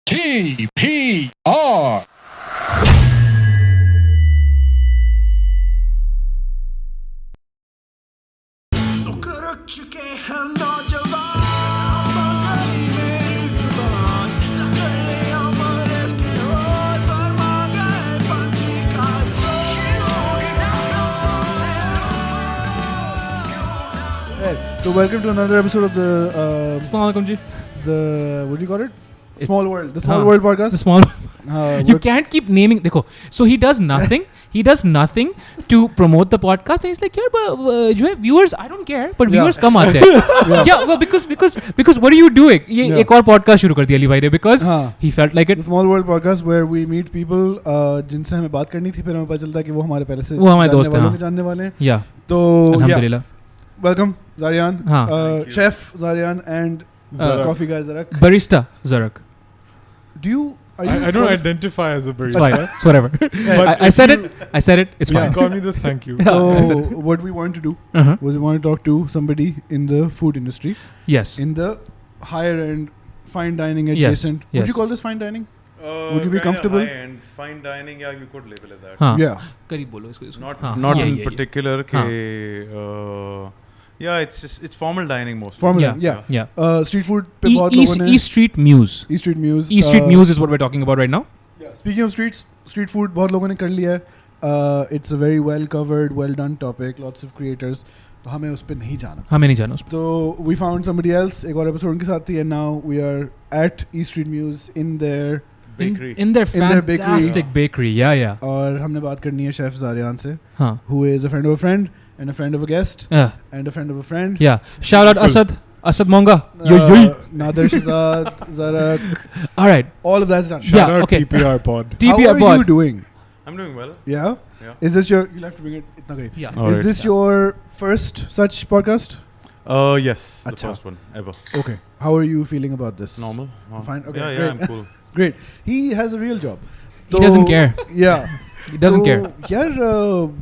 TPR. So welcome to another episode of the Assalamu alaikum ji. what do you call it? Small World. The Small World podcast. The small. You can't keep naming. Dekho. So he does nothing. He does nothing to promote the podcast. And he's like, yeah, but जो है viewers, I don't care, but viewers कम आते हैं. Yeah, well, because what are you doing? ये एक और podcast शुरू कर दिया अली भाई ने because he felt like it. The Small World podcast where we meet people जिनसे हमें बात करनी थी, फिर हमें पता चलता है कि वो हमारे पहले से वो हमारे दोस्त हैं, जानने वाले हैं. Yeah. तो Alhamdulillah. Welcome Zaryan, Chef Zaryan and Zarak. Coffee guy Zarak. Barista Zarak. Do you? I don't identify as a It's barista. fine. It's whatever. I said it. I said it. It's fine. Call me this. Thank you. So what we wanted to do was we wanted to talk to somebody in the food industry. Yes. In the higher end fine dining adjacent. Yes. Would you call this fine dining? Would you be comfortable? High-end fine dining, yeah, you could label it that. Yeah. करीब बोलो इसको. Not in particular. Yeah, it's formal dining mostly. Formal, yeah. Street food पे बहुत लोगों ने East Street Mews. East Street Mews. East Street Mews is what we're talking about right now. Yeah. Speaking of street food बहुत लोगों ने कर लिया है. It's a very well covered, well done topic. Lots of creators. तो हमें उस पे नहीं जाना. हमें नहीं जाना उस पे. So we found somebody else. एक और episode उनके साथ थी, and now we are at East Street Mews in their bakery. In their fantastic bakery. Yeah. और हमने बात करनी है Chef Zaryan से, हाँ. who is a friend of a friend and a friend of a guest and a friend of a friend. Yeah. Shout out Asad Monga. Nader Shazad, Zarak. All right. All of that's done. Shout out okay. TPR pod. How are you doing? I'm doing well. Yeah? Yeah. Is this your... You'll have to bring it... Itna great. Yeah. Is this your first such podcast? Yes, the Achha. first one ever. Okay. How are you feeling about this? Normal. Fine. Okay. Yeah, great. I'm cool. Great. He has a real job. He doesn't care. Yeah. He doesn't care. यार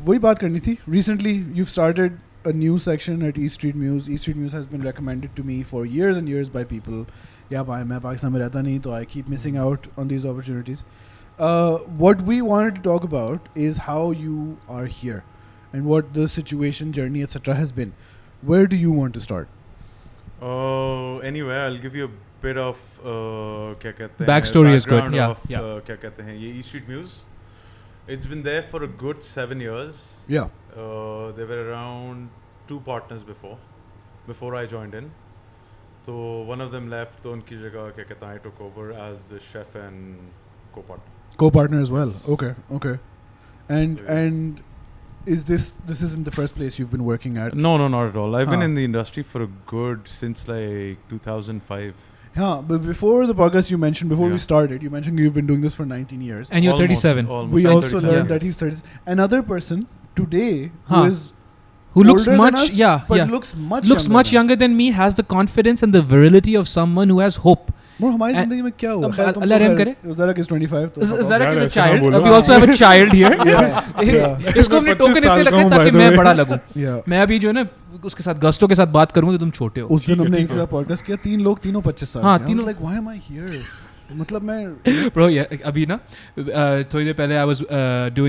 वही बात करनी थी. Recently, you've started a new section at East Street Mews. East Street Mews has been recommended to me for years and years by people. Yeah, मैं पाकिस्तान में रहता नहीं, तो I keep missing out on these opportunities. What we wanted to talk about is how you are here and what the situation, journey, etc. has been. Where do you want to start? Anyway, I'll give you a bit of क्या कहते हैं Backstory is good. background Yeah. of क्या कहते हैं ये East Street Mews. It's been there for a good 7 years. Yeah. There were around 2 partners before I joined in. So one of them left, तो उनकी जगह क्या कहते हैं I took over as the chef and co-partner. Co-partner as well. Okay. And So, yeah. and is this isn't the first place you've been working at? No, not at all. I've been in the industry for a good since like 2005. Yeah, but before the podcast you mentioned, before we Yeah. started, you mentioned you've been doing this for 19 years. And you're Almost, 37. almost. We I'm also 37, learned that yes. he's 30. Another person today Huh. Who looks older much, than us, but looks much younger than me, has the confidence and the virility of someone who has hope. Bro, हमारी जिंदगी में क्या हुआ? खैर, तुम अल्लाह रहम करे. Zarak is 25. तो Zarak is a ऐसा ना child. बोलो. We also have a child here. Yeah. इसको हमने टोकन इसलिए रखा है ताकि मैं बड़ा लगूं. Yeah. मैं अभी जो है ना उसके साथ गस्टो के साथ बात करूंगा तो तुम छोटे हो. उस दिन हमने एक साथ पॉडकास्ट किया, 3 लोग तीनों 25 साल हाँ, के. तीनों. Like, why am I here? मतलब मैं Bro, yeah, अभी ना थोड़ी देर पहले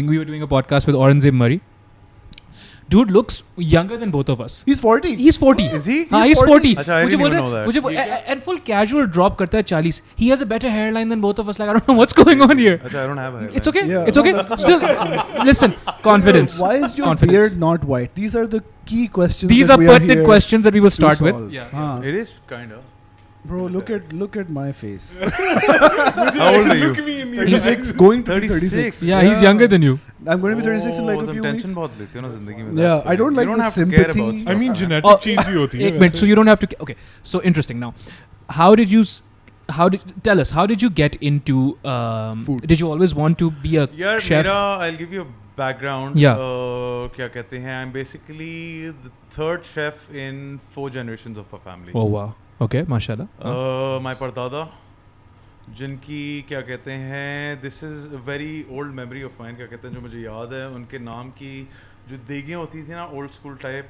we were doing a podcast with Aurangzeb Murray. Dude looks younger than both of us. He's 40. He's 40. Is he? हाँ, he's 40. अच्छा, I didn't even know that. मुझे and full casual drop करता है 40. He has a better hairline than both of us. Like, I don't know what's going on here. अच्छा, I don't have a hairline. It's okay. Yeah. It's okay. Still, listen. Confidence. Why is your Confidence. beard not white? These are the key questions. These that are we pertinent here questions that we will to start with. solve. Yeah. हाँ. It is kind of. Bro, look at my face. How old are you? Look me in the 36, going to be 36. 36. Yeah, he's younger than you. I'm going to be 36 in like a तुम few tension weeks. बहुत लेते हो ना जिंदगी में. Yeah, that's I don't why. like You don't the have to care sympathy. about stuff. I mean, Yeah. genetic चीज भी होती है. एक minute. So you don't have to. Okay. So interesting. Now, how did you get into food? Did you always want to be a यार chef? मेरा I'll give you a background. Yeah. क्या कहते हैं I'm basically the 3rd chef in 4 generations of a family. Oh wow. Okay, mashallah. My pardada जिनकी क्या कहते हैं this is a very old memory of mine क्या कहते हैं जो मुझे याद है उनके नाम की जो देगियाँ होती थी ना ओल्ड स्कूल टाइप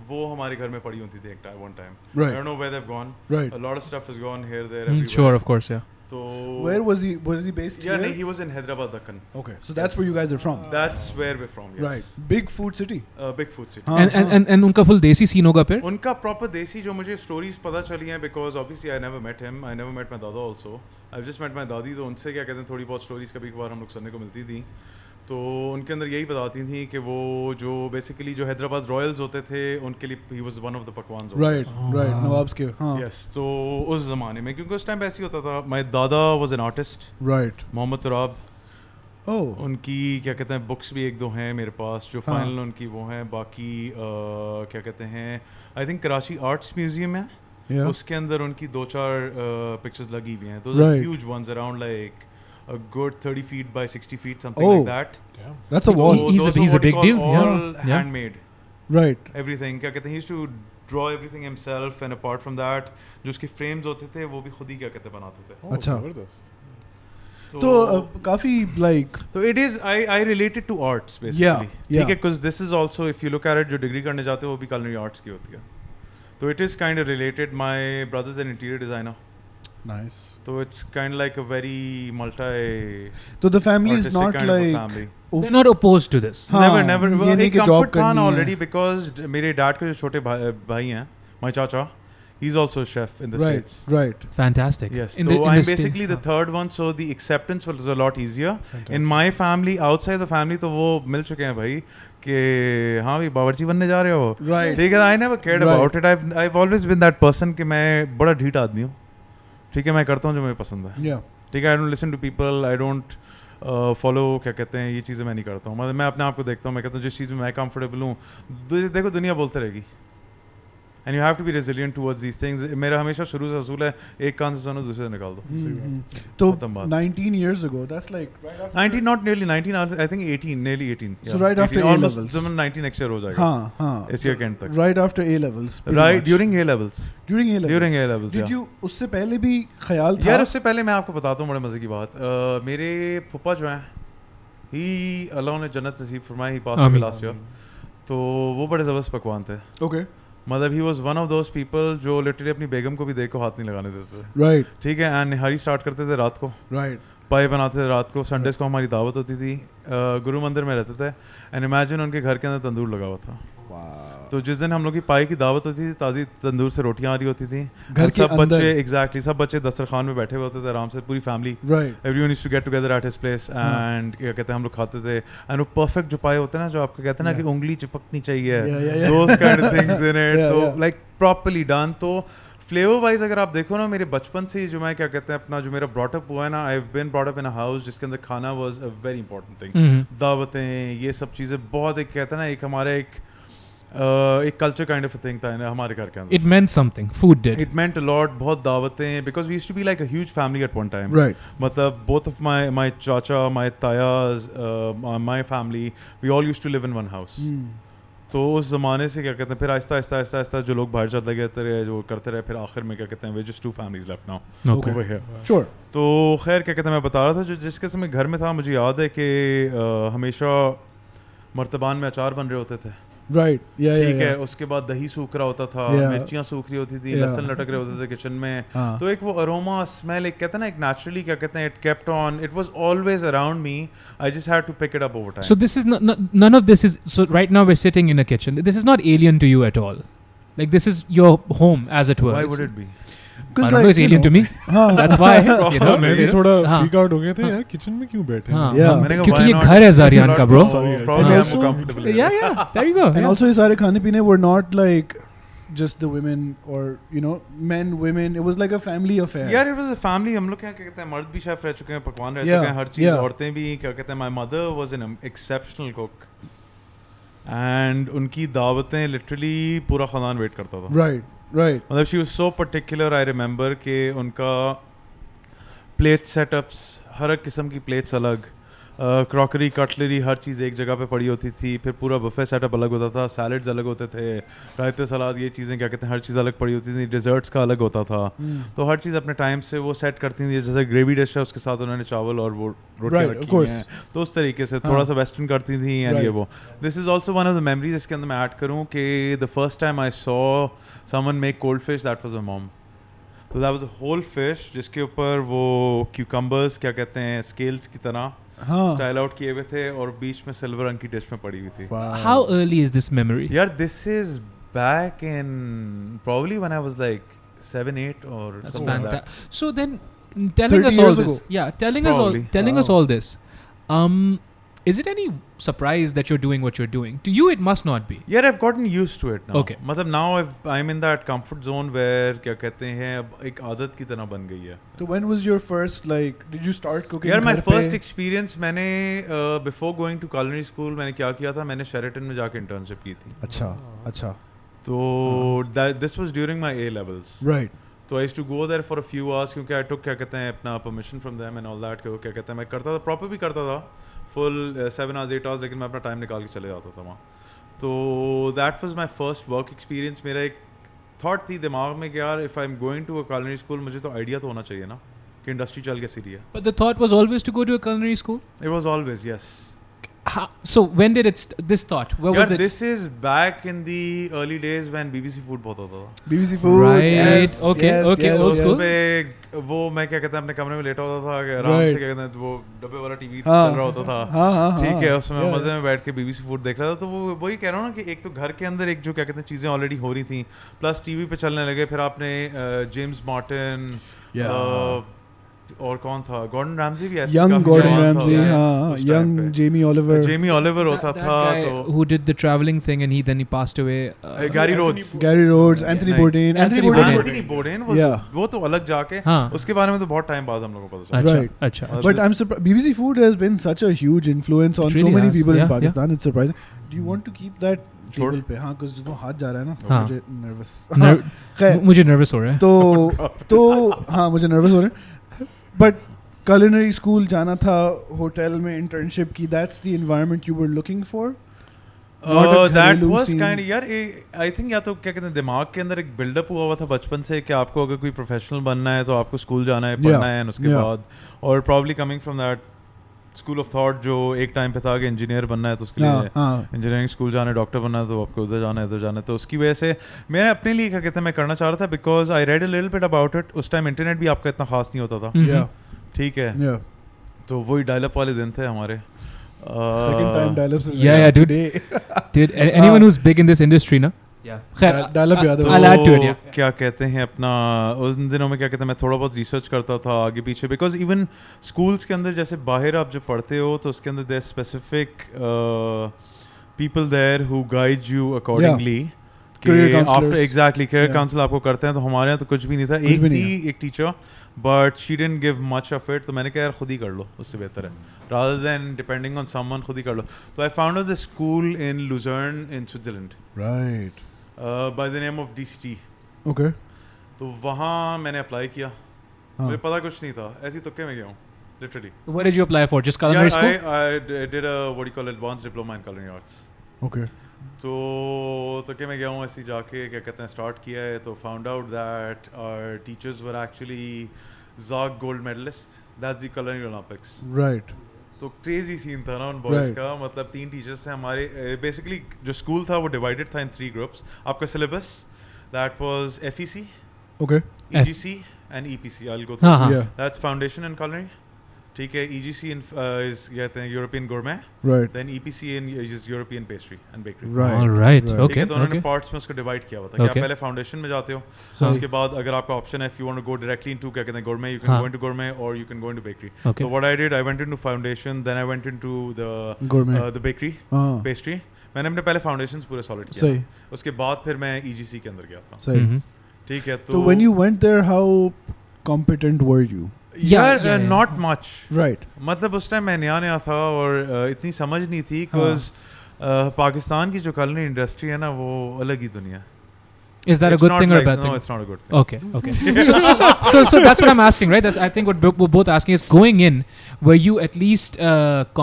वो हमारे घर में पड़ी होती थी एक time one time Right. I don't know where they've gone. Right. A lot of stuff has gone here there everywhere. Sure, of course, yeah. तो where was he based? Yeah, here? no, he was in Hyderabad, Dakkan. Okay, so that's where you guys are from. That's where we're from. Yes. Right, big food city. Big food city. हाँ, and उनका full देसी scene होगा फिर? उनका proper देसी जो मुझे stories पता चली हैं, because obviously I never met him, I never met my dada also. I've just met my दादी, तो उनसे क्या कहते हैं थोड़ी बहुत stories कभी कभार हम लोग सुनने को मिलती थी. तो उनके अंदर यही बताती थी कि वो जो बेसिकली जो हैदराबाद रॉयल्स होते थे उनके लिए he was one of the पकवान. Right, नवाब्स के. हाँ. Yes, तो उस ज़माने में क्योंकि उस टाइम ऐसे ही होता था. My दादा was an artist. Right. Mohammad Turab. Oh. उनकी क्या कहते हैं बुक्स भी एक दो हैं मेरे पास जो फाइनल उनकी वो हैं. बाकी क्या कहते हैं I think Karachi arts museum है. Yeah. उसके अंदर उनकी 2-4 पिक्चर्स लगी हुई हैं. Those are huge ones around like a good 30 feet by 60 feet, something like that. That's a wall. He's a big deal. All Yeah. handmade. Right. Everything. क्या कहते हैं he used to draw everything himself, and apart from that जो उसके frames होते थे वो भी खुद ही क्या कहते हैं बनाते थे. अच्छा. तो काफी like. So it is I related to arts basically. ठीक है, because this is also if you look at it जो डिग्री करने जाते हो वो भी culinary arts की होती है. So it is kind of related. My brother's an interior designer. Nice. So it's kind of like a very multi. So the family is not kind like. of a family. They're not opposed to this. Never. Well, एक comfort था already because मेरे dad के जो छोटे भाई हैं, my chacha, he's also a chef in the States. Right. Fantastic. Yes. So I'm basically the third one. So the acceptance was a lot easier. Fantastic. In my family, outside the family, तो वो मिल चुके हैं भाई कि हाँ भाई बावर्ची बनने जा रहे हो. Right. ठीक है. I never cared about it. I've always been that person कि मैं बड़ा ढीठ आदमी हूँ. ठीक है, मैं करता हूँ जो मुझे पसंद है. ठीक है, I don't listen to people, I don't follow क्या कहते हैं ये चीज़ें मैं नहीं करता हूँ. मतलब मैं अपने आप को देखता हूँ, मैं कहता हूँ जिस चीज़ में मैं कंफर्टेबल हूँ देखो दुनिया बोलते रहेगी. And you have to be resilient towards these things. मेरा हमेशा शुरू से असूल है एक कान से सुनो दूसरे से निकाल दो. तो 19 years ago, that's like right after 19, not nearly 19, I think 18, nearly 18. So right after A levels. 19 next year हो जाएगा. हाँ. इस ईयर के एंड तक. Right after A levels. Right during A levels. During A levels. Did you उससे पहले भी ख्याल था? यार उससे पहले मैं आपको बताता हूँ बड़े मजे की बात. मेरे फुप्पा जो हैं, he अल्लाह ने जन्नत नसीब फरमाई, he passed away last year. तो वो बड़े ज़बरदस्त पकवान थे. Okay. मतलब he was one of those people जो लिटरली अपनी बेगम को भी देख को हाथ नहीं लगाने देते. राइट. ठीक है. एंड निहारी स्टार्ट करते थे रात को. राइट. पाए बनाते थे रात को. संडेज को हमारी दावत होती थी. गुरु मंदिर में रहते थे. एंड इमेजिन उनके घर के अंदर तंदूर लगा हुआ था. तो जिस दिन हम लोग की पाई की दावत होती थी ताज़ी तंदूर से रोटियां आ रही होती थी. घर के सब बच्चे एग्जैक्टली सब बच्चे दस्तरखान में बैठे हुए होते थे आराम से पूरी family. Everyone used to get together at his place and क्या कहते हैं हम लोग खाते थे. एंड वो परफेक्ट जो पाए होते हैं ना जो आपको कहते हैं ना कि उंगली चिपकनी चाहिए, दोस kind of things in it. तो लाइक प्रॉपर्ली डन. तो फ्लेवर वाइज अगर आप देखो ना मेरे बचपन से जो मैं क्या कहते हैं अपना जो मेरा ब्रॉटअप हुआ है ना, I have been brought up in a house जिसके अंदर खाना was a very important thing. दावतें ये सब चीज़ें बहुत एक कहते हैं ना एक हमारा एक कल्चर काइंड ऑफ थिंग था हमारे घर के अंदर. It meant something. Food did. It meant a lot. बहुत दावतें because we used to be like a huge family at one time. Right. मतलब both of my chacha, my tayas, my family, we all used to live in one house. तो उस ज़माने से क्या कहते हैं फिर आहिस्ता जो लोग बाहर चलते गए रहे जो करते रहे फिर आखिर में क्या कहते हैं we're just 2 families left now. Okay. Over here. Sure. तो खैर क्या कहते हैं मैं बता रहा था जो जिस किस्म में घर में था मुझे याद है कि हमेशा मर्तबान में अचार बन रहे होते थे. Right. ठीक है. उसके बाद दही सूख रहा होता था, मिर्चियाँ सूख रही होती थी, लहसुन लटक रहे होते थे किचन में. तो एक वो अरोमा स्मेल एक कहते हैं ना एक नेचुरली क्या कहते हैं it kept on. It was always around me. I just had to pick it up over time. So this is none of this is so right now we're sitting in a kitchen. This is not alien to you at all. Like this is your home as it were. Why would it be? I don't know, it's alien to me. That's why you know. मैं भी थोड़ा freak out हो गए थे यार kitchen में क्यों बैठे हैं. क्योंकि ये घर है ज़ारियान का bro. Probably I'm more comfortable. Yeah. There you go. And also ये सारे खाने पीने were not like just the women or you know men women. It was like a family affair. यार it was a family. हम लोग क्या कहते हैं मर्द भी शेफ रह चुके हैं, पकवान रह चुके हैं, हर चीज़. औरतें भी क्या कहते हैं my mother was an exceptional cook. And उनकी दावतें literally पूरा खानदान वेट करता था. Right. मतलब she was so particular. I remember कि उनका प्लेट सेटअप्स हर एक किस्म की प्लेट्स अलग, क्रॉकरी कटलरी हर चीज़ एक जगह पे पड़ी होती थी. फिर पूरा बुफे सेटअप अलग होता था, सैलड्स अलग होते थे, रायते सलाद ये चीज़ें क्या कहते हैं हर चीज़ अलग पड़ी होती थी. डिज़र्ट्स का अलग होता था. तो हर चीज़ अपने टाइम से वो सेट करती थी. जैसे ग्रेवी डिश है उसके साथ उन्होंने चावल और वो रोटियाँ रखी हैं तो उस तरीके से थोड़ा सा वेस्टर्न करती थी. एंड ये वो this is also one of the memories इसके अंदर मैं ऐड करूँ कि the first time I saw someone make cold fish that was my mom. तो that was a whole fish जिसके ऊपर वो क्यूकम्बर्स क्या कहते हैं स्केल्स की तरह स्टाइल आउट किए हुए थे और बीच में सिल्वर रंग की डिश में पड़ी हुई थी. How early is this memory? यार this is back in probably when I was like 7-8 or That's something like that. fantastic. So then, telling 30 us all years this, ago. yeah, telling Probably. us all this. Is it any surprise that you're doing what you're doing? To you, it must not be. Yeah, I've gotten used to it now. Okay. मतलब now I'm in that comfort zone where क्या कहते हैं अब एक आदत की तरह बन गई है. So when was your first like? Did you start cooking? यार my घर पे? first experience मैंने before going to culinary school मैंने क्या किया था मैंने Sheraton में जाके internship की थी. अच्छा. तो this was during my A levels. Right. So I used to go there for a few hours क्योंकि I took क्या कहते हैं अपना permission from them and all that क्या कहते हैं मैं करता था proper भी करता था full 7 hours 8 hours लेकिन मैं अपना time निकाल के चले जाता था वहाँ. तो that was my first work experience. मेरा एक thought थी दिमाग में कि यार if I'm going to a culinary school मुझे तो idea तो होना चाहिए ना कि industry चल कैसी रही है. But the thought was always to go to a culinary school? It was always, yes. So when did it this thought? Where was it? This is back in the early days when BBC Food बहुत होता था. BBC Food. Right. Yes, Okay, yes, okay, yes, old yes. school. उसपे वो मैं क्या कहते हैं अपने कमरे में लेटा होता था कि आराम Right. से क्या कहते हैं वो डब्बे वाला टीवी हाँ. चल रहा होता था. हाँ. ठीक है उसमें Yeah. मजे में बैठ के BBC Food देख रहा था. तो वो वही कह रहा हूँ ना कि एक तो घर के अंदर एक जो क्या कहते हैं चीज़ें ऑलरेडी हो रही थी प्लस टीवी पे चलने लगे. फिर आपने जेम्स मार्टिन और कौन था गॉर्डन रैमजी भी Young Gordon Ramsay, हाँ young Jamie Oliver. Jamie Oliver होता That था. guy तो who did the traveling thing and then he passed away. Gary Rhodes Gary Rhodes, Anthony नहीं. Bourdain. Anthony Anthony Bourdain. Bourdain. Anthony Bourdain Yeah. वो तो अलग जाके हाँ. उसके बारे में तो बहुत टाइम बाद हम लोगों को पता चला. अच्छा, Right. अच्छा. But I'm surprised. BBC Food has been such a huge influence on It really so many has. people Yeah, in Pakistan. It's surprising. Do you want to keep that छोड़. table पे? हाँ, because जो हाथ जा रहा है ना, हाँ. मुझे nervous. Ner- मुझे nervous हो रहा है. तो हाँ मुझे nervous हो रहे हैं. But culinary school जाना था, hotel में internship की. That's the environment you were looking for. Not a that घरेलू was scene. kind यार आई थिंक या तो क्या कहते हैं दिमाग के अंदर एक बिल्डअप हुआ था बचपन से कि आपको अगर कोई प्रोफेशनल बनना है तो आपको स्कूल जाना है पढ़ना है and उसके बाद और probably coming from that school of thought जो एक टाइम पे था कि इंजीनियर बनना है तो उसके लिए इंजीनियरिंग स्कूल जाना है डॉक्टर बनना है तो आपको उधर जाना है इधर जाना है. तो उसकी वजह से मैंने अपने लिए क्या कहते हैं मैं करना चाह रहा था because I read a little bit about it. उस टाइम इंटरनेट भी आपका इतना खास नहीं होता था. Yeah. ठीक है Yeah. तो वही डायलअप वाले दिन थे हमारे. Second time dial-ups. Yeah, dude. Dude, anyone who's big in this industry, na? Yeah. Dial-up याद है. I'll add to it, yeah. क्या कहते हैं अपना उस दिनों में क्या कहते हैं मैं थोड़ा बहुत रिसर्च करता था आगे पीछे बिकॉज इवन स्कूल्स के अंदर जैसे बाहर आप जब पढ़ते हो तो उसके अंदर there specific people there who guide you accordingly. Career counselors. Exactly career Yeah. Counsel आपको करते हैं. तो हमारे यहाँ तो कुछ भी नहीं था. कुछ एक भी थी नहीं एक teacher but she didn't give much of it. तो मैंने कहा यार खुद ही कर लो उससे बेहतर है rather than depending on someone खुद ही कर लो. तो I found the school in Lucerne in Switzerland Right. बाय द नेम ऑफ DCT. Okay. तो वहाँ मैंने अप्लाई किया. हाँ. मुझे पता कुछ नहीं था ऐसे ही तुक्के में गया हूँ literally. What did you apply for? Just culinary school? I did a what do you call it advanced diploma in culinary arts. Okay. तो तुक्के में गया हूँ ऐसे ही जाके क्या कहते हैं स्टार्ट किया है. तो found out that our teachers were actually Zarak gold medalist. That's the culinary Olympics. Right. तो क्रेजी सीन था ना उन बॉयज Right. का. मतलब 3 टीचर्स थे हमारे. बेसिकली जो स्कूल था वो डिवाइडेड था इन 3 ग्रुप्स. आपका syllabus that was FEC, Okay. EGC and EPC. I'll go through. हाँ. Yeah. That's foundation in culinary. ठीक है. EGC is कहते हैं European gourmet. Right. Then EPC is European pastry and bakery. Right. All right. Right. ठीक Okay. है. तो उन्होंने Okay. Parts में उसको डिवाइड किया हुआ था कि आप Okay. पहले फाउंडेशन में जाते हो. Sorry. उसके बाद अगर आपका ऑप्शन है if you want to go directly into क्या कहते हैं gourmet you can हाँ. go into gourmet or you can go into bakery. Okay. So what I did I went into foundation then I went into the Gourmet. the bakery हाँ. pastry. मैंने अपने पहले foundations पूरे solid किया. सही. उसके बाद फिर मैं EGC के अंदर गया था. सही. Mhm. ठीक है. So when you went there, how competent were you? Yeah. Not much. Right. मतलब उस टाइम मैं नया था और इतनी समझ नहीं थी बिकॉज पाकिस्तान की जो culinary इंडस्ट्री है ना वो अलग ही दुनिया. Is that It's a good not thing or a like- bad thing? No, it's not a good thing. Okay, okay. So that's what I'm asking, right? I think what we're both asking is going in, were you at least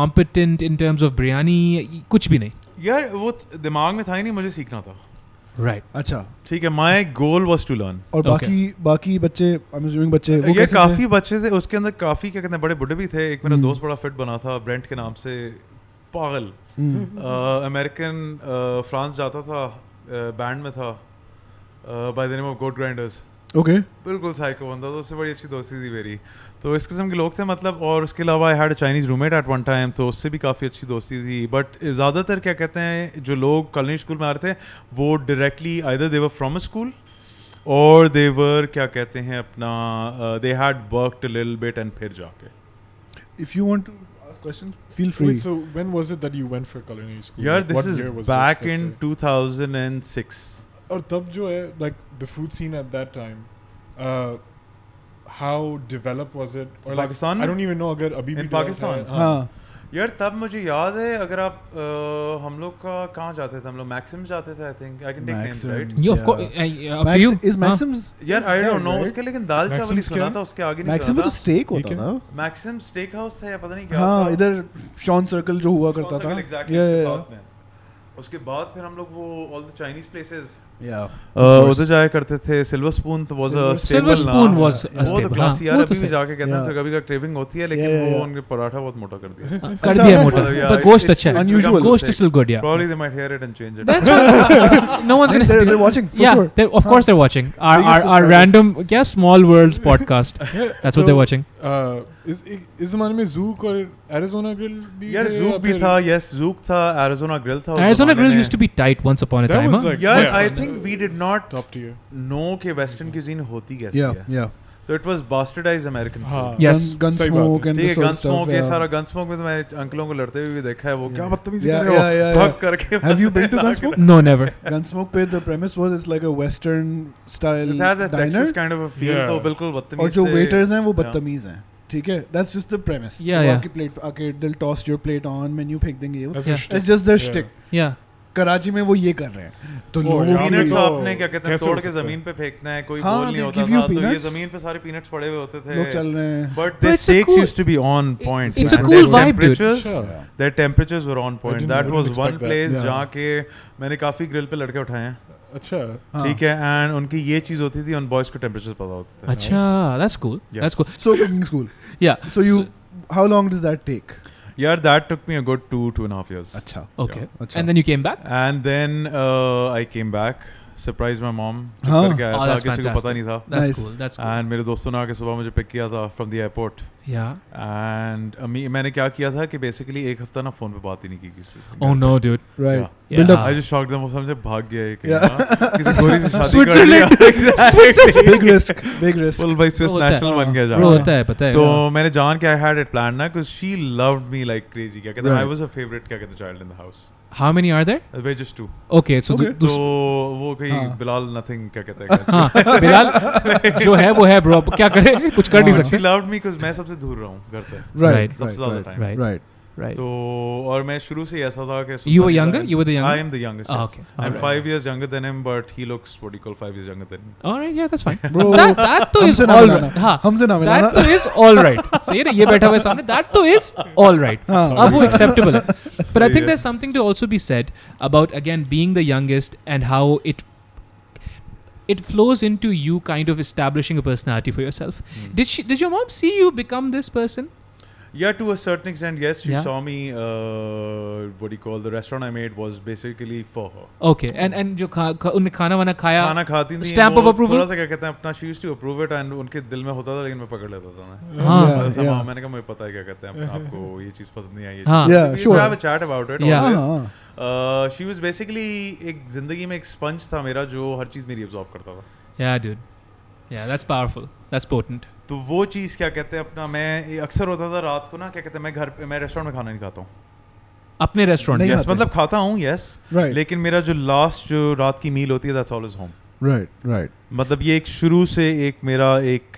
competent in terms of biryani? कुछ भी नहीं. यार वो दिमाग में था ही नहीं मुझे सीखना था. Right. अच्छा. ठीक है. My goal was to learn. और बाकी बच्चे I'm assuming बच्चे वो ये कैसे काफी बच्चे थे उसके अंदर. काफी क्या कहते हैं बड़े बुढ़े भी थे. एक मेरा हम्म. दोस्त बड़ा फिट बना था ब्रेंट के नाम से. पागल. अमेरिकन फ्रांस जाता था बैंड में था by the name of Goat Grinders. Okay. बिल्कुल साइको बंदा, तो उससे बड़ी अच्छी दोस्ती थी मेरी. तो इस किस्म के लोग थे मतलब. और उसके अलावा I had a Chinese roommate at one time, तो उससे भी काफ़ी अच्छी दोस्ती थी. बट ज़्यादातर क्या कहते हैं जो लोग culinary स्कूल में आ रहे थे वो directly either they were from a school और दे वर क्या कहते हैं अपना they had worked a little bit and फिर जाके. If you want to ask questions, feel free. Wait, so when was it that you went for culinary school? यार Like, this what is year was back this, in let's say? 2006. और तब जो है like the food scene at that time, how developed was it? Or like, Pakistan I don't even know अगर अभी भी In developed Pakistan? है. हाँ. यार तब मुझे याद है अगर आप हम लोग का कहाँ जाते थे हम लोग मैक्सिम जाते थे. I think I can take names right. You of course. Up to you. Is Maxim's? यार आई डोंट नो right? उसके लेकिन दाल चावल ही Maxim's सुना क्या था, उसके आगे नहीं Maxim में सुना तो था. steak होता ठीक है. था. मैक्सिम स्टेक हाउस था या पता नहीं क्या हाँ था. इधर शॉन सर्कल जो हुआ करता था. एग्जैक्टली Yeah, उसके yeah, साथ में. उसके बाद फिर हम लोग वो all the Chinese places yeah. उधर जाया करते थे. सिल्वर स्पून तो was a Silver stable Spoon was a वो तो staple. क्लासी यार वो तो अभी भी सही. जाके कहते हैं Yeah. तो कभी का क्रेविंग होती है लेकिन Yeah, वो yeah. उनके पराठा बहुत मोटा कर दिया. कर अच्छा. दिया मोटा. Yeah, But गोश्त अच्छा है. unusual. Ghost is still good, yeah. Probably they might hear it and change it. That's what. No one's gonna. They're watching for Yeah, sure. of course they're watching. Our Biggest subscribers. random small worlds podcast. That's what they're watching. इस ज़माने में ZUK और Arizona grill भी यार थे ZUK या भी फिर- था. यस ज़ूक था. एरिज़ोना ग्रिल था. उस Arizona ज़माने Grill में. used to be tight once upon a That time. was Huh? like- यार Yeah. I think we did not top tier. Know कि वेस्टर्न क्यूजीन होती कैसी Yeah, है. yeah. तो इट वाज बास्टर्डाइज्ड अमेरिकन हाँ. Food. Yes. Gun सही बात है. smoke and ठीक the है. sort gun of stuff. Smoke ये yeah. सारा गन स्मोक में तो मैंने अंकलों को लड़ते हुए भी देखा है. वो क्या बदतमीजी Yeah, कर रहे हो. yeah, yeah, भाग करके. Have you been to Gunsmoke? No, never. Gunsmoke पे the premise was it's like a western style It has a diner Texas kind of a feel. Yeah. तो बिल्कुल और बदतमीज जो से. waiters हैं वो Yeah. बदतमीज हैं. ठीक है. That's just the premise. Yeah, वो yeah. आपकी plate पे आके they'll toss your plate on menu फेंक देंगे. That's a Yeah. shtick. It's just their Yeah. shtick. Yeah. Karachi में वो ये कर रहे हैं. तो Oh, लोगों yeah. की पीनट्स तो आपने क्या कहते हैं कैसे तोड़ हो के सकता है? जमीन पे फेंकना है. कोई हाँ, बोल नहीं they होता give you था. तो ये peanuts. जमीन पे सारे पीनट्स पड़े हुए होते थे. लोग चल रहे हैं. But But their it's a steaks cool- used to be on point. It's a man. cool Their vibe, dude. temperatures, Sure. Their temperatures were on point. didn't- That I was didn't one expect that. place Yeah. जहाँ के मैंने काफी grill पे लड़के उठाए हैं. अच्छा. हाँ. ठीक है. एंड उनकी ये चीज होती थी. उन बॉयज को टेम्परेचर्स पता होते थे. Acha, that's cool. Yes. That's cool. So cooking school. Yeah. So you how long does that take? यार that took me a good 2.5 years. अच्छा. Okay. अच्छा. And then you came back. And then I came back. Surprised my mom. चुप हाँ. करके आया Oh, था. that's किसी को पता fantastic. नहीं था. That's Nice. cool. That's cool. And मेरे दोस्तों ने आके सुबह मुझे पिक किया था from the airport. Yeah. And मैंने क्या किया था कि बेसिकली एक हफ्ता ना फोन पे बात ही नहीं की किसी से. Oh no, dude. Right. Yeah. Build up. I just shocked them. वो समझे भाग गया है Yeah. किसी गोरी से शादी कर Switzerland. लिया. Switzerland. Big risk. Big risk. Full भाई स्विस होता है. नेशनल बन गया Bro, जा. होता है पता है. तो मैंने जान के आई हैड इट प्लान ना because she loved me like crazy. क्या कहते हैं I Right. Was a favourite क्या कहते हैं child in the house. How many are there? वे just two. Okay, so Okay. तो वो कहीं हाँ. बिलाल नथिंग क्या कहते हैं. हाँ बिलाल जो है वो है ब्रो. अब क्या करे कुछ कर नहीं शी सकते. लव्ड मी बिकॉज़ मैं सबसे दूर रहा हूँ घर से. Right. Right. सबसे ज्यादा Right. time. Right. Right. Right. तो और मैं शुरू से ही ऐसा था कि You were younger? You were the younger? I am the youngest. Ah, yes. okay. I'm Alright. 5 years younger than him, but he looks what you call 5 years younger than me. All right, yeah, that's fine. Bro, That तो is हमसे ना all मिलाना. right. हाँ. हमसे ना मिलाना. That तो is all right. सही है ना ये बैठा हुआ है सामने. That तो is all right. हाँ. अब वो acceptable है. But I सही think है. there's something to also be said about again being the youngest and how it flows into you kind of establishing a personality for yourself. Did your mom see you become this person? Yeah, to a certain extent, yes. She Yeah. saw me. What do you call the restaurant I made was basically for her. Okay, and जो उन्हें खाना वाना खाया. खाना खाती थी. Stamp of वो approval? थोड़ा सा क्या कहते हैं अपना she used to approve it and उनके दिल में होता था लेकिन मैं पकड़ लेता था मैं. हाँ. Yeah, ऐसा yeah. मैंने कहा मुझे पता है क्या कहते हैं आपको ये चीज़ पसंद नहीं आई. हाँ. Yeah, We used sure. to have a chat about it. Yeah. Always. हाँ. She was basically एक जिंदगी में एक sponge था मेरा जो हर चीज़ मेरी absorb करता था. Yeah, dude. Yeah, that's powerful. That's potent. तो वो चीज़ क्या कहते हैं अपना मैं अक्सर होता था रात को ना क्या कहते हैं मैं घर पे मैं रेस्टोरेंट में खाना नहीं खाता हूँ. अपने रेस्टोरेंट. नहीं यस खाते. मतलब खाता हूँ यस. Right. लेकिन मेरा जो लास्ट जो रात की मील होती है that's always home. Right. Right. मतलब ये एक शुरू से एक मेरा एक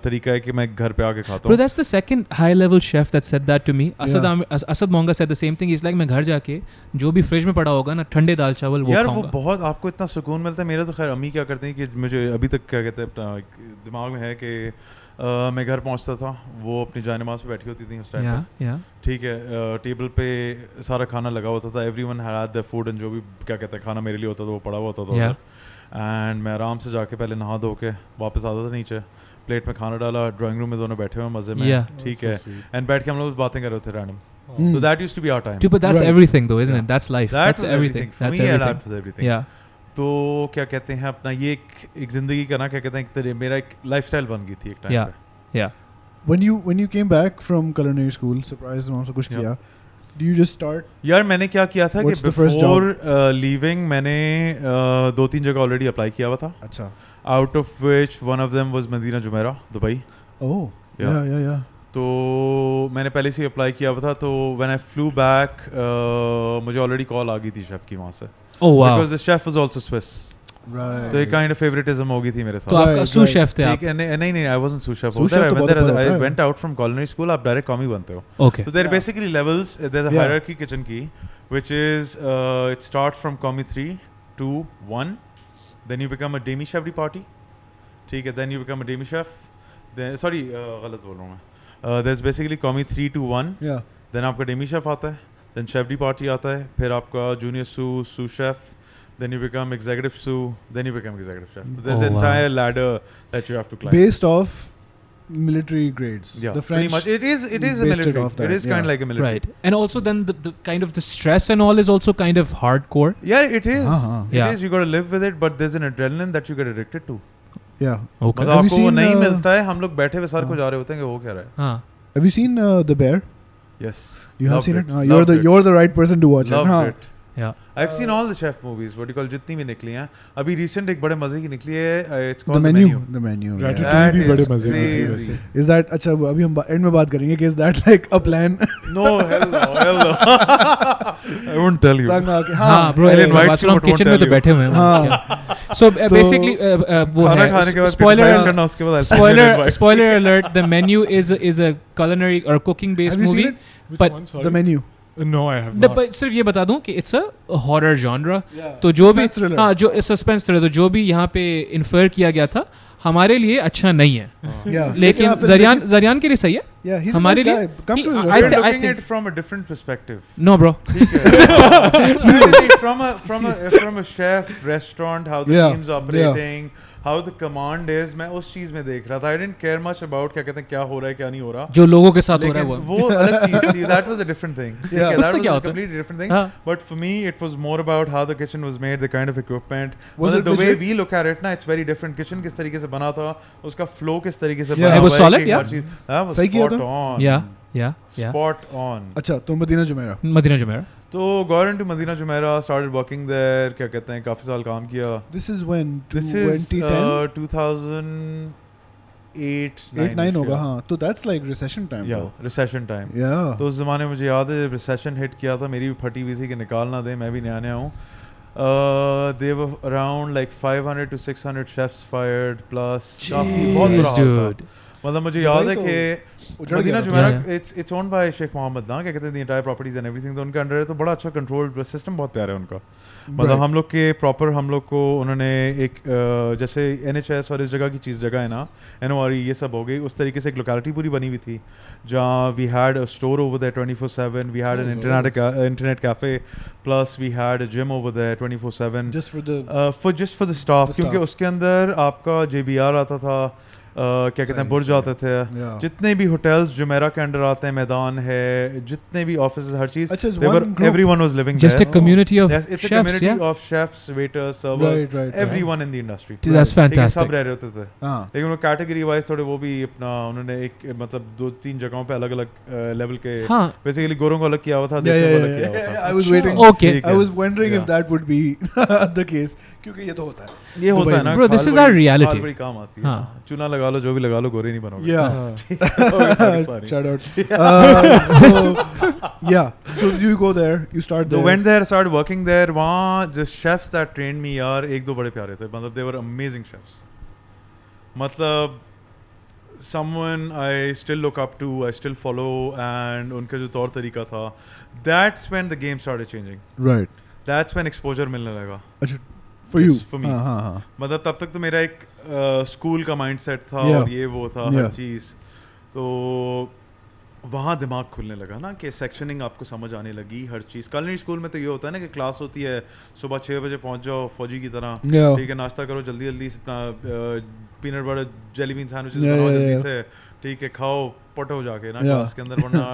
तरीका है कि मैं घर पे आके खाता Bro, हूँ. that's the second high-level chef that said that to me. Yeah. Asad Monga said the same thing. He's like मैं घर जाके जो भी फ्रिज में पड़ा होगा ना ठंडे दाल चावल वो यार वो खाऊंगा. बहुत आपको इतना सुकून मिलता है. मेरा तो खैर अम्मी क्या करते हैं कि मुझे अभी तक क्या कहते हैं अपना दिमाग में है कि मैं घर पहुंचता था वो अपनी जायनमाज़ पे बैठी होती थी उस टाइम Yeah, पे. yeah. ठीक है. टेबल पे सारा खाना लगा होता था. Everyone had their food and जो भी क्या कहते हैं खाना मेरे लिए होता था वो पड़ा हुआ होता था. Yeah. एंड मैं आराम से जाके पहले नहा धो के वापस आता था नीचे. प्लेट में खाना डाला. ड्राइंग रूम में दोनों बैठे हुए मजे में. Yeah. ठीक So है. sweet. एंड बैठ के हम लोग बातें कर रहे थे random. Hmm. So that used to be our time. Dude, but that's Right. everything though, isn't Yeah. it? That's life. That That's was everything. For That's me, yeah, everything. that was everything. Yeah. तो क्या कहते हैं अपना ये एक ज़िंदगी का ना क्या कहते हैं एक तरह मेरा एक लाइफस्टाइल बन गई थी एक टाइम पे. Yeah. When you came back from culinary school, surprise mom से कुछ किया. Do you just start? यार मैंने क्या किया था कि before leaving मैंने 2-3 जगह ऑलरेडी अप्लाई किया हुआ था. अच्छा. Out of which one of them was Madinat Jumeirah, Dubai. Oh. Yeah. तो मैंने पहले से अप्लाई किया हुआ था. तो when I flew back मुझे ऑलरेडी कॉल आ गई थी शेफ की वहाँ से. Oh wow. Because the chef was also Swiss. Right. तो एक काइंड ऑफ फेवरेटिज्म हो गई थी मेरे साथ. तो आपका sous chef थे आप? नहीं I wasn't sous chef. Sous chef तो बहुत बड़ा I went out from culinary school. आप डायरेक्ट कॉमी बनते हो. Okay. So there are basically levels. There's a hierarchy kitchen की, which is it starts from commie 3 to 1. Then you become a demi chef de partie. ठीक है. Then you become a demi chef. Then गलत बोल रहा हूँ मैं. There's basically commie 3 to 1. Yeah. Then आपका demi chef आता है. Then chef de partie आता है. फिर आपका junior sous chef. Then you become executive sous. Then you become executive chef. So there's an entire ladder that you have to climb. Based off military grades. Yeah, the French pretty much. It is a military. It is kind of like a military. Right. And also then the kind of the stress and all is also kind of hardcore. Yeah, it is. Yeah. It is. You got to live with it, but there's an adrenaline that you get addicted to. Yeah. Okay. मतलब आपको वो नहीं मिलता है. हम लोग बैठे हुए सर को जा रहे होते हैं कि वो क्या रहा है. हाँ. Have you seen The Bear? Yes. You have seen it? You're the right person to watch Loved it. it. Yeah. I've seen all the chef movies. What do you call जितनी भी निकली हैं. अभी recent एक बड़े मजे की निकली है. It's called The Menu. The Menu. Ratatouille भी बड़े मजे की थी crazy. वैसे. Is that अच्छा अभी हम end में बात करेंगे कि is that like a plan? No, hell no. I won't tell you. तंग आके हाँ bro. I'll invite you, बासुराम but won't kitchen में tell तो you. बैठे हुए हैं. हाँ. So basically वो खाना है. खाने के बाद Spoiler criticize करना उसके बाद I'll send you an invite. spoiler alert. The Menu is a culinary or cooking based Have you movie. seen it? Which But one, sorry? The Menu. No, I have No, not. but सिर्फ ये बता दूं कि it's a horror genre. Yeah. तो जो भी Suspense thriller. हाँ जो suspense thriller तो जो भी यहाँ पे infer किया गया था हमारे लिए अच्छा नहीं है. Yeah. लेकिन ज़रियान के लिए सही है. Yeah, he's a हमारे nice लिए guy. Come to his I You're thi- restaurant. looking think- at it from a different perspective. No bro. from a chef restaurant, how the Yeah, team's operating, how the command is. मैं उस चीज में देख रहा था. I didn't care much about क्या कहते हैं क्या हो रहा है क्या नहीं हो रहा. जो लोगों के साथ हो रहा है लेकिन वो. वो अलग चीज थी. That was a different thing. ठीक है, उससे that क्या was a होता है? completely different thing. हाँ. But for me, it was more about how the kitchen was made, the kind of equipment. Was मतलब it the way legit? we look at it ना, it's very different. Kitchen किस तरीके से बना था, उसका flow किस तरीके से Yeah. बना It was हुआ है, solid, कि हर yeah. चीज- that was सही किया spot था? on. Yeah. Spot on. अच्छा तो मदीना जुमेरा. Madinat Jumeirah. तो got into Madinat Jumeirah, started working there. क्या कहते हैं काफी साल काम किया. This is when This is 2010. 2008 8-9 होगा हाँ. तो that's like recession time. Yeah, bro. recession time. Yeah. तो उस ज़माने में मुझे याद है रिसेशन हिट किया था. मेरी भी फटी हुई थी कि निकाल ना दे. मैं भी नया हूँ. They were around like 500 to 600 chefs fired plus काफी बहुत बुरा हाल था. Dude. मतलब मुझे याद है कि उजड़ मदीना गया था. Jumeirah it's owned by Sheikh Mohammed ना क्या कहते हैं the entire properties and everything. तो उनके अंडर है तो बड़ा अच्छा कंट्रोल सिस्टम बहुत प्यारा है उनका. मतलब हम लोग के प्रॉपर हम लोग को उन्होंने एक जैसे NHS और इस जगह की चीज़ जगह है ना NORE ये सब हो गई. उस तरीके से एक लोकेलिटी पूरी बनी हुई थी जहाँ we had a store over there 24/7. We had an internet cafe plus we had a gym over there 24/7. Just for the just for the staff. The क्योंकि staff. उसके अंदर आपका JBR आता था. क्या कहते हैं बुर्ज आते थे. Yeah. जितने भी होटल्स जुमेरा के अंडर आते हैं मैदान है जितने भी ऑफिस हर चीज अच्छा, it's one group. everyone was living Just a there. community of Yes, it's a chefs. community Yeah. of chefs, waiters, servers, Right. everyone in the industry. Dude, that's ठीक है, सब fantastic. रह रहे होते थे. हाँ. लेकिन वो कैटेगरी वाइज थोड़े वो भी अपना उन्होंने एक मतलब 2-3 जगहों पे अलग अलग लेवल के हाँ. बेसिकली गोरों को अलग किया हुआ था. Yeah, देशों को yeah, अलग yeah, किया हुआ yeah, था. I was waiting. Okay. ठीक I है. was wondering if Yeah. that would be the case क्योंकि ये तो होता है. ये होता है ना. Bro, this खाल is बड़ी- our reality. खाल बड़ी काम आती है. हाँ. चूना लगा लो जो भी लगा लो गोरे नहीं बनोगे. Yeah. Sorry. Shout out. Yeah. So you go there, you start So there. went there, started working there. वहाँ the chefs that trained me यार एक दो बड़े प्यारे थे. मतलब they were amazing chefs. मतलब someone I still look up to, I still follow, and उनका जो तौर तरीका था, that's when the game started changing. Right. That's when exposure मिलने लगा. अच्छा. For Yes, you. for me. हाँ. मतलब तब तक तो मेरा एक स्कूल का माइंडसेट था. Yeah. और ये वो था Yeah. हर चीज़. तो वहाँ दिमाग खुलने लगा ना कि सेक्शनिंग आपको समझ आने लगी हर चीज़. culinary स्कूल में तो ये होता है ना कि क्लास होती है सुबह 6 बजे पहुँच जाओ फौजी की तरह. Yeah. ठीक है नाश्ता करो जल्दी जल्दी अपना peanut butter jelly bean sandwiches Yeah, बनाओ yeah, जल्दी yeah. से. ठीक है खाओ पटो जाके ना Yeah. क्लास के अंदर वरना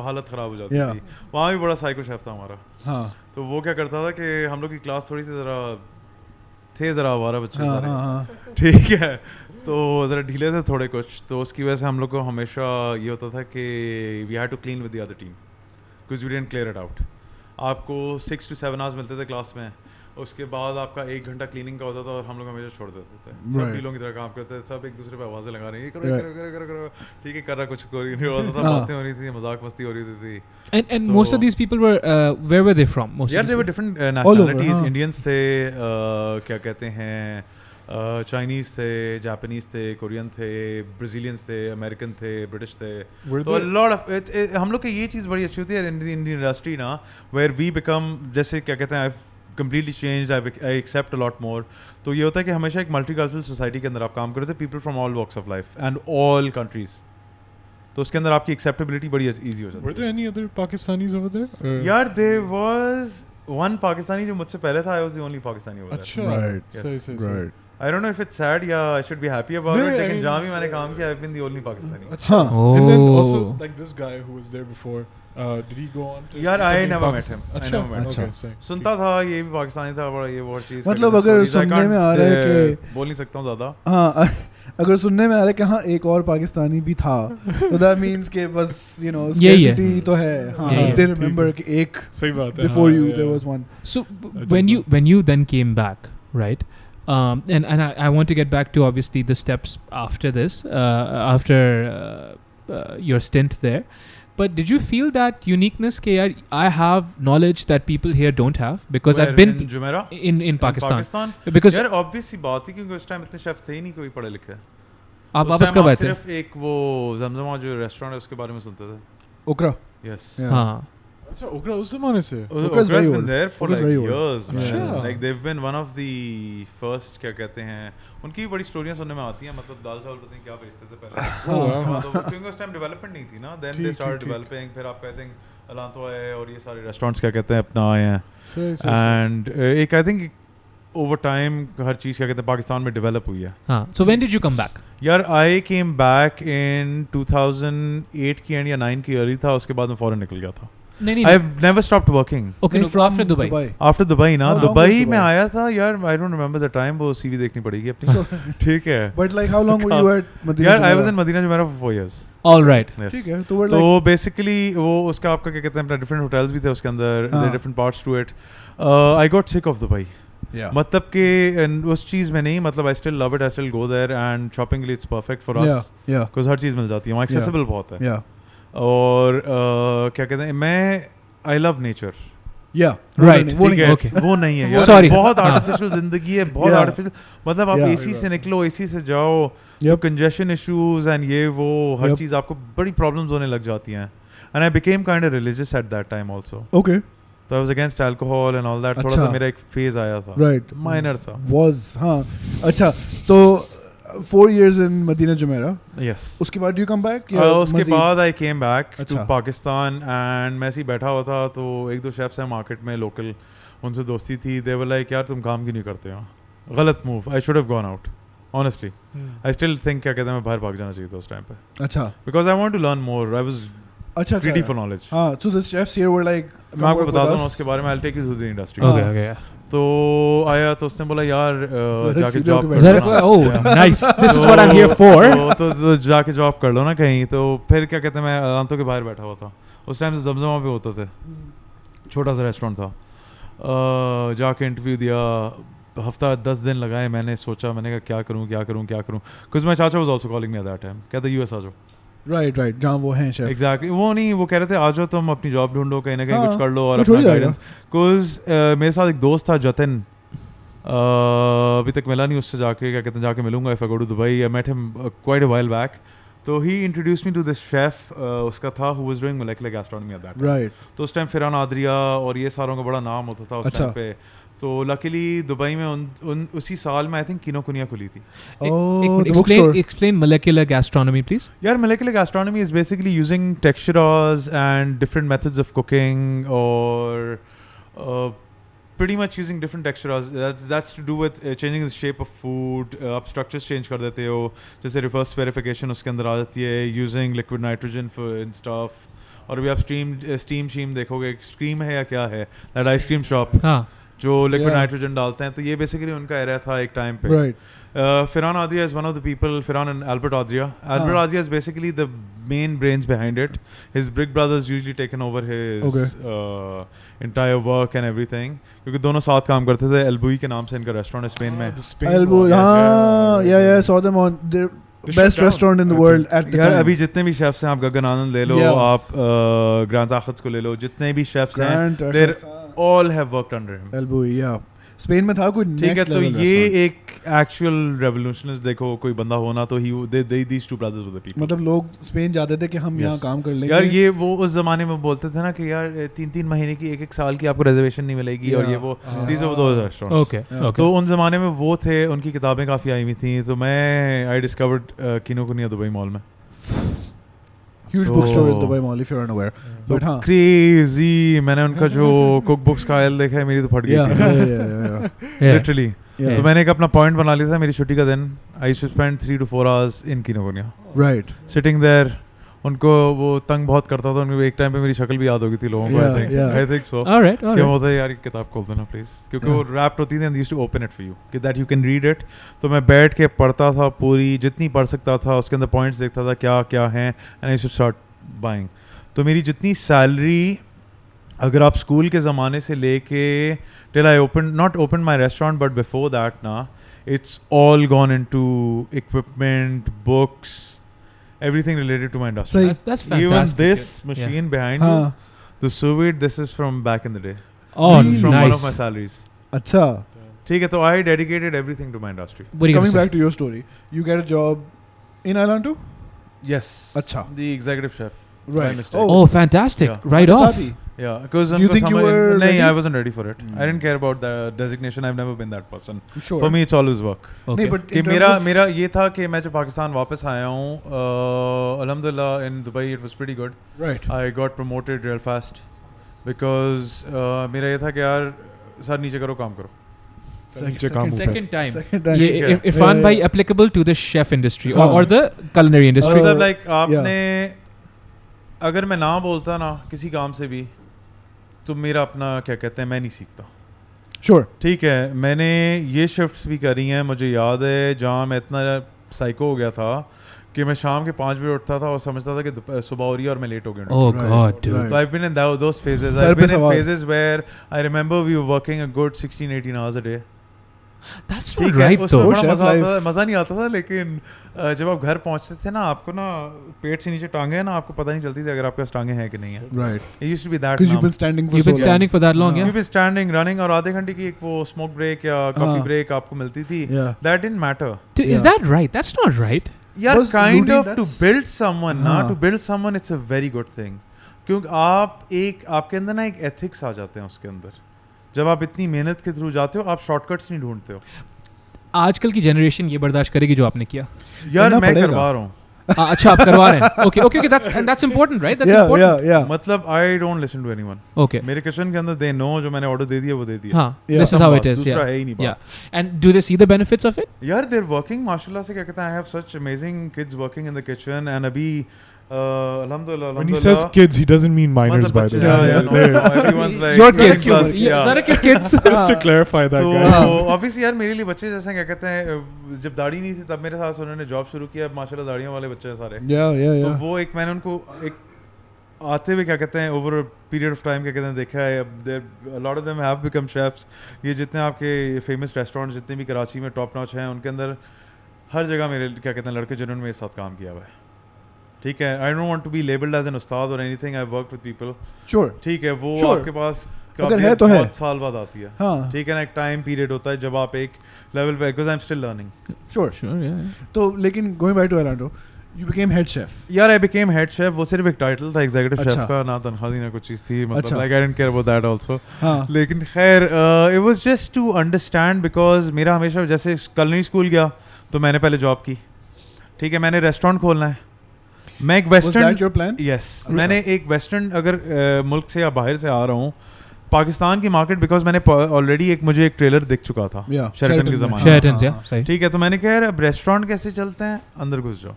हालत ख़राब हो जाती Yeah. थी. वहाँ भी बड़ा साइको शेफ था हमारा. हाँ. तो वो क्या करता था कि हम लोग की क्लास थोड़ी सी ज़रा थे ज़रा आवारा बच्चे हाँ, सारे, हाँ, ठीक है, तो ज़रा ढीले थे थोड़े कुछ, तो उसकी वजह से हम लोग को हमेशा ये होता था कि we had to clean with the other team because we didn't clear it out. आपको 6 to 7 आवर्स मिलते थे क्लास में, उसके बाद आपका 1 घंटा क्लीनिंग का होता था और हम लोग हमेशा छोड़ देते थे. सब ढीलों की तरह काम करते थे, सब एक दूसरे पे आवाज़ें लगा रहे हैं, करो, ठीक है, कर रहा कुछ कोई नहीं होता था, बातें हो रही थी, मजाक मस्ती हो रही थी. And most of these people were where were they from? Most यार of they these were people? different All over, nationalities. हाँ. Indians थे, क्या कहते हैं, चाइनीज़ थे, जापानीज़ थे, कोरियन थे, ब्राज़ीलियंस थे, अमेरिकन थे, ब्रिटिश थे. तो लॉट ऑफ हम लोग की ये चीज़ बड़ी अच्छी होती है इन द इंडस्ट्री ना, वेयर वी बिकम, जैसे क्या कहते हैं, completely changed. I accept a lot more. तो ये होता है कि हमेशा एक मल्टीकल्चरल सोसाइटी के अंदर आप काम करते थे, people from all walks of life and all countries. तो उसके अंदर आपकी acceptability बड़ी easy हो जाती है. Were there any other Pakistanis over there? यार there was one Pakistani जो मुझसे पहले था. I was the only Pakistani over there. अच्छा. Right. Yes. right. I don't know if it's sad या I should be happy about it. लेकिन जहाँ भी मैंने काम किया, I've been the only Pakistani. अच्छा. Oh. And then also like this guy who was there before. Did he go on to? यार I something never met Pakistan? him. I अच्छा. never met him. Okay. Sorry. सुनता था ये भी पाकिस्तानी था, बड़ा ये बहुत चीज़. मतलब अगर सुनने में आ रहा है कि बोल नहीं सकता हूँ ज़्यादा. हाँ, अगर सुनने में आ रहा है कि हाँ एक और पाकिस्तानी भी था, तो that means कि बस you know scarcity तो है. हाँ, if they remember कि एक सही बात है. before you there was one. So when you then came back, right? And I want to get back to obviously the steps after this, after your stint there. But did you feel that uniqueness? Ke yaar, I have knowledge that people here don't have because Where, I've been in Jumeirah? in Pakistan. Because यार obvious सी बात है क्योंकि उस time इतने chef थे ही नहीं कोई पढ़े लिखे. आप वापस कब आए थे? सिर्फ एक वो जमजमा जो रेस्टोरेंट है उसके बारे में सुनते थे. Okra. Yes. हाँ. अच्छा, ओकरा उस ज़माने से. Okra's very been old. there for Okra's like very old. years, man. Yeah. Like they've been one of the first, क्या कहते हैं, उनकी भी बड़ी स्टोरियाँ सुनने में आती हैं. मतलब दाल चावल पता नहीं क्या बेचते थे पहले. उसके बाद वो- क्योंकि उस टाइम डेवलपमेंट नहीं थी ना. Then they started developing. फिर आप कहते हैं Aylanto आए और ये सारे रेस्टोरेंट्स क्या कहते हैं अपना आए हैं. And एक I think over time हर चीज़ क्या कहते हैं पाकिस्तान में डेवलप हुई है. हाँ. So when did you come back? यार I came back in 2008 की एंड या 9 की अर्ली था. उसके बाद मैं फॉरेन निकल गया था. नहीं. I've never stopped working. Okay, no, after Dubai. After Dubai ना, How long was Dubai Dubai? में आया था यार. I don't remember the time. वो CV देखनी पड़ेगी अपनी. ठीक है. But like how long were you at Madinat यार I Jumeirah? was in Madinat Jumeirah for 4 years. All right. Yes. ठीक है, तो we're तो like basically वो उसका आपका क्या कहते हैं अपना different hotels भी थे उसके अंदर. हाँ. There are different parts to it. I got sick of Dubai. yeah. मतलब कि उस चीज़ में नहीं, मतलब I still love it. I still go there and shopping it's perfect for us. Yeah. Because हर चीज़ मिल जाती है वहाँ. Accessible बहुत है. Yeah. और क्या कहते हैं, मैं I love nature. Yeah. Right. वो ठीक नहीं है. Okay. वो नहीं है यार. Sorry. बहुत हाँ. आर्टिफिशियल जिंदगी है, बहुत Yeah. आर्टिफिशियल. मतलब आप Yeah. एसी से निकलो, एसी से जाओ, Yep. कंजेशन इश्यूज एंड ये वो हर Yep. चीज़ आपको बड़ी प्रॉब्लम्स होने लग जाती हैं. And I became kind of religious at that time also. Okay. तो I was against alcohol and all that. थोड़ा सा अच्छा. मेरा एक फेज आया था. Right. माइनर सा. Was हाँ. अच्छा, तो 4 years in Madinat Jumeirah. Yes. उसके बाद you come back? या उसके मज़ीद? बाद आई केम बैक टू अच्छा. पाकिस्तान एंड मैं ऐसे ही बैठा हुआ था तो एक दो शेफ्स हैं मार्केट में लोकल, उनसे दोस्ती थी. दे वर लाइक यार तुम काम क्यों नहीं करते हो. गलत move. I should have gone out honestly. I still think क्या कहते हैं मैं बाहर भाग जाना चाहिए था उस टाइम पे. अच्छा. Because I want to learn more. I was अच्छा. greedy for knowledge. हाँ. So the chefs here were like. मैं आपको बता दूँ उसके बारे में. I'll take you through the industry. Okay. Okay. तो आया तो उसने बोला यार जाके सीधे जॉब होके कर Zarak, लो ना. oh, nice. This is what I'm here for. तो जाके जॉब कर लो ना कहीं. तो फिर क्या कहते हैं मैं अलांतो के बाहर बैठा हुआ था. उस टाइम से जमजमा पे होते थे. छोटा सा रेस्टोरेंट था. जाके इंटरव्यू दिया. हफ्ता 10 दिन लगाए. मैंने सोचा, मैंने कहा क्या करूँ बिकॉज माय चाचा was also calling me at that time. कहता यूएस आ जाओ. Right. जहाँ वो हैं chef. एग्जैक्टली. वो नहीं, वो कह रहे थे आ जाओ तुम अपनी जॉब ढूंढो कहीं ना कहीं हाँ, कुछ कर लो और कुछ हो अपना जाएगा. गाइडेंस. बिकॉज मेरे साथ एक दोस्त था जतिन. अभी तक मिला नहीं उससे. जाके क्या कहते हैं जाके मिलूंगा if I go to Dubai. I met him quite a while back. तो he introduce me to this chef. उसका था who was doing molecular gastronomy at that. Right. तो उस टाइम फिरान आदरिया और ये सारों का बड़ा नाम होता था उस अच्छा. टाइम पे. तो लकीली दुबई में उन उसी साल में आई थिंक किनोकुनिया खुली थी. Oh, the bookstore. Explain molecular gastronomy, please. यार molecular gastronomy is basically using textures and different methods of cooking or pretty much using different textures. That's to do with changing the shape of food. आप structures change कर देते हो. जैसे reverse verification उसके अंदर आ जाती है. Using liquid nitrogen for and stuff. और अभी आप steam देखोगे. Scream है या क्या है? That ice cream shop. हाँ. जो लिक्विड Yeah. नाइट्रोजन डालते हैं, तो ये बेसिकली उनका एरिया था एक टाइम पे. Right. Firan Adria is one of the people, Firan and Albert Adria. Albert Adria is basically the main brains behind it. His big brothers usually taken over his entire work and everything. क्योंकि दोनों साथ काम करते थे. Elbui के नाम से इनका रेस्टोरेंट है स्पेन में. Elbow, yeah, saw them on their best restaurant in the world at the यार time. अभी जितने भी शेफ्स हैं, आप गगन आनंद ले लो, आप ग्रांट आखत को ले लो, जितने भी शेफ्स हैं, they all have worked under him. Elbow, yeah. Spain में था कोई ठीक है, next तो level ये restaurant. एक एक्चुअल रेवोल्यूशनिस्ट देखो कोई बंदा होना तो these two brothers were the people. मतलब लोग स्पेन जाते थे कि हम यहाँ काम कर लेंगे. यार ये वो उस जमाने में बोलते थे ना कि यार 3-3 महीने की 1 साल की आपको रिजर्वेशन नहीं मिलेगी और ये वो these are those restaurants. Okay. तो उन जमाने में वो थे, उनकी किताबें काफ़ी आई हुई थी, तो मैं आई डिस्कवर्ड किनोकुनिया दुबई मॉल में. Huge bookstore in Dubai Mall if you're unaware. But हाँ. क्रेजी, मैंने उनका जो कुक बुक्स का आयल देखा है, मेरी तो फट गई Yeah. लिटरली. तो मैंने एक अपना पॉइंट बना लिया था मेरी छुट्टी का दिन. I should spend 3 to 4 hours in Kinokuniya. Right. Sitting there. उनको वो तंग बहुत करता था, उनको एक टाइम पे मेरी शक्ल भी याद हो गई थी लोगों को. I think so. All right. क्या होता है यार, एक किताब खोल देना प्लीज, क्योंकि वो रैप्ड होती थी and used to open it for you कि that you can read it. तो मैं बैठ के पढ़ता था पूरी, जितनी पढ़ सकता था, उसके अंदर पॉइंट्स देखता था क्या क्या हैं, and I should start buying. तो मेरी जितनी सैलरी, अगर आप स्कूल के ज़माने से लेके till I open, not open my restaurant but before that ना, it's all gone into equipment, books, everything related to my industry. That's fantastic. Even this machine behind you, the sous vide, this is from back in the day. Oh, From nice. one of my salaries. अच्छा. ठीक है, तो I dedicated everything to my industry. What are you Coming gonna back to your story, you get a job in Aylanto? Yes. अच्छा. The executive chef. Right. By mistake. say? Oh, fantastic. Yeah. Right off. Yeah, because You think you were No, ready? I wasn't ready for it. I didn't care about the designation. I've never been that person. Sure. For me, it's always work. Okay. नहीं, but कि in terms of- मेरा ये था कि मैं जब पाकिस्तान वापस आया हूँ, अल्हम्दुलिल्लाह in Dubai it was pretty good. Right. I got promoted real fast because मेरा ये था कि यार सर नीचे करो, काम करो. Second time. Second time. ये इरफान भाई applicable to the chef industry or the culinary industry. मतलब like आपने अगर मैं ना बोलता ना किसी काम से भी, तो मेरा अपना क्या कहते हैं, मैं नहीं सीखता. Sure. ठीक है, मैंने ये शिफ्ट्स भी करी हैं. मुझे याद है जहाँ मैं इतना साइको हो गया था कि मैं शाम के 5 बजे उठता था और समझता था कि सुबह हो रही है और मैं लेट हो गया. Oh God, dude. Right. So I've been in those phases. Sir I've पे been in सवाल. phases where I remember we were working a good 16-18 hours a day. That's ठीक not है, right उसमें though. बड़ा Chef मजा आता life. था, मज़ा नहीं आता था, लेकिन जब आप घर पहुंचते थे ना, आपको ना पेट से नीचे टांगे हैं ना, आपको पता नहीं चलती थी अगर आपके पास टांगे हैं कि नहीं है. Right. It used to be that Because you've numb. been standing for You've so been long. standing for that long, हाँ. yeah. You've been standing, running, और आधे घंटे की एक वो स्मोक ब्रेक या कॉफी ब्रेक आपको मिलती थी. Yeah. That didn't matter. Dude, is that right? That's not right. यार Was kind looting, of to that's- build someone ना, हाँ. to build someone it's a very good thing. क्योंकि आपके अंदर ना एक ethics आ जाते हैं उसके अंदर. जब आप इतनी मेहनत के थ्रू जाते हो, आप शॉर्टकट्स नहीं ढूंढते हो. आजकल की जनरेशन ये बर्दाश्त करेगी जो आपने किया. यार करना मैं पड़ेगा. करवा रहा हूँ. अच्छा, आप करवा रहे हैं. Okay, that's important, right? That's important. Yeah. मतलब I don't listen to anyone. Okay. मेरे किचन के अंदर they know जो मैंने ऑर्डर दे दिया वो दे दिया. हाँ, Yeah. this is how it is. दूसरा Yeah. है ही नहीं Yeah. बात. And do they see the benefits of it? यार they're working माशाल्लाह से, क्या कहते हैं, I have such amazing kids working in the kitchen and अभी अल्हम्दुलिल्लाह. When he says kids, he doesn't mean minors, by the way. no, everyone's like Your 6 kids. plus, yeah. Zarak is kids. Just to clarify that, तो guy. Obviously यार मेरे लिए बच्चे जैसे, क्या कहते हैं, जब दाढ़ी नहीं थी तब मेरे साथ उन्होंने जॉब शुरू किया. माशाल्लाह दाढ़ियों वाले बच्चे हैं सारे. Yeah. तो वो एक मैंने उनको एक आते हुए, क्या कहते हैं, ओवर पीरियड ऑफ टाइम, क्या कहते हैं, देखा है. a lot of them have become chefs. ये जितने आपके फेमस रेस्टोरेंट जितने भी कराची में टॉप नॉच हैं, उनके अंदर हर जगह मेरे, क्या कहते हैं, लड़के जिन्होंने मेरे साथ काम किया हुआ है. ठीक है, I don't want to be labelled as an उस्ताद और anything. I work with people. Sure. ठीक है, वो Sure. आपके पास अगर है तो है. बहुत साल बाद आती है. हाँ. ठीक है ना, एक टाइम पीरियड होता है जब आप एक लेवल पे, because I am still learning. Sure. Sure, yeah. तो लेकिन going back to Aylanto, you became head chef. यार आई बिकेम हेड शेफ. वो सिर्फ एक टाइटल था एग्जीक्यूटिव शेफ अच्छा. का, ना तनख्वाह दी ना कुछ चीज़ थी. मतलब अच्छा. Like I didn't care about that also. हाँ. लेकिन खैर it was just to understand, because मेरा हमेशा, जैसे culinary स्कूल गया तो मैंने पहले जॉब की. ठीक है, मैंने रेस्टोरेंट खोलना है. मैं एक Was that western, your plan? Yes, मैंने एक वेस्टर्न, अगर मुल्क से या बाहर से आ रहा हूँ, पाकिस्तान की मार्केट, बिकॉज मैंने ऑलरेडी एक, मुझे एक ट्रेलर दिख चुका था Yeah. शेरटन के ज़माने में. Sheraton, yeah. Sorry. ठीक है, तो मैंने कहा यार अब रेस्टोरेंट कैसे चलते हैं, अंदर घुस जाओ.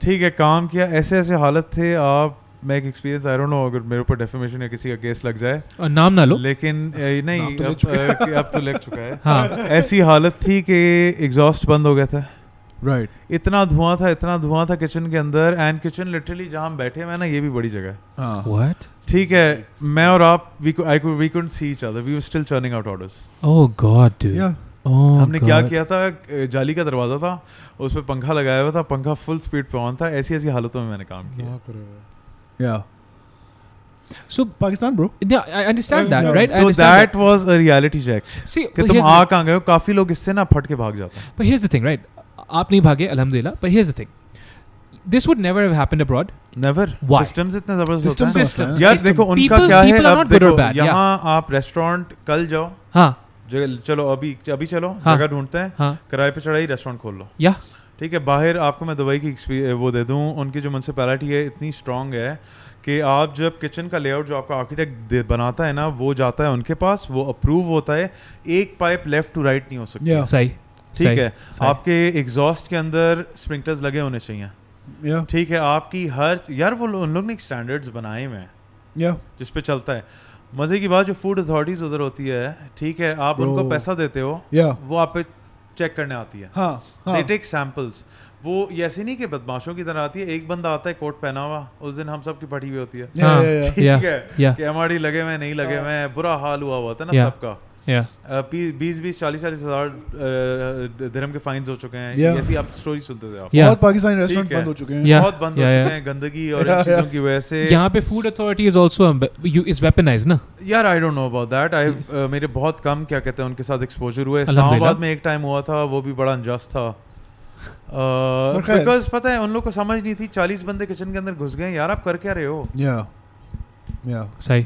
ठीक है, काम किया. ऐसे ऐसे हालत थे, आप मैं एक एक्सपीरियंस आई डोंट नो अगर मेरे ऊपर डेफेमेशन या किसी का केस लग जाए, नाम ना लो, लेकिन नहीं नाम तो अब तो लग चुका है। हाँ ऐसी हालत थी कि एग्जॉस्ट बंद हो गया था, राइट, इतना धुआं था किचन के अंदर, एंड किचन लिटरली जहाँ हम बैठे हुए हैं ना, ये भी बड़ी जगह है, हाँ, व्हाट, ठीक है, मैं और आप we couldn't see each other, we were still churning out orders. Oh God dude, या हमने क्या किया था, जाली का दरवाजा था, उस पर पंखा लगाया हुआ था, पंखा फुल स्पीड पे ऑन था, ऐसी हालतों में मैंने काम किया। या So Pakistan, bro. Yeah, I understand that, right? I So understand that was a reality check. See, कि तुम आ कहाँ गए हो, काफी लोग इससे ना फट के भाग जाते हैं। But here's the thing, right? आप नहीं भागे, alhamdulillah. But here's the thing. This would never have happened abroad. Never. Why? Systems इतने जबरदस्त होते हैं। Systems. यार देखो उनका क्या है, people are अब not good or देखो bad, यहाँ आप रेस्टोरेंट कल जाओ, हाँ चलो अभी चलो, हाँ, जगह ढूंढते हैं, हाँ, किराए पे चढ़ाई रेस्टोरेंट खोल लो, या ठीक है। बाहर आपको मैं दुबई की वो दे दूँ, उनकी जो म्यूनसिपैलिटी है इतनी स्ट्रांग है कि आप जब किचन का लेआउट जो आपका आर्किटेक्ट बनाता है ना, वो जाता है उनके पास, वो अप्रूव होता है, एक पाइप लेफ्ट टू राइट नहीं हो सकती, सही, ठीक है। आपके एग्जॉस्ट के अंदर स्प्रिंकलर्स लगे होने चाहिए, ठीक है। आपकी हर यार वो उन लोग ने एक स्टैंडर्ड्स बनाए हुए हैं जिस पे चलता है। मजे की बात, जो फूड अथॉरिटीज उधर होती है, ठीक है, आप उनको पैसा देते हो, वो आप पे चेक करने आती है, दे टेक सैंपल्स। वो ऐसे नहीं कि बदमाशों की तरह आती है, एक बंदा आता है कोट पहना हुआ, उस दिन हम सब की फटी हुई होती है, ठीक है, कि एमआरडी लगे हुए नहीं लगे हुए, बुरा हाल हुआ हुआ था ना सबका, 20-40 हजार दिरहम के फाइन्स हो चुके हैं, ऐसी आप स्टोरी सुनते थे आप। बहुत पाकिस्तानी रेस्टोरेंट बंद हो चुके हैं, बहुत बंद हो चुके हैं गंदगी और इन चीजों की वजह से। यहाँ पे food authority is also is weaponised ना यार, I don't know about that. मेरे बहुत कम क्या कहते हैं उनके साथ एक्सपोजर हुआ है। इस्लामाबाद में एक टाइम हुआ था, वो भी बड़ा अनजस्ट था, बिकॉज पता है उन लोग को समझ नहीं थी, 40 बंदे किचन के अंदर घुस गए, यार आप कर क्या रहे हो, सही,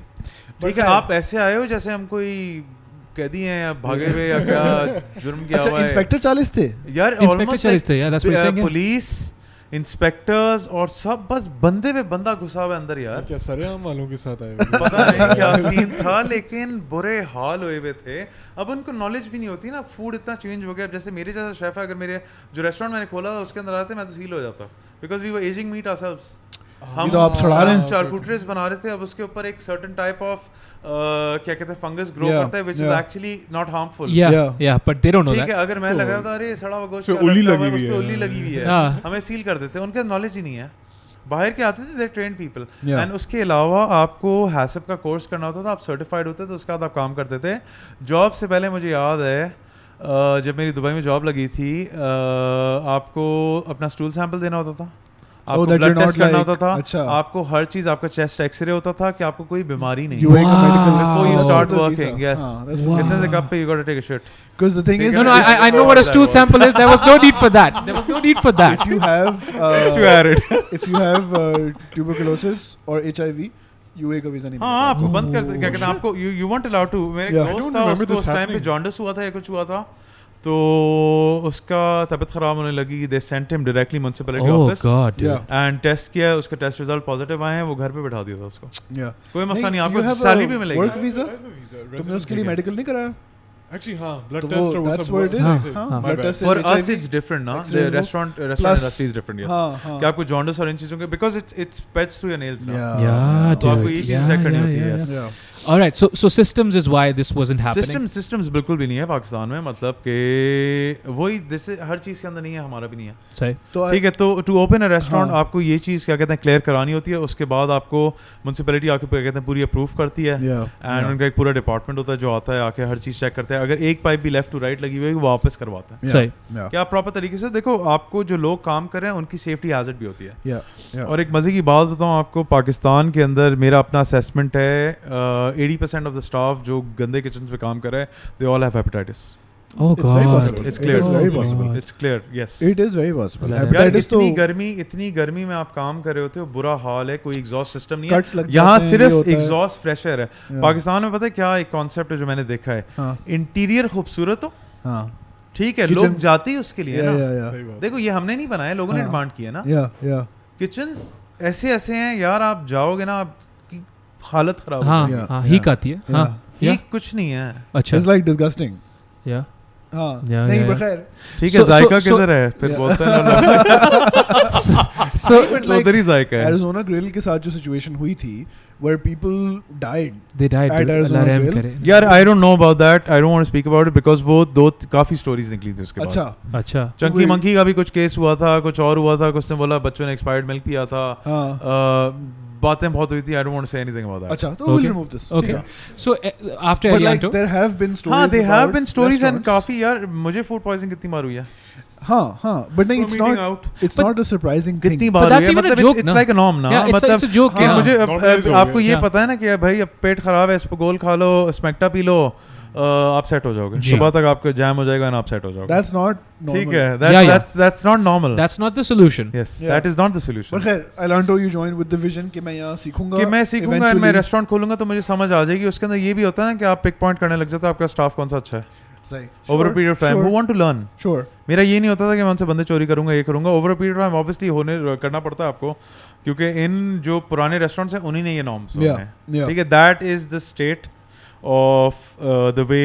ठीक है। आप ऐसे आए हो जैसे हम कोई कैदी हैं या भागे हुए या क्या जुर्म किया हुआ है। इंस्पेक्टर 40 थे यार, इंस्पेक्टर 40 थे यार, पुलिस इंस्पेक्टर्स और सब, बस बंदे पे बंदा घुसा हुआ अंदर यार। क्या सरेआम वालों के साथ आए पता नहीं क्या सीन था, लेकिन बुरे हाल हुए हुए थे। अब उनको नॉलेज भी नहीं होती ना, फूड इतना चेंज हो गया। जैसे मेरे जैसा शेफ है, अगर मेरे जो रेस्टोरेंट मैंने खोला था उसके अंदर आते, मैं तो सील हो जाता, because we were aging meat ourselves. हम तो आप सड़ा रहे हैं, चारकुटरेस बना रहे थे, अब उसके ऊपर एक सर्टेन टाइप ऑफ क्या कहते हैं फंगस ग्रो करता है, which is actually not harmful. या but they don't know that, ठीक है। अगर मैं लगाया था, अरे सड़ा हुआ गोश्त, उल्ली लगी हुई है, है, उल्ली लगी हुई है, हमें सील कर देते हैं। उनके नॉलेज ही नहीं है, बाहर के आते थे, दे ट्रेन पीपल। एंड उसके अलावा आपको हैसब का कोर्स करना होता था, आप सर्टिफाइड होते थे, उसके बाद आप काम करते थे। जॉब से पहले मुझे याद है, जब मेरी दुबई में जॉब लगी थी, आपको अपना स्टूल सैंपल देना होता था, आपको ब्लड टेस्ट करना होता था, अच्छा, आपको हर चीज, आपका चेस्ट एक्सरे होता था कि आपको कोई बीमारी नहीं है। Before you start working, yes. कितने से कप पे you got to take a shit. Because the thing is, no, I know what a stool sample is. There was no need for that. There was no need for that. If you have if you have tuberculosis or HIV, UAE का visa नहीं मिलेगा। हाँ, आपको बंद कर, क्या कहते हैं, आपको you weren't allowed to। मेरे दोस्त था, उसको उस टाइम पे जॉन्डिस हुआ था या कुछ हुआ था, तो उसका तबीयत खराब होने लगी, they sent him directly municipality office and test किया, उसका टेस्ट रिजल्ट पॉजिटिव आए हैं, वो घर पे बैठा दिया था उसको। कोई मसला नहीं, आपको सैलरी भी मिलेगी। वर्क वीजा तुमने उसके लिए मेडिकल नहीं कराया? Actually, हाँ, blood test or that's what it is. Blood test For us it's different ना, the restaurant industry is different, yes. कि आपको जॉन्डिस और इन चीजों के, because it's spreads through your nails now. तो आपको ये चीज चेक करनी होती है, yes. All right, so systems is why this wasn't happening. Systems बिल्कुल भी नहीं है पाकिस्तान में, मतलब कि वही जैसे हर चीज़ के अंदर नहीं है, हमारा भी नहीं है, सही, ठीक है। तो टू ओपन अ रेस्टोरेंट आपको ये चीज़ क्या कहते हैं क्लियर करानी होती है, उसके बाद आपको म्यूनसिपैलिटी आके क्या कहते हैं पूरी अप्रूव करती है, एंड उनका एक पूरा डिपार्टमेंट होता है जो आता है, आके हर चीज़ चेक करता है। अगर एक पाइप भी लेफ्ट टू राइट लगी हुई है, वो वापस करवाता है, सही। क्या आप प्रॉपर तरीके से देखो, आपको जो लोग काम कर रहे हैं उनकी सेफ्टी हैजर्ड भी होती है। और एक मज़े की बात बताऊँ आपको, पाकिस्तान के अंदर मेरा अपना असेसमेंट है, 80% ऑफ द स्टाफ जो गंदे किचन पे काम कर रहे हैं, they all have hepatitis. Oh God, it's clear. It's very possible. It's clear. Yes. It is very possible. यार इतनी गर्मी में आप काम कर रहे होते हो, बुरा हाल है, कोई एग्जॉस्ट सिस्टम नहीं है, यहाँ सिर्फ एग्जॉस्ट फ्रेशर है। पाकिस्तान में पता है क्या एक कॉन्सेप्ट है जो मैंने देखा है, इंटीरियर खूबसूरत हो, ठीक है, लोग जाते ही उसके लिए ना। देखो ये हमने नहीं बनाया, लोगों ने डिमांड किया ना। किचन्स ऐसे हैं यार, आप जाओगे ना आपकी हालत खराब होगी, हीक आती है, हीक कुछ नहीं है। अच्छा, it's like disgusting. हाँ Yeah, नहीं yeah, पर yeah. खैर ठीक है So- जायका so- किधर है फिर बोलते हैं So but like उधर ही जायका है Arizona Grill के साथ जो सिचुएशन हुई थी where people died they died. At Arizona Allah रहम Grill. करे. यार I don't know about that I don't want to speak about it because वो दो काफी स्टोरीज निकली थी उसके बाद अच्छा अच्छा. चंकी Wait. मंकी का भी कुछ केस हुआ था कुछ और हुआ था कुछ ने बोला बच्चों ने एक्सपायर्ड मिल्क पिया था हाँ बातें बहुत हुई थी I don't want to say anything about that अच्छा तो we'll Okay. remove this Okay. ठीक है So after but like Aylanto, there have been stories हाँ they have about been stories and restaurants. काफी यार मुझे फूड पॉइजनिंग कितनी बार हुई है हाँ but नहीं it's Meeting not out it's But- not a surprising कितनी thing बार that's हुई है even a मतलब joke, it's ना? like a norm ना yeah, मतलब it's a joke. कि हाँ. मुझे Normalize हो आपको गया. ये Yeah. पता है ना कि भाई अब पेट खराब है स्पोगोल खा लो स्मेक्टा पी लो आप सेट हो जाओगे जी सुबह तक आपको जैम हो जाएगा और आप सेट हो जाओगे that's not normal ठीक है Yeah, yeah. that's not normal That's not the solution. yes Yeah. that is not the पर solution खैर Aylanto you joined with the vision कि मैं यहाँ सीखूंगा कि मैं सीखूंगा and मैं eventually- रेस्टोरेंट खोलूंगा तो मुझे समझ आ जाएगी उसके अंदर ये भी होता है ना कि आप पिक पॉइंट करने लग जाते हो आपका स्टाफ कौन सा अच्छा है सही over a period of time who want to learn sure मेरा ये नहीं होता था कि मैं उनसे बंदे चोरी करूंगा ये करूंगा over a period of time obviously करना पड़ता है आपको क्योंकि इन जो पुराने रेस्टोरेंट्स हैं उन्हीं ने ये नॉर्म्स yeah ठीक है that is the state of the way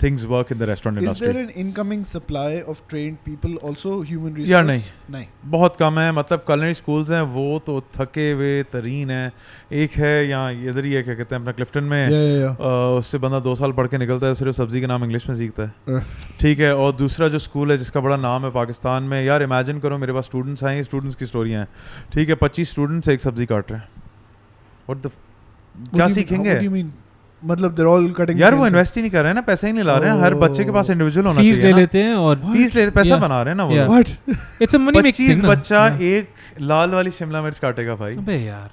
things work in the restaurant is industry there an incoming supply of trained people also human resource यार नहीं नहीं बहुत कम है मतलब culinary schools हैं वो तो थके हुए तरीन हैं एक है यहाँ इधर ही है क्या कहते हैं अपना क्लिफ्टन में yeah उससे बंदा 2 साल पढ़ के निकलता है सिर्फ सब्जी का नाम इंग्लिश में सीखता है Uh. ठीक है और दूसरा जो स्कूल है जिसका बड़ा नाम है पाकिस्तान में यार इमेजिन करो मेरे पास स्टूडेंट्स आए स्टूडेंट्स की स्टोरियाँ हैं ठीक है 25 स्टूडेंट्स एक सब्जी काट रहे हैं What the क्या सीखेंगे what do you mean मतलब they're all cutting यार the वो same इन्वेस्ट ही नहीं कर रहे हैं ना पैसा ही नहीं ला रहे हैं हर बच्चे के पास इंडिविजुअल होना Fees ले चाहिए ना लेते हैं और फीस ले पैसा Yeah. बना रहे हैं ना वो Yeah. लोग। what it's a money making 25 thing ना. बच्चा Yeah. एक लाल वाली शिमला मिर्च काटेगा भाई अबे यार.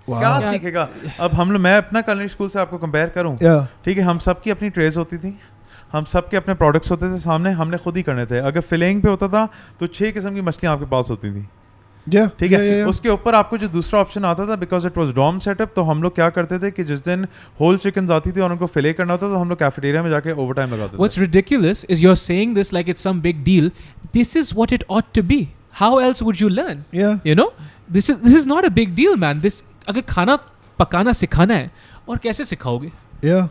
क्या Yeah. सीखेगा अब हम लोग मैं अपना culinary स्कूल से आपको कंपेयर करूं yeah ठीक है हम सबकी अपनी ट्रेज होती थी हम सबके अपने प्रोडक्ट्स होते थे सामने हमने खुद ही करने थे अगर फिलिंग पे होता था तो 6 किस्म की मछलियां आपके पास होती थी yeah ठीक है yeah. उसके ऊपर आपको जो दूसरा ऑप्शन आता था because it was dorm setup तो हम लोग क्या करते थे कि जिस दिन होल चिकन आती थी और उनको फिले करना होता था तो हम लोग कैफेटेरिया में जाके ओवर टाइम लगाते What's थे ridiculous is you're saying this like it's some big deal. This is what it ought to be. How else would you learn? yeah You know, this is not a big deal, man. This अगर खाना पकाना सिखाना है और कैसे सिखाओगे? yeah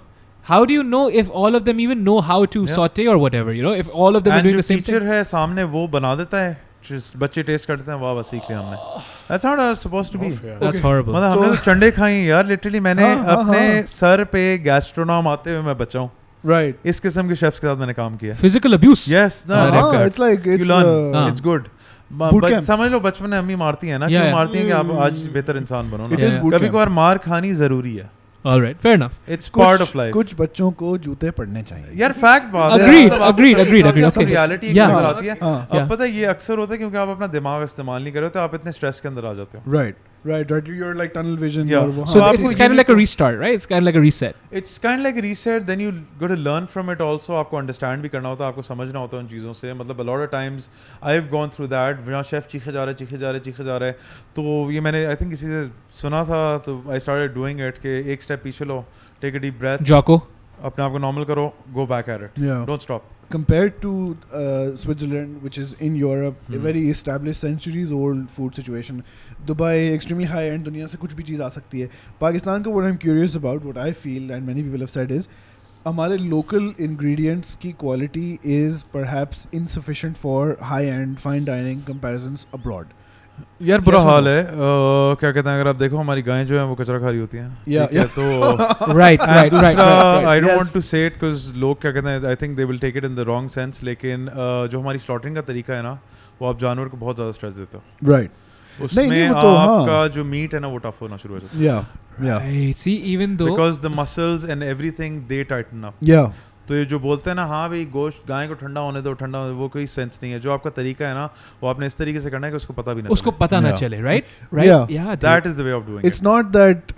How do you know if all of them even know how to Yeah. saute or whatever? You know, if all of them are and doing जो the same teacher thing. है सामने वो बना देता है बच्चे टेस्ट करते हैं वाह वाह सीख लिया हमने that's not supposed to be That's horrible. मतलब हमने तो चंडे खाई यार लिटरली मैंने हाँ, अपने हाँ। सर पे गैस्ट्रोनॉम आते हुए मैं बचा हूँ right इस किस्म के शेफ्स के साथ मैंने काम किया Physical abuse. यस हाँ, it's like you it's learn हाँ. it's good Boot camp. समझ लो बचपन में अम्मी मारती है ना Yeah, क्यों yeah. मारती हैं कि आप आज बेहतर इंसान बनो it ना is Yeah. boot कभी camp. कभार मार खानी जरूरी है All right, fair enough. It's part कुछ ऑफ लाइफ कुछ बच्चों को जूते पड़ने चाहिए यार फैक्ट बात है Agreed, मतलब आपको agreed, कभी agreed, साथ agreed, ऐसा okay. Reality Yeah. नजर आती है हाँ Yeah. अब पता है ये अक्सर होता है क्योंकि आप अपना दिमाग इस्तेमाल नहीं कर रहे होते आप इतने स्ट्रेस के अंदर आ जाते हो right you're like tunnel vision Yeah. और वो So हाँ, it's आपको kind of ये like a तो- restart, right? It's kind of like a reset. It's kind like reset then you go to learn from it also आपको understand भी करना होता है आपको समझना होता है उन चीज़ों से मतलब अ lot of times I have gone through that जहाँ शेफ चीखे जा रहे हैं तो ये मैंने आई थिंक किसी से सुना था तो आई स्टार्टेड डूइंग इट कि एक स्टेप पीछे लो take a deep breath Jocko. अपने आप को नॉर्मल करो go back at it yeah don't stop compared to Switzerland, which is in Europe, a Hmm. very established, centuries-old food situation. Dubai, extremely high-end, दुनिया से कुछ भी चीज़ आ सकती है. Pakistan का what I'm curious about, what I feel, and many people have said is, हमारे local ingredients की quality is perhaps insufficient for high-end, fine dining comparisons abroad. यार बुरा Yes or हाल no? है क्या कहते हैं अगर आप देखो हमारी गायें जो हैं वो कचरा खा रही होती हैं Yeah, ठीक है, तो Right, right. I don't Yes. Want to say it because लोग क्या कहते हैं I think they will take it in the wrong sense लेकिन जो हमारी स्लॉटरिंग का तरीका है ना वो आप जानवर को बहुत ज़्यादा स्ट्रेस देते हो Right. उसमें नहीं, वो तो आपका हाँ. जो मीट है ना वो टफ होना शुरू हो जाता है Yeah. Right. See, even though because the muscles and everything they Titan up Yeah. तो ये जो बोलते हैं ना हाँ भाई गोश्त गाय को ठंडा होने दो वो कोई सेंस नहीं है जो आपका तरीका है ना वो आपने इस तरीके से करना है कि उसको पता भी ना उसको पता ना Yeah. चले, right? Right? Yeah. dude. That is the way of doing It's not that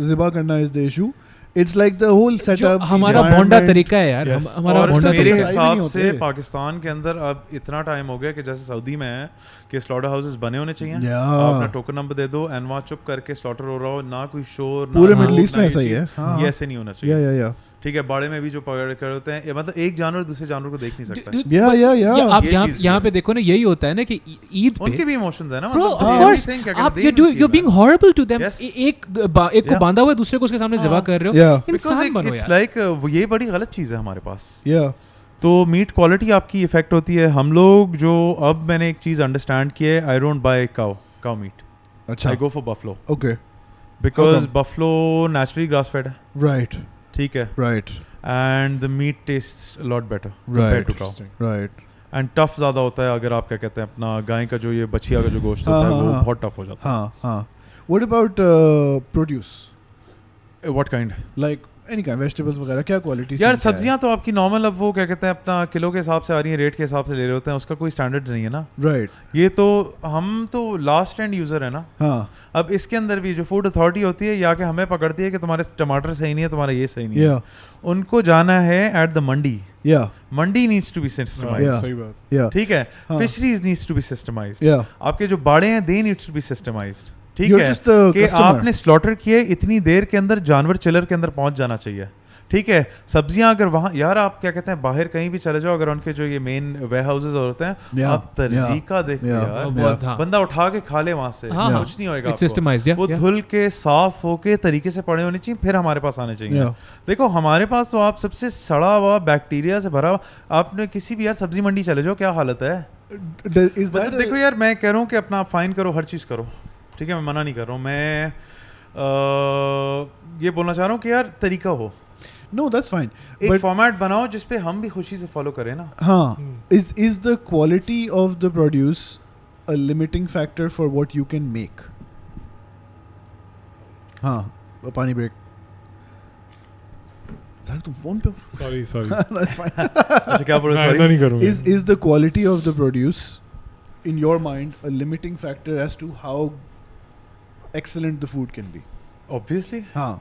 ज़िबा करना is the issue. It's like the whole जो setup. हमारा environment. बोंडा तरीका है यार Yes. हमारा और बोंडा मेरे तरीका तरीका है। हिसाब नहीं से होते। पाकिस्तान के अंदर अब इतना टाइम हो गया कि जैसे सऊदी में है कि स्लॉटर हाउसेस बने होने चाहिए Yeah. आप अपना टोकन नंबर दे दो एंड वहाँ चुप करके स्लॉटर हो रहा हो ना कोई शोर ना पूरे लोग, मिडिल ईस्ट ना में ये ऐसा ही चीज़। है हाँ ये ऐसे नहीं होना चाहिए yeah ठीक है बाड़े में भी जो पकड़ कर होते हैं ये मतलब एक जानवर दूसरे जानवर को देख नहीं सकता Dude, Yeah, but yeah. या आप ये यहाँ चीज़ यहाँ है। पे देखो ना यही होता है ना कि ईद उनके पे भी इमोशंस है ना Bro, मतलब of they course, everything, क्या आप कहते हैं, you're being horrible to them. Yes. एक को Yeah. बांधा हुआ है दूसरे को उसके सामने हाँ. ज़िबा कर रहे हो. Yeah. इंसान बनो इट्स यार. लाइक ये बड़ी गलत चीज़ है हमारे पास yeah तो मीट क्वालिटी आपकी इफेक्ट होती है. हम लोग जो अब मैंने एक चीज़ अंडरस्टैंड की है, I don't buy cow meat, अच्छा, I go for buffalo, okay, because buffalo naturally grass fed है, राइट, ठीक है, right, and the meat taste lot better right, to cow, right, and tough ज़्यादा होता है. अगर आप क्या कहते हैं अपना गाय का जो ये बछिया का जो गोश्त होता है वो बहुत टफ हो जाता है. हाँ हाँ. What about produce? What kind? Like any kind, vegetables वगैरह, क्या क्वालिटी? यार सब्जियां तो आपकी नॉर्मल, अब वो क्या कहते हैं अपना किलो के हिसाब से आ रही हैं, रेट के हिसाब से ले रहे होते हैं, उसका कोई स्टैंडर्ड्स नहीं है ना. राइट. ये तो हम तो लास्ट एंड यूज़र है ना. हाँ. अब इसके अंदर भी जो फूड अथॉरिटी होती है या कि हमें पकड़ती है कि तुम्हारे टमाटर सही नहीं है, तुम्हारा ये सही नहीं है, उनको जाना है at the mandi. Mandi needs to be systemized. सही बात. ठीक है. Fisheries needs to be systemized. आपके जो बाड़े हैं they needs to be systemized. ठीक You're है just the कि customer. आपने स्लॉटर किए, इतनी देर के अंदर जानवर चिलर के अंदर पहुंच जाना चाहिए. ठीक है. सब्जियां अगर वहाँ, यार आप क्या कहते हैं बाहर कहीं भी चले जाओ, अगर उनके जो ये मेन वेयर हाउसेज होते हैं, आप तरीका देखो यार, बंदा उठा के खा ले वहां से, कुछ नहीं होएगा आपको. वो धुल के साफ होके तरीके से पड़े होने चाहिए, फिर हमारे पास आने चाहिए. देखो हमारे पास तो आप सबसे सड़ा हुआ बैक्टीरिया से भरा, आपने किसी भी यार सब्जी मंडी चले जाओ, क्या हालत है. देखो यार मैं कह रहा हूँ कि अपना आप फाइन करो, हर चीज़ करो, ठीक है, मैं मना नहीं कर रहा हूँ. मैं ये बोलना चाह रहा हूँ कि यार तरीका हो. No, that's fine. एक फॉर्मेट बनाओ जिसपे हम भी खुशी से फॉलो करें ना. हाँ. Is the quality of the produce a limiting factor for what you can make? हाँ. पानी ब्रेक. सर तुम फोन पे हो? Sorry. That's fine. अच्छा क्या बोल रहे हो? नहीं करूँगा. Is the quality of the produce in your mind a limiting factor as to how excellent the food can be? Obviously. हाँ.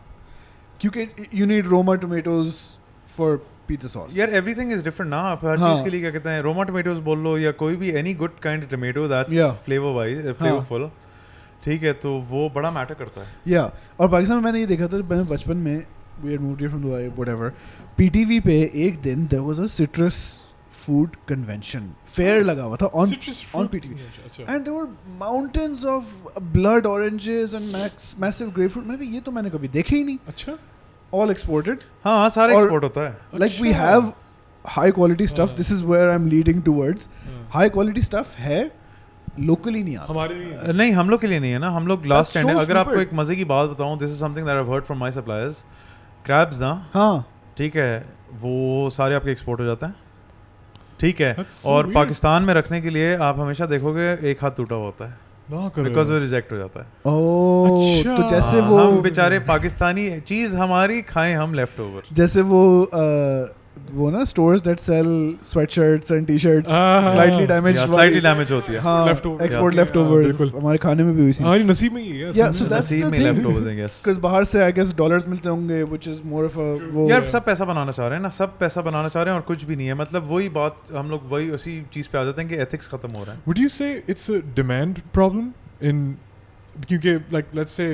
क्योंकि you need Roma tomatoes for pizza sauce. यार everything is different ना. आप हर चीज़ के लिए क्या कहते हैं, Roma tomatoes बोल लो या कोई भी any good kind of tomato that's flavorful. ठीक है, तो वो बड़ा मैटर करता है. या और पाकिस्तान में मैंने ये देखा था, मैंने बचपन में, we had moved here from Dubai, whatever, PTV पे एक दिन there was a citrus food convention fair लगा हुआ था on PTV. And there were mountains of blood oranges and massive grapefruit. मैंने कहा ये तो मैंने कभी देखे ही नहीं. अच्छा. All exported. हाँ सारा एक्सपोर्ट होता है. Like we have high quality stuff. This is where I'm leading towards. High quality stuff है, locally नहीं आता. हमारे नहीं, हम लोग के लिए नहीं है ना. हम लोग लास्ट एंड. अगर आपको एक मजे की बात बताऊं, this is something that I've heard from my suppliers. Crabs ना. हाँ. ठीक है, वो सारे आपके एक्सपोर्ट हो जाते हैं. ठीक है. और पाकिस्तान में रखने के लिए आप हमेशा देखोगे एक हाथ टूटा हुआ होता है, बिकॉज वो रिजेक्ट हो जाता है. अच्छा. तो जैसे वो हम बेचारे पाकिस्तानी चीज हमारी खाएं हम लेफ्ट ओवर. जैसे वो ना stores that sell sweatshirts and T-shirts slightly damage होती है. एक्सपोर्ट लेफ्टओवर्स हमारे खाने में भी हुई थी. हमारी नसीब में ही है. या सो दैट्स नसीब में लेफ्टओवर्स हैं. यस, बिकॉज़ बाहर से आई गेस डॉलर्स मिलते होंगे, which is more of a वो. यार सब पैसा बनाना चाह रहे हैं ना, सब पैसा बनाना चाह रहे हैं और कुछ भी नहीं है. मतलब वही बात, हम लोग वही उसी चीज पे आ जाते हैं कि एथिक्स खत्म हो रहा है. Would you say it's a demand problem in, क्योंकि like let's say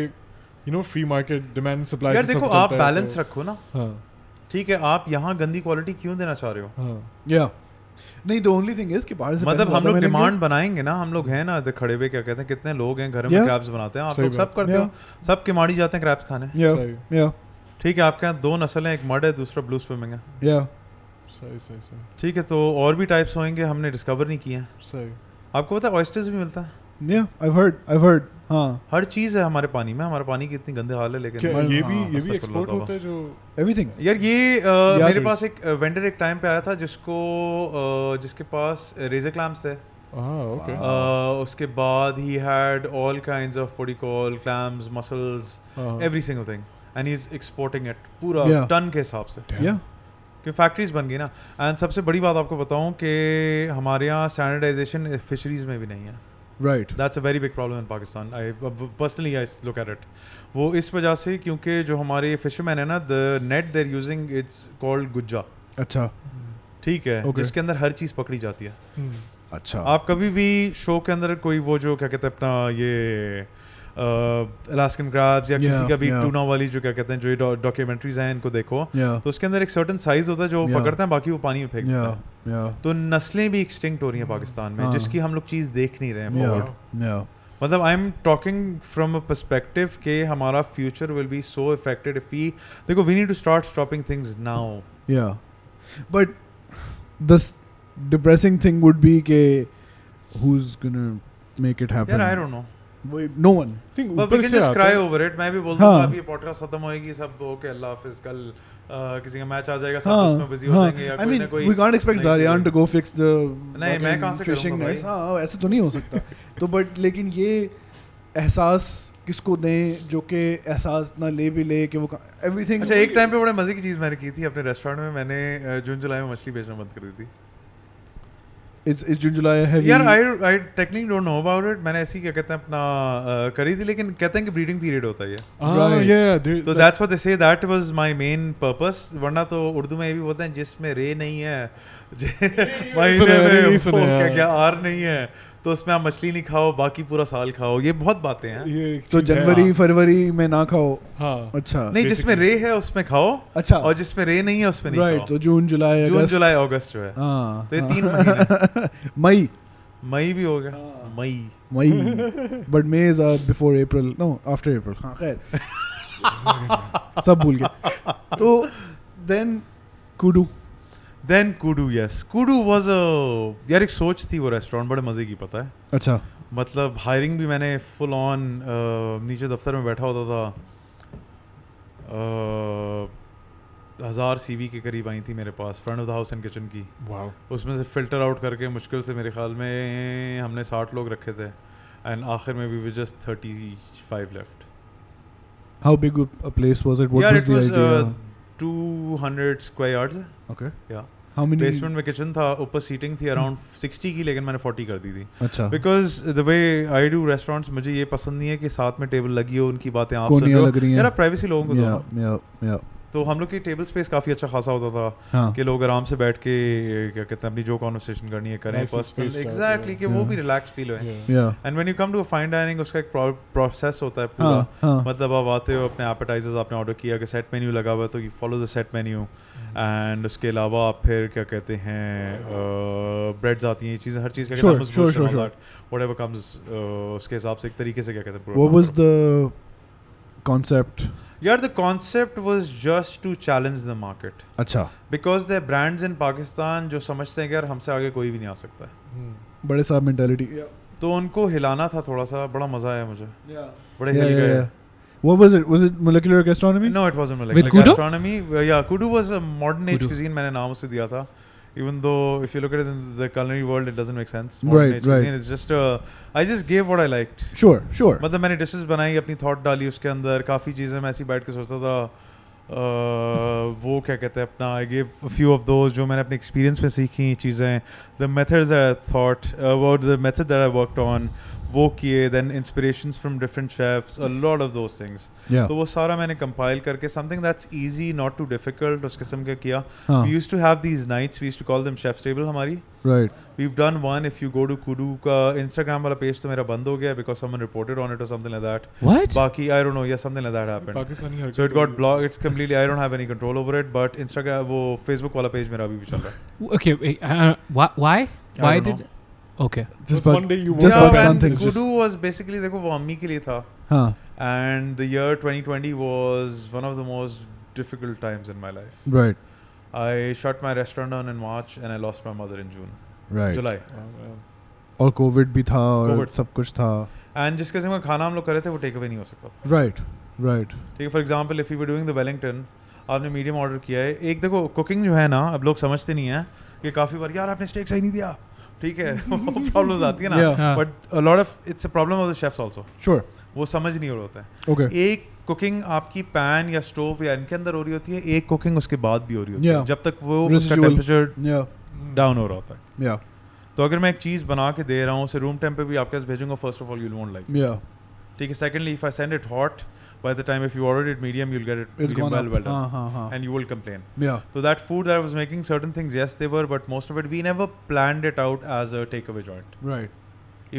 you know free market demand supply. यार देखो आप बैलेंस रखो ना. हाँ. ठीक है, आप यहाँ गंदी क्वालिटी क्यों देना चाह रहे हो? या नहीं, द ओनली थिंग इज कि बाहर से मतलब हम लोग डिमांड बनाएंगे ना. हम लोग हैं ना खड़े हुए, क्या कहते हैं, कितने लोग हैं घर में क्रैब्स बनाते हैं. आप लोग सब करते हो, सब किमाड़ी जाते हैं क्रैब्स खाने. ठीक है, आपके यहाँ दो नस्ल है, एक मड है, दूसरा ब्लू स्विमिंग है. सही. ठीक है, तो और भी टाइप्स होंगे, हमने डिस्कवर नहीं किए हैं. सही. आपको पता है ऑयस्टर्स भी मिलता है. I've heard. हाँ. हर चीज़ है हमारे पानी में. हमारे पानी की इतनी गंदे हाल है, लेकिन ये भी एक्सपोर्ट होता है जो एवरीथिंग. यार ये मेरे पास एक वेंडर एक टाइम पे आया था जिसके पास रेजर क्लैम्प्स थे. उसके बाद he had all kinds of what you call clams, muscles, every single thing, and he is exporting it पूरा टन के हिसाब से. कि फैक्ट्रीज बन गई ना. एंड सबसे बड़ी बात आपको बताऊं कि हमारे यहाँ स्टैंडर्डाइजेशन फिशरीज में भी नहीं है. Right. That's a very big problem in Pakistan. Personally I look at it. वो इस वजह से क्योंकि जो हमारे फिशरमैन है ना, the net they're using it's called गुज्जा. अच्छा. ठीक है. जिसके अंदर हर चीज़ पकड़ी जाती है. अच्छा. आप कभी भी शो के अंदर कोई वो जो क्या कहते हैं अपना ये अलास्कन क्रैब्स या किसी का भी टूना वाली जो क्या कहते हैं जो ये डॉक्यूमेंट्रीज हैं, इनको देखो तो उसके अंदर एक सर्टेन साइज होता है जो पकड़ते हैं, बाकी वो पानी में फेंक देते हैं. तो नस्लें भी एक्सटिंक्ट हो रही हैं पाकिस्तान में, जिसकी हम लोग चीज़ देख नहीं रहे हैं फॉरवर्ड. मतलब I am talking from a perspective के हमारा future will be so affected if we, देखो we need to start stopping things now. But the depressing thing would be ke who's gonna make it happen. यार I don't know. No one. think But we ऊपर can से just आता cry है. over it. मैं भी बोल दूंगा हाँ. अभी ये पॉडकास्ट खत्म होएगी सब ओके अल्लाह हाफिज कल किसी का मैच आ जाएगा सब उसमें बिजी हो जाएंगे या I कोई mean, ना कोई we can't expect Zaryan to go fix the नहीं, मैं कहाँ से fishing करूँगा nets. भाई? हाँ ऐसे तो नहीं हो सकता. तो बट लेकिन ये एहसास किसको दें जो कि एहसास ना ले भी ले कि वो एवरीथिंग. अच्छा एक टाइम पे बड़े मजे की चीज मैंने की थी अपने रेस्टोरेंट में मैंने जून जुलाई में मछली बेचना बंद कर दी थी. is June July heavy? यार I technically don't know about it. मैंने ऐसी क्या कहते हैं अपना करी थी लेकिन कहते हैं कि ब्रीडिंग पीरियड होता है ये. Ah, yeah, dude, तो that's what they say. That was my main purpose. वरना तो उर्दू में ये भी बोलते हैं जिसमें रे नहीं है महीने में वो क्या आर नहीं है तो उसमें आप मछली नहीं खाओ बाकी पूरा साल खाओ. ये बहुत बातें हैं. ये एक तो चीज़ है, जनवरी फरवरी में ना खाओ. हाँ. अच्छा. नहीं जिसमें रे है उसमें खाओ अच्छा. और जिसमें रे नहीं है उसमें नहीं राइट. खाओ. तो जून जुलाई जून अगस्त. जुलाई अगस्त जो है हाँ. तो ये 3 महीने. मई. मई भी हो गया. मई. But May is before April. No after April. हाँ खैर. सब भूल गए. तो then Kudu. Then Kudu, yes. Kudu was a यार एक सोच थी वो रेस्टोरेंट बड़े मजे की पता है. अच्छा. मतलब हायरिंग भी मैंने फुल ऑन नीचे दफ्तर में बैठा होता था. 1000 CV के करीब आई थी मेरे पास front of the house and kitchen की. Wow. उसमें से फ़िल्टर आउट करके मुश्किल से मेरे ख्याल में हमने 60 लोग रखे थे एंड आखिर में we were just 35 left. How big a place was it? What यार was it the was idea? 200 square yards. Okay. या How many? बेसमेंट में किचन था ऊपर सीटिंग थी अराउंड 60 की लेकिन मैंने 40 कर दी थी. अच्छा. Because the way I do restaurants मुझे ये पसंद नहीं है कि साथ में टेबल लगी हो उनकी बातें आप सुन रहे कोनियाँ हो. लग रही हैं. यार प्राइवेसी लोगों को दो Yeah, ना. yeah. तो हम लोग की टेबल स्पेस काफ़ी अच्छा खासा होता था हाँ. कि लोग आराम से बैठ के क्या कहते हैं अपनी जो कॉन्वर्सेशन करनी है करें Nice personal. spaced out, exactly कि वो भी रिलैक्स फील हुए. Yeah. Yeah. And when you come to fine dining उसका एक प्रोसेस होता है पूरा. हाँ. हाँ. मतलब आप आते हो अपने एपेटाइजर्स आपने ऑर्डर किया कि सेट मेन्यू लगा हुआ है तो you follow the set menu and उसके अलावा आप फिर क्या कहते हैं ब्रेड्स आती हैं ये चीज़ें हर चीज़ का Sure. व्हाटएवर कम्स उसके हिसाब से एक तरीके से क्या कहते हैं पूरा. What was the concept? यार the concept was just to challenge the market अच्छा. Because the brands in Pakistan जो समझते हैं कि यार हमसे आगे कोई भी नहीं आ सकता है Hmm. बड़े साहब मेंटालिटी. तो उनको हिलाना था थोड़ा सा. बड़ा मजा आया मुझे. बड़े हिल Yeah, गए. yeah. What was it? Was it molecular gastronomy? No, it wasn't With molecular Kudu? gastronomy. Yeah, Kudu was a modern age Kudu. cuisine. मैंने नाम उसे दिया था. Even though if you look at it in the culinary world, it doesn't make sense. Modern age Right. cuisine is just I just gave what I liked. Sure. मतलब मैंने dishes बनाई अपनी thought डाली उसके अंदर काफ़ी चीज़ें मैं ऐसी बैठ के सोचता था. वो क्या कहते हैं अपना I gave a few of those जो मैंने अपने experience में सीखी चीज़ें. The methods that I thought about the method that I worked on वो किए. Then inspirations from different chefs. A lot of those things. Yeah. तो वो सारा मैंने compile करके something that's easy not too difficult उस किस्म का किया. हाँ. We used to have these nights. We used to call them chef's table हमारी. Right. We've done one. If you go to Kudu का Instagram वाला page तो मेरा बंद हो गया because someone reported on it or something like that. What? बाकी I don't know. Yeah, something like that happened. Pakistani So it got blocked. It's completely. I don't have any control over it. But Instagram वो Facebook वाला page मेरा अभी भी चल रहा है. Okay. Why? Why don't did? Okay. Just One day you just woke up Pakistan and things. Kudu was basically देखो वो अम्मी के लिए था. हाँ. And the year 2020 was one of the most difficult times in my life. Right. I shut my restaurant down in March and I lost my mother in June. Right. July. और Covid भी था और COVID. सब कुछ था. And जिस किस्म का खाना हम लोग कर रहे थे वो टेक अवे नहीं हो सकता था. Right. ठीक है. For example if you were doing the Wellington आपने मीडियम ऑर्डर किया है. एक देखो कुकिंग जो है ना अब लोग समझते नहीं है कि काफ़ी बार यार आपने स्टेक सही नहीं दिया. ठीक है. प्रॉब्लम्स आती है ना. Yeah. But a lot of it's a problem of the chefs also. Sure. वो समझ नहीं हो रहा होता है. Okay. एक कुकिंग आपकी पैन या स्टोव या इनके अंदर हो रही होती है. एक कुकिंग उसके बाद भी हो रही होती है Yeah. जब तक वो उसका Residual. Temperature Yeah. डाउन हो रहा होता है. Yeah. तो अगर मैं एक चीज़ बना के दे रहा हूँ उसे रूम टेम्प पे भी आपके पास भेजूंगा. First of all you won't like. Yeah. ठीक है. Secondly if I send it hot by the time if you ordered it medium you'll get it It's medium gone well up. done. हाँ. And you will complain. Yeah. So that food that I was making, certain things yes they were, but most of it we never planned it out as a takeaway joint. Right.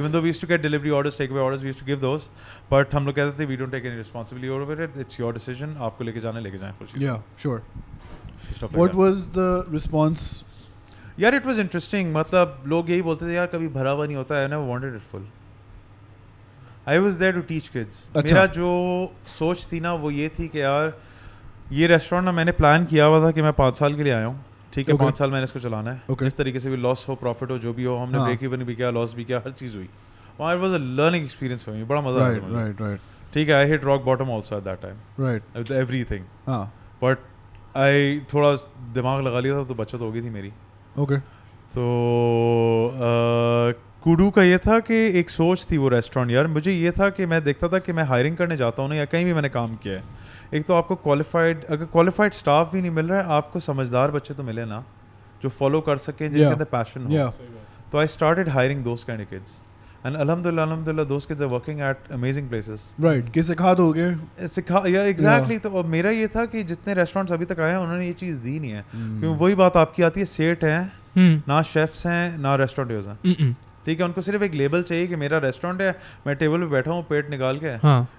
Even though we used to get delivery orders, takeaway orders, we used to give those, but हम लोग कहते थे we don't take any responsibility over it. It's your decision. आपको लेके जाना लेके जाएं खुशी से. Yeah. Sure. Stuff like What that. was the response? यार it was interesting. मतलब लोग यही बोलते थे यार कभी भरा हुआ नहीं होता है. I never wanted it full. I was there to teach kids. अच्छा. मेरा जो सोच थी ना वो ये थी कि यार ये रेस्टोरेंट ना मैंने प्लान किया हुआ था कि मैं 5 साल के लिए आया हूँ. ठीक है, Okay. 5 साल मैंने इसको चलाना है, Okay. जिस तरीके से भी लॉस हो, प्रॉफिट हो, जो भी हो, हमने हाँ. ब्रेक इवन भी किया, लॉस भी किया, हर चीज़ हुई. वहाँ it was a learning experience for me, बड़ा मजा आया मुझे. Right. ठीक है, I hit rock bottom also at that time Right. with everything, हाँ. but I थोड़ा दिमाग लगा लिया था तो बचत हो गई थी मेरी. Okay. तो कुडू का ये था कि एक सोच थी वो रेस्टोरेंट, यार मुझे ये था कि मैं देखता था कि मैं हायरिंग करने जाता हूँ ना, या कहीं भी मैंने काम किया है, एक तो आपको अगर क्वालिफाइड स्टाफ भी नहीं मिल रहा है, आपको समझदार बच्चे तो मिले ना जो फॉलो कर सकें, जिनके अंदर पैशन हो. Yeah. तो I started hiring those kind of kids and अल्हम्दुलिल्लाह those kids are working at amazing places. Right. कि सिखा दोगे. सिखा या एग्जैक्टली. तो अब मेरा ये था कि जितने रेस्टोरेंट्स अभी तक आए हैं उन्होंने ये चीज़ दी नहीं है, क्योंकि वही बात आपकी आती है, सेठ हैं ना, शेफ्स हैं ना, रेस्टोरेंटर्स हैं. ठीक है, उनको सिर्फ एक लेबल चाहिए कि मेरा रेस्टोरेंट है, मैं टेबल पे बैठा हूँ पेट निकाल के,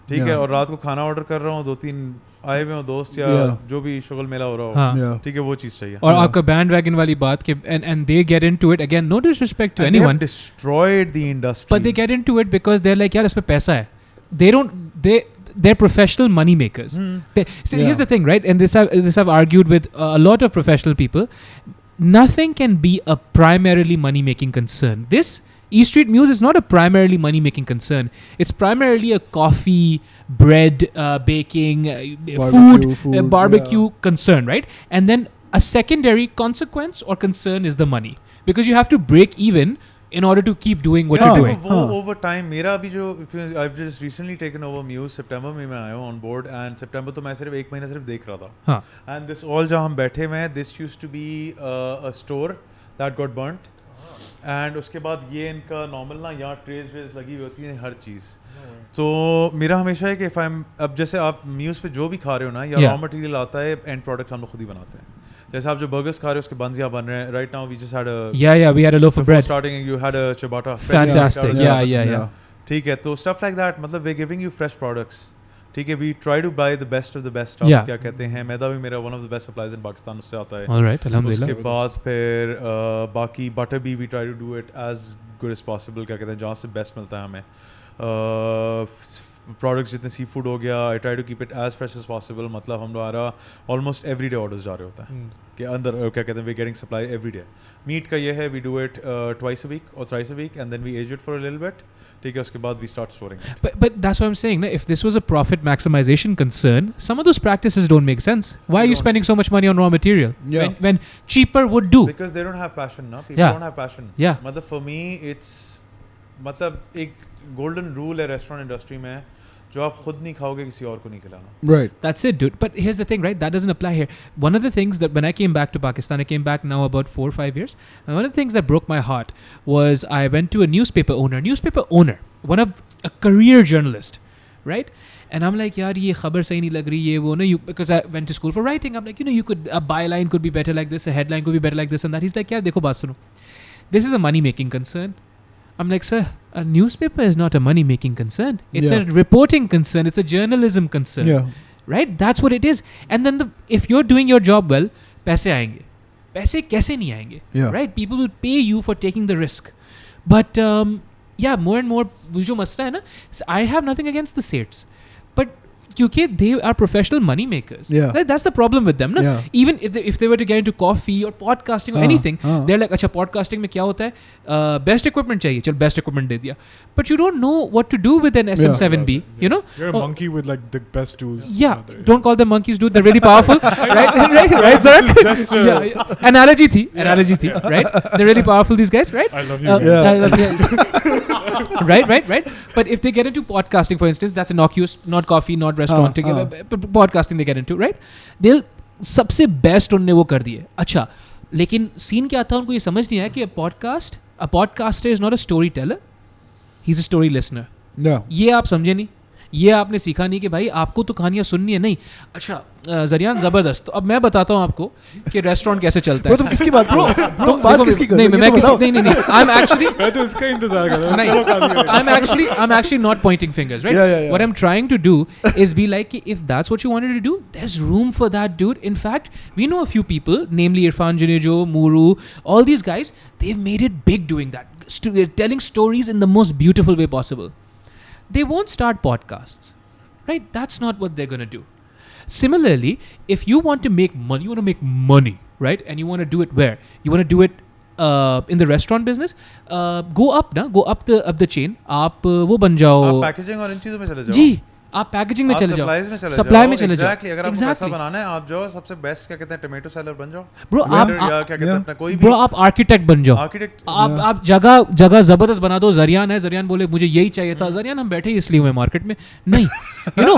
ठीक है, और रात को खाना ऑर्डर कर रहा हूँ, 2-3 आए हुए हो दोस्त या जो भी शुगल मेला हो रहा हो, ठीक है, वो चीज़ चाहिए. और आपका बैंड वैगन वाली बात के and they get into it again, no disrespect to anyone, they have destroyed the industry, but they get into it because they're like, यार इस पे पैसा है. They're professional money makers. Here's the thing, right? And this I've argued with a lot of professional people. Nothing can be a primarily money making concern. This E Street Mews is not a primarily money making concern. It's primarily a coffee, bread, baking, barbecue concern, right? And then a secondary consequence or concern is the money, because you have to break even in order to keep doing what you're doing. वो over time मेरा भी जो I've just recently taken over Mews, September में मैं आया हूँ on board, and September तो मैं सिर्फ 1 महीना सिर्फ देख रहा था. And this all जहाँ हम बैठे हुए हैं, this used to be a store that got burnt. And उसके बाद ये इनका नॉर्मल ना, यहाँ ट्रेज वेज लगी हुई होती है हर चीज़. तो मेरा हमेशा है कि इफ आई एम, अब जैसे आप म्यूज़ पे जो भी खा रहे हो ना, या रॉ मटेरियल आता है, एंड प्रोडक्ट हम लोग खुद ही बनाते हैं. जैसे आप जो बर्गर्स खा रहे हो उसके बंस यहाँ बन रहे हैं. Right now we just had a we had a loaf of bread starting, you had a ciabatta. fantastic. Yeah. ठीक है, तो स्टफ लाइक दैट, मतलब we giving you fresh products. ठीक है, we try to buy the best of the best. क्या कहते हैं, मैदा भी मेरा one of the best supplies in Pakistan, उससे आता है. Alright, alhamdulillah. उसके बाद फिर बाकी बटर भी we try to do it as good as possible. क्या कहते हैं, जहाँ से बेस्ट मिलता है हमें. प्रोडक्ट्स जितने सी फूड हो गया, I try to keep it as fresh as possible. मतलब हमारा ऑलमोस्ट एवरी डे ऑर्डर्स जा रहे होता है कि अंदर क्या कहते हैं, we getting supply every day. Meat का ये है, we do it twice a week और thrice a week, and then we age it for a little bit. ठीक है, उसके बाद we start storing. But that's what I'm saying. No? If this was a profit maximization concern, some of those practices don't make sense. Why are you spending so much money on raw material when cheaper would do? Because they don't have passion, no? People don't have passion. Yeah. मतलब for me it's मतलब एक golden rule है restaurant industry में, जो आप खुद नहीं खाओगे किसी और को नहीं खिलाना. Right. That's it, dude. But here's the thing, right? That doesn't apply here. One of the things that when I came back to Pakistan, I came back now about 4 or 5 years. And one of the things that broke my heart was I went to a newspaper owner, one of a career journalist, right? And I'm like, yaar, ye khabar sahi nahi lag rahi, ye wo na, because I went to school for writing. I'm like, you could, a byline could be better like this, a headline could be better like this and that. He's like, yaar, dekho baat suno. This is a money making concern. I'm like, sir, a newspaper is not a money making concern. It's a reporting concern. It's a journalism concern. Right? That's what it is. And then if you're doing your job well, paise aayenge. Paise kaise nahi aayenge? Right? People will pay you for taking the risk. But more and more, jo masla hai na, I have nothing against the Seths. But क्योंकि they are professional money makers. Right? That's the problem with them. Na? Even if they were to get into coffee or podcasting or anything, they're like, अच्छा podcasting में क्या होता है? Best equipment चाहिए, चल best equipment दे दिया. But you don't know what to do with an SM7B. You know? You're a monkey with like the best tools. Yeah, don't call them monkeys, dude. They're really powerful. right, Zarak? Analogy thi, right? They're really powerful, these guys, right? I love you. I love you guys. Right. But if they get into podcasting, for instance, that's innocuous, not coffee, not restaurant, podcasting they get into, right? They'll सबसे best उनने वो कर दिए. अच्छा, लेकिन scene क्या था, उनको ये समझ नहीं आया कि a podcaster is not a storyteller, he's a story listener. ये आप समझे नहीं, ये आपने सीखा नहीं कि भाई आपको तो कहानियाँ सुननी है. नहीं, अच्छा ज़रियान ज़बरदस्त. तो अब मैं बताता हूँ आपको कि रेस्टोरेंट कैसे चलता है. तुम किसकी बात करो? बात किसकी कर रहे हो? मैं किसी नहीं. मैं तो इसका इंतजार कर रहा हूँ. I'm actually not pointing fingers, right? Yeah. What I'm trying to do is be like, if that's what you wanted to do, there's room for that, dude. In fact, we know a few people, namely Irfan Junejo, Muru, all these guys, they've made it big doing that, telling stories in the most beautiful way possible. They won't start podcasts, right? That's not what they're going to do. Similarly, if you want to make money, right? And you want to do it where? You want to do it in the restaurant business? Go up the chain. आप वो बन जाओ. आप packaging और इन चीज़ों में चले जाओ. जी, आप पैकेजिंग में चले जाओ, सप्लाई में चले जाओ. Exactly. अगर आपको पैसा बनाना है, आप जाओ सबसे बेस्ट क्या कहते हैं टोमेटो सेलर बन जाओ. Bro, या क्या कहते हैं अपना कोई भी. Bro, आप आर्किटेक्ट बन जाओ. आप जगह जबरदस्त बना दो. जरियान है, जरियान बोले मुझे यही चाहिए था. जरियान हम बैठे ही इसलिए हुए मार्केट में नहीं. You know,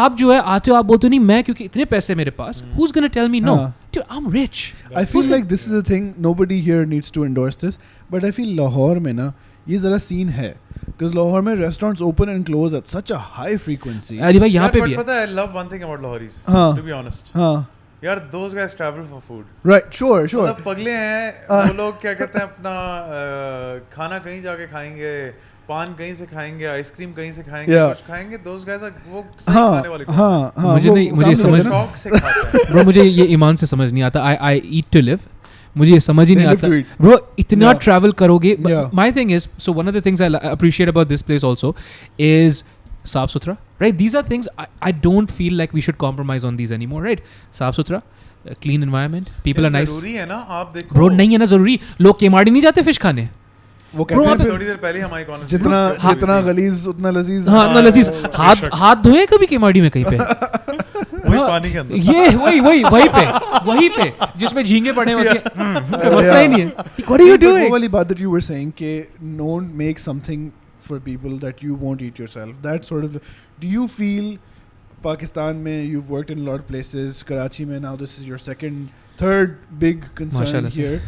आप जो है आते हो, आप बोलते हो नहीं मैं क्योंकि इतने पैसे मेरे पास. Who's gonna tell me no? Dude, I'm rich. I feel like this is a thing. Nobody here needs to endorse this, but I feel Lahore में ना ये ज़रा सीन है. Because Lahore में restaurants open and close at such a high frequency. Ali भाई यहाँ पे भी है. पता है, I love one thing about Lahoris. To be honest. यार those guys travel for food. Right, sure. मतलब पगले हैं वो लोग क्या कहते हैं अपना खाना कहीं जाके खाएंगे, पान कहीं से खाएंगे, आइसक्रीम कहीं से खाएंगे, कुछ खाएंगे. Those guys are वो सही खाने वाले. मुझे समझ शौक से खाते हैं. Bro, मुझे ये ईमान से समझ नहीं आता. I eat to live. मुझे ये समझ ही नहीं आता ब्रो. इतना ट्रैवल करोगे. My thing is, so one of the things I appreciate about this place also is साफ सुथरा. Right, these are things I don't feel like we should compromise on these any more. Right, साफ सुथरा, clean environment, people are nice. जरूरी है ना, आप देखो bro. नहीं है ना जरूरी. लोग केमाड़ी नहीं जाते फिश खाने. वो कहते हैं थोड़ी देर पहले हमारी जितना गलीज उतना लजीज. हाँ, उतना लजीज. हाथ धोए कभी केमाड़ी में कहीं पे? पानी के अंदर. ये वही पे जिसमें झींगे पड़े हैं उसके मसला ही नहीं है. What are you doing? वो वाली बात that you were saying कि don't make something for people that you won't eat yourself. That sort of. Do you feel Pakistan में you've worked in a lot of places, Karachi में now this is your third big concern here.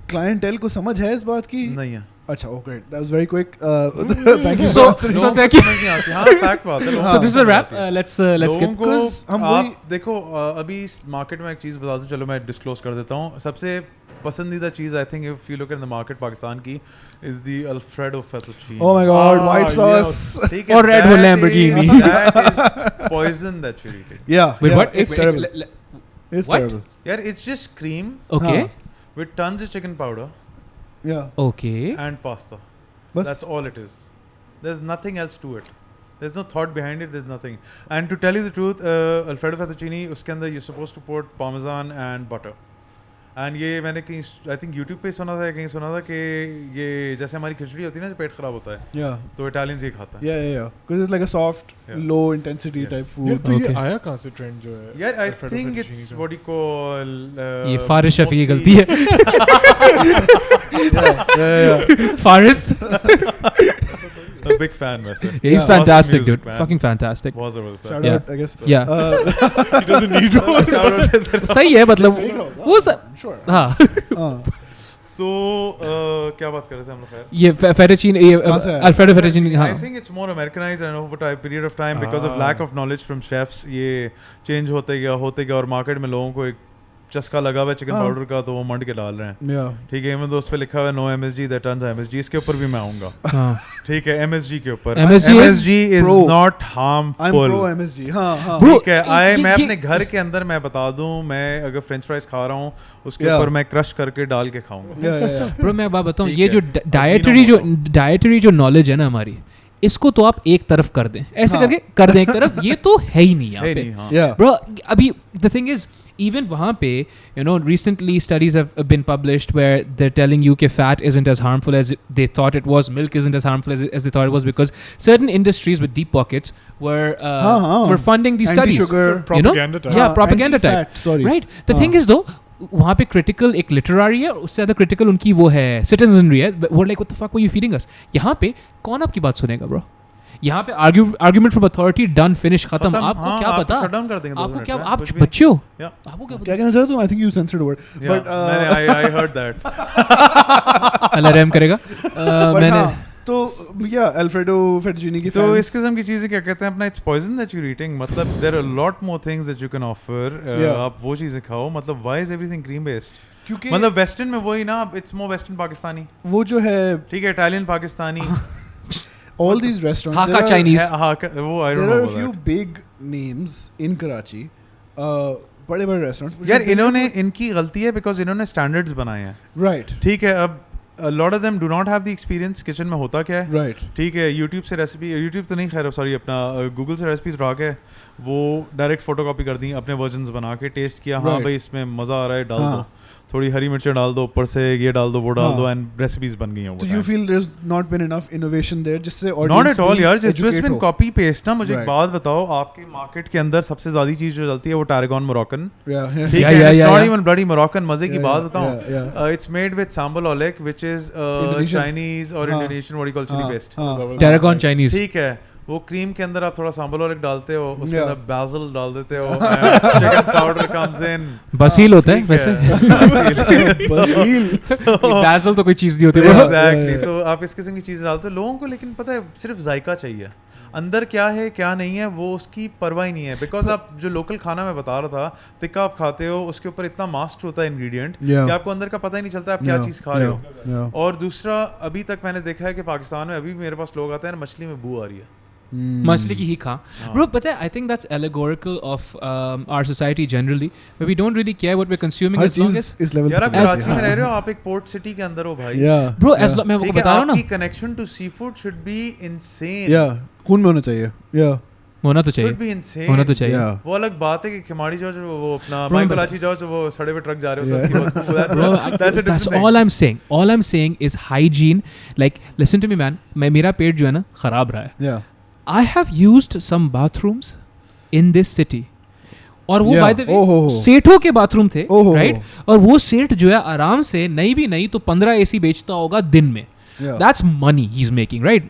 Clientele को समझ है इस बात की? नहीं है. अच्छा, oh great, that was very quick. Thank you. So thank you. हाँ, fact बात है. So this is a wrap. Let's get. Because आप देखो अभी इस मार्केट में एक चीज़ बता दूँ, चलो मैं डिस्क्लोज कर देता हूँ. सबसे पसंदीदा चीज़ I think if you look in the market Pakistan की is the Alfredo fettuccine. Oh my God, white sauce. Or red Bull Lamborghini. That is poison that you're eating. Yeah. Wait, what? It's terrible. It's terrible. Yeah, it's just cream. Okay. With tons of chicken powder. Yeah. Okay. And pasta. Bas? That's all it is. There's nothing else to it. There's no thought behind it. There's nothing. And to tell you the truth, Alfredo fettuccine, uske andar you're supposed to put parmesan and butter. And ये मैंने कहीं I think YouTube पे सुना था, कहीं सुना था कि ये जैसे हमारी खिचड़ी होती है ना जो पेट खराब होता है. Yeah. तो इटालियंस ये खाता है. Yeah. Because it's like a soft, low intensity type food. तो ये आया कहाँ से ट्रेंड जो है? यार I think it's what you call ये फारिस शफी की गलती है. Faris. A big fan वैसे. Yeah, he's fantastic, dude. Fucking fantastic. Was that? Shout out, I guess. Yeah. He doesn't need to. Shout out. सही है मतलब वो Sure. हाँ. तो क्या बात कर रहे थे हम लोग? खैर ये फेटुचीनी, ये अल्फ्रेडो फेटुचीनी. हाँ. I think it's more Americanized and over a period of time because of lack of knowledge from chefs ये चेंज होते गया और मार्केट में लोगों को एक चस्का लगा हुआ है चिकन पाउडर का, तो वो मंड के डाल रहे हैं. ठीक है, इवन उस पे लिखा हुआ है no MSG that turns MSG. इसके ऊपर भी मैं आऊंगा. ठीक है, MSG के ऊपर. MSG is not harmful. I'm pro MSG. हाँ. ठीक है, मैं अपने घर के अंदर मैं बता दूं, मैं अगर फ्रेंच फ्राइज खा रहा हूँ उसके ऊपर मैं क्रश करके डाल के खाऊंगा. ब्रो मैं बात बताऊं, ये जो डाइटरी जो नॉलेज है ना हमारी, इसको तो आप एक तरफ कर दें, ऐसे करके कर दें एक तरफ. ये तो है ही नहीं यहाँ पे ब्रो. अभी द थिंग इज even वहाँ पे, you know, recently studies have been published where they're telling you that fat isn't as harmful as they thought it was, milk isn't as harmful as they thought it was, because certain industries with deep pockets were funding these studies. Anti-sugar, propaganda type. Yeah, propaganda type. Right. The thing is though, वहाँ पे critical एक literary है, उससे ज़्यादा critical उनकी वो है citizenry है. We're like, what the fuck were you feeding us? यहाँ पे कौन आपकी बात सुनेगा bro? यहाँ पे argument from authority done finish खत्म. आपको क्या पता? शट डाउन कर देंगे. आपको क्या, आप बच्चे हो? आपको क्या कहना चाहते हो? I think you censored a word. But I heard that. अल्लाह रहम करेगा. मैंने तो या अल्फ्रेडो फेटुचीनी की तो इस किस्म की चीज़ें क्या कहते हैं अपना it's poison that you eating. मतलब there are lot more things that you can offer. आप वो चीज़ें खाओ. मतलब why is everything cream based? क्योंकि मतलब वेस्टर्न में वही ना, इट्स मोर वेस्टर्न पाकिस्तानी. वो जो है ठीक है, Italian Pakistani. all these restaurants, Hakka Chinese. वो I don't know. There are a few big names in Karachi. बड़े-बड़े restaurants. यार इन्होंने इनकी गलती है because इन्होंने standards बनाए हैं. Right. ठीक है, अब a lot of them do not have the experience kitchen में होता क्या है Right. ठीक है YouTube से रेसिपी YouTube तो नहीं खैर सॉरी अपना Google से रेसिपीज उठा के वो डायरेक्ट फोटोकॉपी कर दी अपने वर्जन्स बना के टेस्ट किया हाँ भाई इसमें मज़ा आ रहा है डाल दो थोड़ी हरी मिर्चें डाल दो ऊपर से ये डाल दो वो डाल दो एंड रेसिपीज बन गई हैं So you feel there's not been enough innovation there जिससे नॉट audience एट ऑल भी यार जस्ट educate बिन हो. कॉपी पेस्ट ना मुझे एक Right. बात बताओ आपके मार्केट के अंदर सबसे ज़्यादा चीज़ जो चलती है वो टैरागॉन मोरक्कन Yeah, yeah. ठीक Yeah, है yeah, it's yeah, not yeah. Even bloody Moroccan मजे की Yeah, बात yeah, बताऊं yeah. It's made with sambal oelek which is Indonesian. Chinese और हाँ. Indonesian what you call chili paste हाँ. Tarragon Chinese. ठीक है वो क्रीम के अंदर आप थोड़ा सांबल ओलेक डालते हो उसके Yeah. अंदर बासिल डाल देते हो चिकन पाउडर कम्स इन बसील होता है वैसे Basil. बैसल तो कोई चीज नहीं होती Yeah. bro. एग्जैक्टली तो आप इस किस्म की चीज़ डालते हो लोगों को लेकिन पता है सिर्फ जायका चाहिए अंदर क्या है क्या नहीं है वो उसकी परवाह ही नहीं है बिकॉज आप जो लोकल खाना मैं बता रहा था टिक्का आप खाते हो उसके ऊपर इतना मास्क होता है इंग्रेडिएंट Yeah. कि आपको अंदर का पता ही नहीं चलता आप क्या Yeah, चीज़ खा रहे हो yeah. और दूसरा अभी तक मैंने देखा है कि पाकिस्तान में अभी मेरे पास लोग आते हैं मछली में बू आ रही है मछली की ही खा bro पता है I think that's allegorical of our society generally where we don't really care what we're consuming her as long चीज as इस लेवल यार आप पे कराची में रह रहे हो आप एक पोर्ट सिटी के अंदर हो भाई Yeah. bro as Yeah. मैं आपको ठीक है बता रहा हूँ ना आपकी connection to seafood should be insane Yeah. खून में होना चाहिए. Yeah. होना तो शुड चाहिए बी इनसेन होना तो चाहिए Yeah. वो अलग बात है कि खिमाड़ी जाओ जो वो अपना Bro, माइकलाची जाओ जो वो सड़े हुए ट्रक जा रहे होते हैं उसकी Bro, that's a that's different thing. all I'm saying. All I'm saying is hygiene. Like, listen to me, man. मेरा पेट जो है ना खराब रहा है. Yeah. I have used some bathrooms in this city. और वो Yeah. by the way Oh, oh, oh. सेठों के बाथरूम थे Oh, oh, राइट और वो सेठ जो है आराम से नहीं भी नहीं तो 15 एसी बेचता होगा दिन में. Yeah. That's money he's making, right?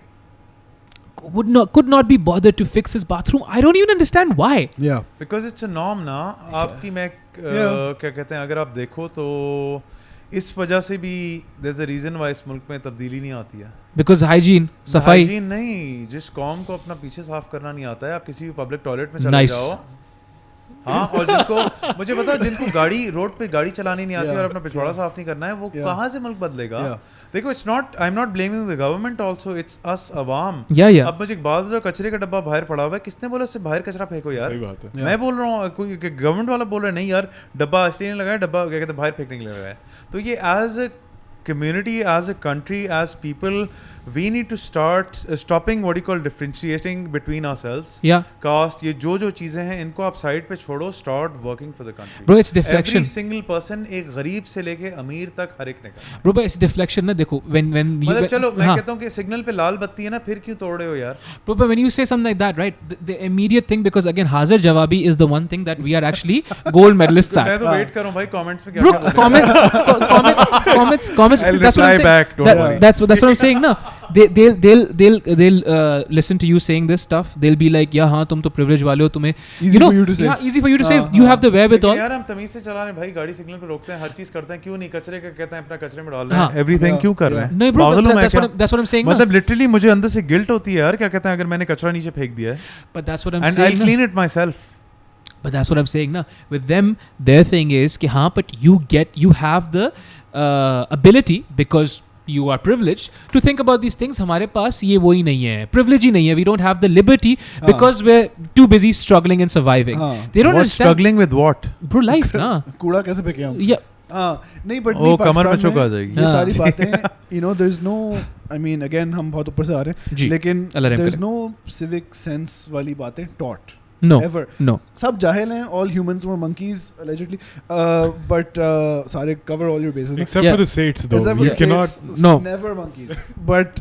Could not be bothered to fix his bathroom. I don't even understand why. Yeah. Because it's a norm ना आपकी मैं क्या कहते हैं अगर आप देखो तो इस वजह से भी there's a reason why इस मुल्क में तब्दीली नहीं आती है Because hygiene, सफाई. हाइजीन नहीं जिस कौम को अपना पीछे साफ करना नहीं आता है आप किसी भी पब्लिक टॉयलेट में चले Nice. जाओ हाँ और जिनको मुझे पता जिनको गाड़ी रोड पे गाड़ी चलानी नहीं आती Yeah. और अपना पिछवाड़ा साफ नहीं करना है वो Yeah. कहाँ से मुल्क बदलेगा Yeah. देखो it's not I am not blaming the government also it's us Awam Yeah. अब मुझे एक बात बताओ कचरे का डब्बा बाहर पड़ा हुआ है किसने बोला उससे बाहर कचरा फेंको यार सही बात है Yeah. मैं बोल रहा हूँ कोई गवर्नमेंट वाला बोल रहा है नहीं यार डब्बा इसलिए नहीं लगाया डब्बा क्या कहते हैं बाहर फेंकने के लिए लगाया तो ये as a community as a country as people we need to start stopping what you call differentiating between ourselves Yeah. caste ये जो चीजें हैं इनको आप साइड पे छोड़ो start working for the country Bro, it's deflection. every single person एक गरीब से लेके अमीर तक हर एक ने करना Bro, but it's deflection ना देखो when you मतलब चलो मैं हाँ. कहता हूँ कि सिग्नल पे लाल बत्ती है ना फिर क्यों तोड़ रहे हो यार Bro, but when you say something like that, right? The immediate thing, because again, Hazar Jawabi is the one thing that we are actually gold medalists मैं at. तो वेट कर रहा हूँ भाई कमेंट्स में क्या Bro, क्या बोलेंगे? comments. I'll That's what I'm reply saying. back, don't worry. That's what I'm saying. ना, they'll listen to you saying this stuff. They'll be like, yeah, हाँ, तुम तो privilege वाले हो, तुम्हें, Easy for you to say. Yeah, easy for you to say. हाँ, You हाँ. have the wherewithal. लेकिन यार हम तमीज से चला रहे हैं भाई गाड़ी सिग्नल पे रोकते हैं हर चीज करते हैं क्यों नहीं कचरे का कहते हैं अपना कचरे में डाल रहे हाँ. हैं एवरीथिंग Yeah. क्यों कर रहे हैं नहीं bro, पागल हूँ मैं क्या? that's what I'm saying. ना. मतलब लिटरली मुझे अंदर से गिल्ट होती है यार क्या कहते हैं अगर मैंने कचरा नीचे फेंक दिया है But that's what I'm and I saying. ना. Clean it my self But that's what I'm saying. Na. With them, their thing is कि हाँ, but you have the ability because you are privileged to think about these things. हमारे पास ये वो ही नहीं है, privilege ही नहीं है. We don't have the liberty because we're too busy struggling and surviving. हाँ. They don't What understand. struggling with what Bro, life ना. कूड़ा कैसे फेंके हम? Yeah. हाँ नहीं बट ओ कमर में चुक आ जाएगी ये हाँ. सारी बातें you know there's no I mean again हम बहुत ऊपर से आ रहे हैं जी. लेकिन अल्लाह रहम there's करे. no civic sense वाली बातें taught No. ever. No. सब जाहिल हैं all humans were monkeys allegedly but सारे cover all your bases ना. except Yeah. for the Saints though Except for you the cannot states, No. never monkeys but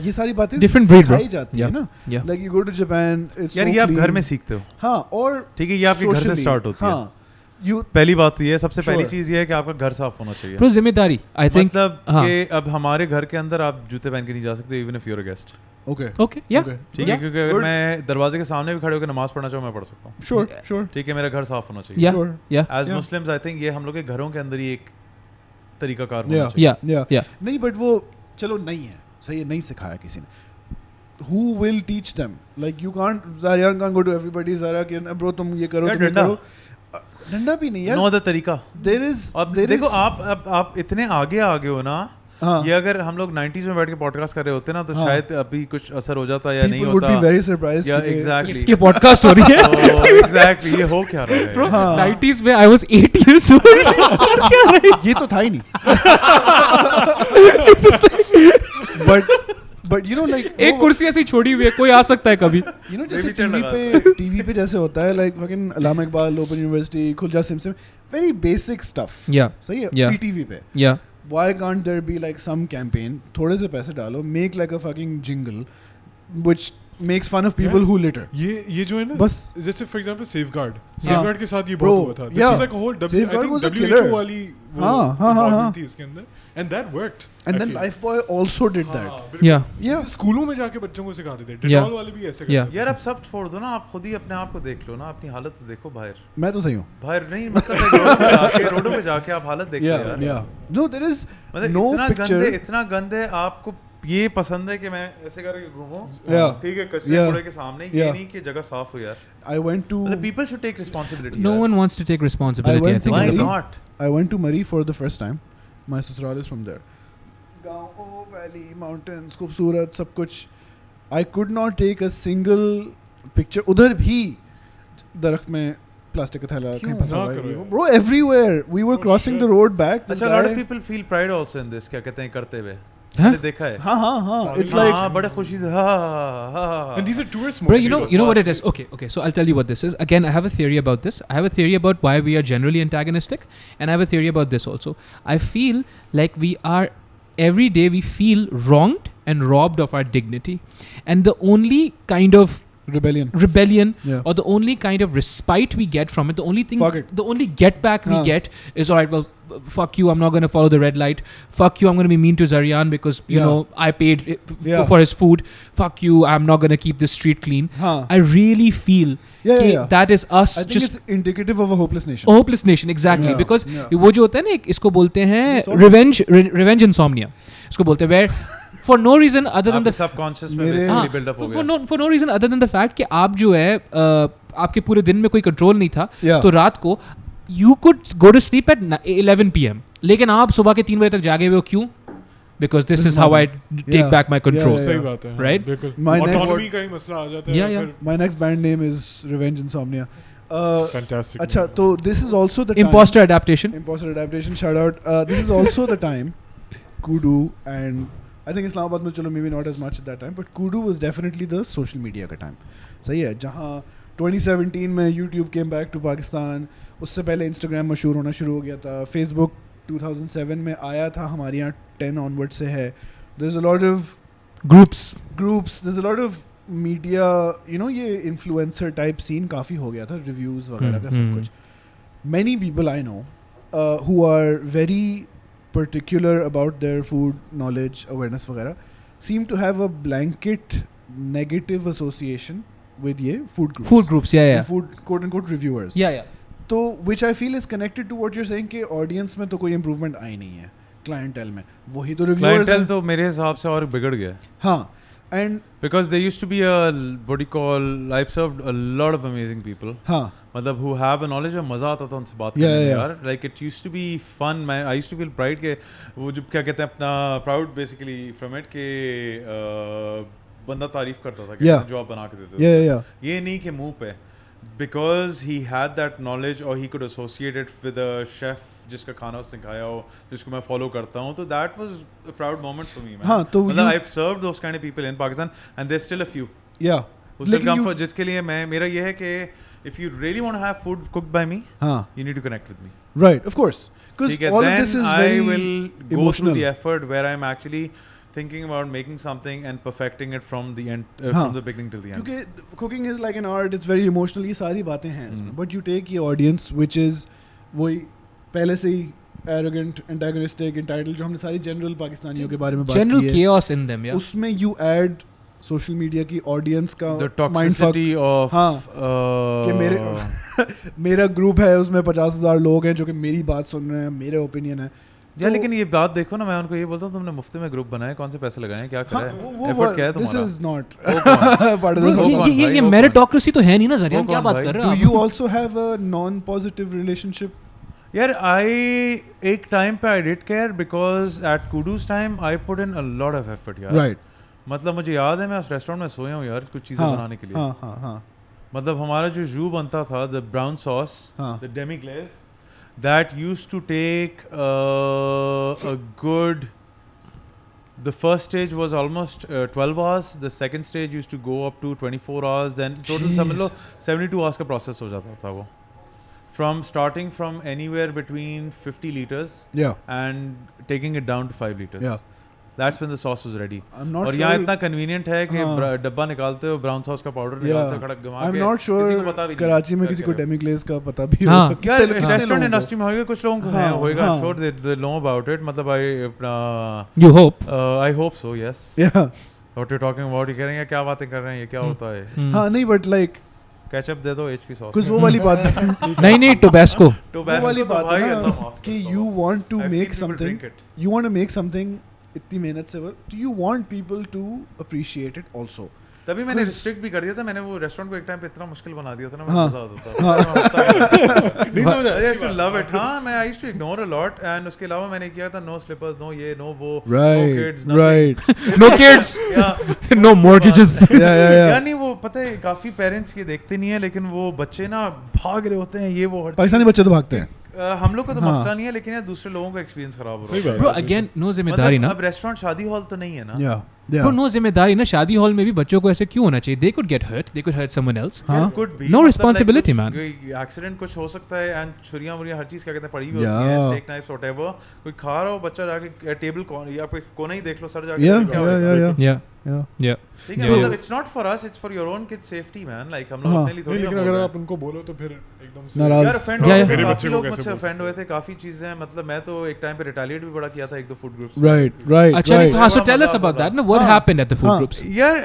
ये सारी बातें Different breed, bro. सिखाई जाती है Yeah. ना Yeah. like you go to Japan it's यार so ये आप घर clean. में सीखते हो हाँ और ठीक है ये आपके घर से socially, स्टार्ट होती है हाँ you पहली बात तो ये है सबसे पहली Sure. चीज ये है कि आपका घर साफ होना चाहिए Bro, जिम्मेदारी. I think. मतलब हाँ. कि अब हमारे घर के अंदर आप जूते पहन के नहीं जा सकते even if you are a guest okay Okay. Yeah. okay ठीक है Yeah. क्योंकि अगर Good. मैं दरवाजे के सामने भी खड़े होकर नमाज पढ़ना चाहूँ मैं पढ़ सकता हूँ sure ठीक है मेरा घर साफ होना चाहिए Yeah. Sure. Yeah. As Yeah. Muslims I think ये हम लोग के घरों के अंदर ही एक तरीकाकार होना Yeah. चाहिए Yeah. yeah नहीं बट वो चलो नहीं है सही है नहीं सिखाया किसी ने who will teach them like you can't Zaryan can't go to everybody Zarak bro तुम ये करो यार तुम ये डंडा। करो डंडा भी नहीं यार नो अदर तरीका there is अब there देखो is आप इतने आगे आ गए हो ना ये अगर हम लोग 90s में बैठ के पॉडकास्ट कर रहे होते ना तो शायद अभी कुछ असर हो जाता या नहीं People would होता be very surprised. या today. एग्जैक्टली ये पॉडकास्ट हो रही है एग्जैक्टली ये हो क्या रहा है Bro, 90s में I was 8 years old. ये तो था ही नहीं. It's just like, But you know like एक कुर्सी ऐसी छोड़ी हुई है, कोई आ सकता है कभी. you know जैसे Baby chair टीवी पे जैसे होता है like fucking Allama Iqbal open university खुलजा सिमसिम very basic stuff. Yeah, सही है Yeah. PTV पे. yeah. Why can't there be like some campaign थोड़े से पैसे डालो make like a fucking jingle which makes fun of people who litter. ये जो है ना बस जैसे फॉर एग्जांपल सेफगार्ड के साथ ये Bro, बहुत हुआ था. This yeah. was like a whole Safeguard was a WHO killer. वाली हाँ. involvement थी इसके अंदर and that worked. And I then feel. Lifebuoy also did that. हाँ, बिल्कुल. Yeah. Yeah. स्कूलों में जाके बच्चों को सिखाते थे. Yeah. डेटॉल वाले भी ऐसे Yeah. करते थे. यार अब सब छोड़ दो ना आप खुद ही अपने आप को देख लो ना अपनी हालत तो देखो बाहर मैं तो सही हूँ. बाहर नहीं मतलब रोडों पे जाके आप हालत देख लो Yeah, यार yeah. No, there is मतलब no इतना picture. गंदे इतना गंदे आपको ये पसंद है कि मैं ऐसे करके घूमूं Yeah. ठीक है कचरे Yeah. कूड़े के सामने ये Yeah. नहीं कि जगह साफ हो यार I went to मतलब people should take responsibility No one wants to take responsibility. I went think. to why Murray. not I went to Murray for the first time. My ससुराल is from there. गाँव valley mountains खूबसूरत सब कुछ. I could not take a single picture. उधर भी दरख्त में plastic का थैला कहीं फंसा ना हुआ करो है. यार. Bro, everywhere. We were crossing shit. the road back. This अच्छा a lot guy- of people feel pride also in this क्या कहते हैं करते हुए Huh? मैंने देखा है हाँ. It's हाँ, like हाँ बड़े खुशी से हाँ And these are tourists Bro, mostly. you know what it is. Okay. So I'll tell you what this is. Again, I have a theory about this. I have a theory about why we are generally antagonistic, and I have a theory about this also. I feel like we are every day we feel wronged and robbed of our dignity, and the only kind of rebellion. Yeah. or the only kind of respite we get from it, the only thing, Fuck it. the only get back we get is alright. Well, fuck you. I'm not gonna follow the red light. Fuck you. I'm gonna be mean to Zaryan because you Yeah. know I paid Yeah. for his food. Fuck you. I'm not gonna keep this street clean. हाँ. I really feel कि that is us I think just it's indicative of a hopeless nation. a hopeless nation exactly Yeah, because yeah. वो जो होता है ना एक इसको बोलते हैं Insomnia. revenge insomnia इसको बोलते हैं where for no reason other than आपके the सबकॉन्शियस में मेरे- basically build up हो गया for no reason other than the fact कि आप जो है आपके पूरे दिन में कोई कंट्रोल नहीं था Yeah. तो रात को you could go to sleep at 11 p.m. लेकिन आप सुबह के 3 बजे तक जागे हुए हो क्यों because this is how I take Yeah. back my control Yeah, सही बात है. हाँ, Right? बिल्कुल. My next- Autonomy का ही मसला आ जाता है. Yeah, yeah. फिर My next band name is Revenge Insomnia. Fantastic. अच्छा तो this is also the imposter adaptation time, imposter adaptation shout out. This is also the time Kudu and I think Islamabad में चलो maybe not as much at that time but Kudu was definitely the social media का time. सही है जहाँ 2017 में YouTube came back to Pakistan उससे पहले Instagram मशहूर होना शुरू हो गया था Facebook 2007 में आया था हमारे यहाँ 10 onward से है. There's a lot of groups there's a lot of media you know ये influencer type scene काफ़ी हो गया था reviews वगैरह का सब कुछ. Many people I know who are very particular about their food knowledge awareness वगैरह seem to have a blanket negative association with ये food groups yeah and food quote unquote reviewers. yeah तो which I feel is connected to what you're saying कि audience में तो कोई improvement आई नहीं है clientele में वही तो reviewers क्लाइंटेल हैं. तो मेरे हिसाब से और बिगड़ गया हाँ and because there used to be a what do you call I've served a lot of amazing people हाँ मतलब who have a knowledge में मजा आता था उनसे बात Yeah, करने में yeah. यार like it used to be fun मैं I used to feel pride के वो जो क्या कहते हैं अपना proud basically from it के बंदा तारीफ करता था कि Yeah. जॉब बना के देते yeah ये नहीं कि मुंह पे because he had that knowledge or he could associate it with a chef जिसका खाना उसने खाया हो जिसको मैं follow करता हूँ तो that was a proud moment for me man. हाँ, तो मतलब you- I've served those kind of people in Pakistan and there's still a few yeah who still लेकिन come you- for जिसके लिए मैं मेरा ये है कि if you really want to have food cooked by me हाँ you need to connect with me right of course because ठीक है all of then this is I very will go through emotional. the effort where I'm actually thinking about making something and perfecting it from the end हाँ. from the beginning till the end क्योंकि cooking is like an art it's very emotional ये सारी बातें हैं इसमें but you take ये audience which is वही पहले से ही arrogant antagonistic entitled जो हमने सारी general पाकिस्तानियों के बारे में बात general की है chaos in them yeah उसमें you add social media की audience का the mindfuck toxicity of हाँ कि मेरा ग्रुप है उसमें 50,000 लोग हैं जो कि मेरी बात सुन रहे हैं मेरे ओपिनियन है या लेकिन ये बात देखो ना मैं उनको ये बोलता हूँ तुमने मुफ्त में ग्रुप बनाए कौन से पैसे लगाए क्या करा है एफर्ट क्या है दिस तुम्हारा इज नॉट वो कौन? part of Bro, the वो कौन ये भाई, ये वो मेरिटोक्रेसी तो है नहीं ना जरियान वो क्या कौन बात भाई? कर रहे do हो you आप also have a non positive relationship यार एक टाइम पे I did care because at Kudu's time I put in a lot of effort यार. राइट. मतलब मुझे याद है मैं उस रेस्टोरेंट में सोया हूँ यार कुछ चीज़ें बनाने के लिए. हाँ. मतलब हमारा जो जू बनता था the brown sauce the demi glace that used to take a good. The first stage was almost 12 hours. The second stage used to go up to 24 hours. Then total समझ लो 72 hours का process हो जाता था वो. Starting from anywhere between 50 liters and taking it down to 5 liters. Yeah. That's when the sauce was ready. I'm not और sure. यहाँ इतना convenient है कि डब्बा निकालते हो ब्राउन सॉस का पाउडर निकालते हो खड़क गमा के. I'm not sure. किसी को पता भी नहीं कराची में किसी को डेमी ग्लेज का पता भी हाँ. होगा. यार रेस्टोरेंट इंडस्ट्री में होगा कुछ लोगों को है होगा. हाँ. Sure they know about it. मतलब You hope. I hope so. Yes. Yeah. What you're talking about, ये कह रहे हैं क्या बातें कर रहे हैं ये क्या होता है. हाँ नहीं but like केचप दे दो HP सॉस. कुछ वो वाली बात नहीं टोबैस्को. वो वाली बात है ना कि you want to make something. You want to make something इतनी मेहनत से. Do you want people to appreciate it also? तभी मैंने रिस्ट्रिक्ट भी कर दिया था. मैंने वो रेस्टोरेंट को एक टाइम पे इतना मुश्किल बना दिया था ना. मैं मजा आता था. नहीं समझा. I used to love it. हाँ मैं I used to ignore a lot and उसके अलावा मैंने किया था no slippers, no ये no वो, no kids, nothing. No kids. No mortgages. यार नहीं वो पता है काफी पेरेंट्स ये देखते नहीं है लेकिन वो बच्चे ना भाग रहे होते हैं ये वो. पाकिस्तानी बच्चे तो भागते हैं. हम लोग को तो मसला नहीं है लेकिन यार दूसरे लोगों का एक्सपीरियंस खराब हो रहा है. Bro again no जिम्मेदारी ना. अब रेस्टोरेंट शादी हॉल तो नहीं है ना. Bro no जिम्मेदारी ना. शादी हॉल में भी बच्चों को ऐसे क्यों होना चाहिए? They could get hurt. They could hurt someone else. Could be. No responsibility man. Accident कुछ हो सकता है एंड छुरियां मुरियां हर चीज क्या कहते हैं पड़ी हुई होती है. Steak knives whatever. कोई खा रहा हो बच्चा जाके टेबल या पे कोना ही देख लो सर जाके क्या होगा. Yeah. ठीक है मतलब it's not for us, it's for your own kids safety man. Like हम लोग अपने लिए थोड़ी. लेकिन अगर आप उनको बोलो तो फिर एकदम से नाराज. यार ऑफेंड हो गए. काफी लोग मुझसे ऑफेंड हुए थे काफी चीजें. मतलब मैं तो एक टाइम पे रिटेलिएट भी बड़ा किया था एक दो फूड ग्रुप्स. Right. अच्छा नहीं तो हाँ so tell us about that. What happened at the food groups? यार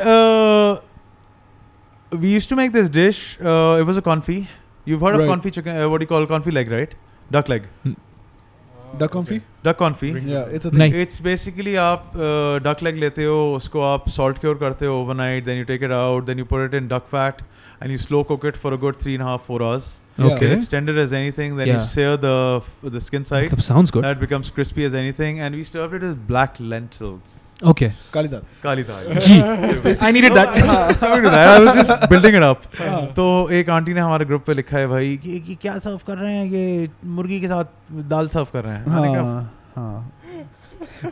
we used to make this dish. It was a confit. You've heard of confit chicken? What do you call confit leg, right? Duck leg. Duck confit? Duck confit. Yeah, it's a thing. It's basically आप duck leg लेते हो उसको आप salt cure करते हो overnight, then you take it out, then you put it in duck fat and you slow cook it for a good 3.5-4 hours. Okay. It's tender as anything. Then you sear the skin side. That sounds good. That becomes crispy as anything, and we served it with black lentils. Okay. Kali dal. Kali dal. Gee, I needed that. I was just building it up. तो एक aunty ने हमारे group पे लिखा है भाई कि ये क्या सर्व कर रहे हैं ये मुर्गी के साथ दाल सर्व कर रहे हैं.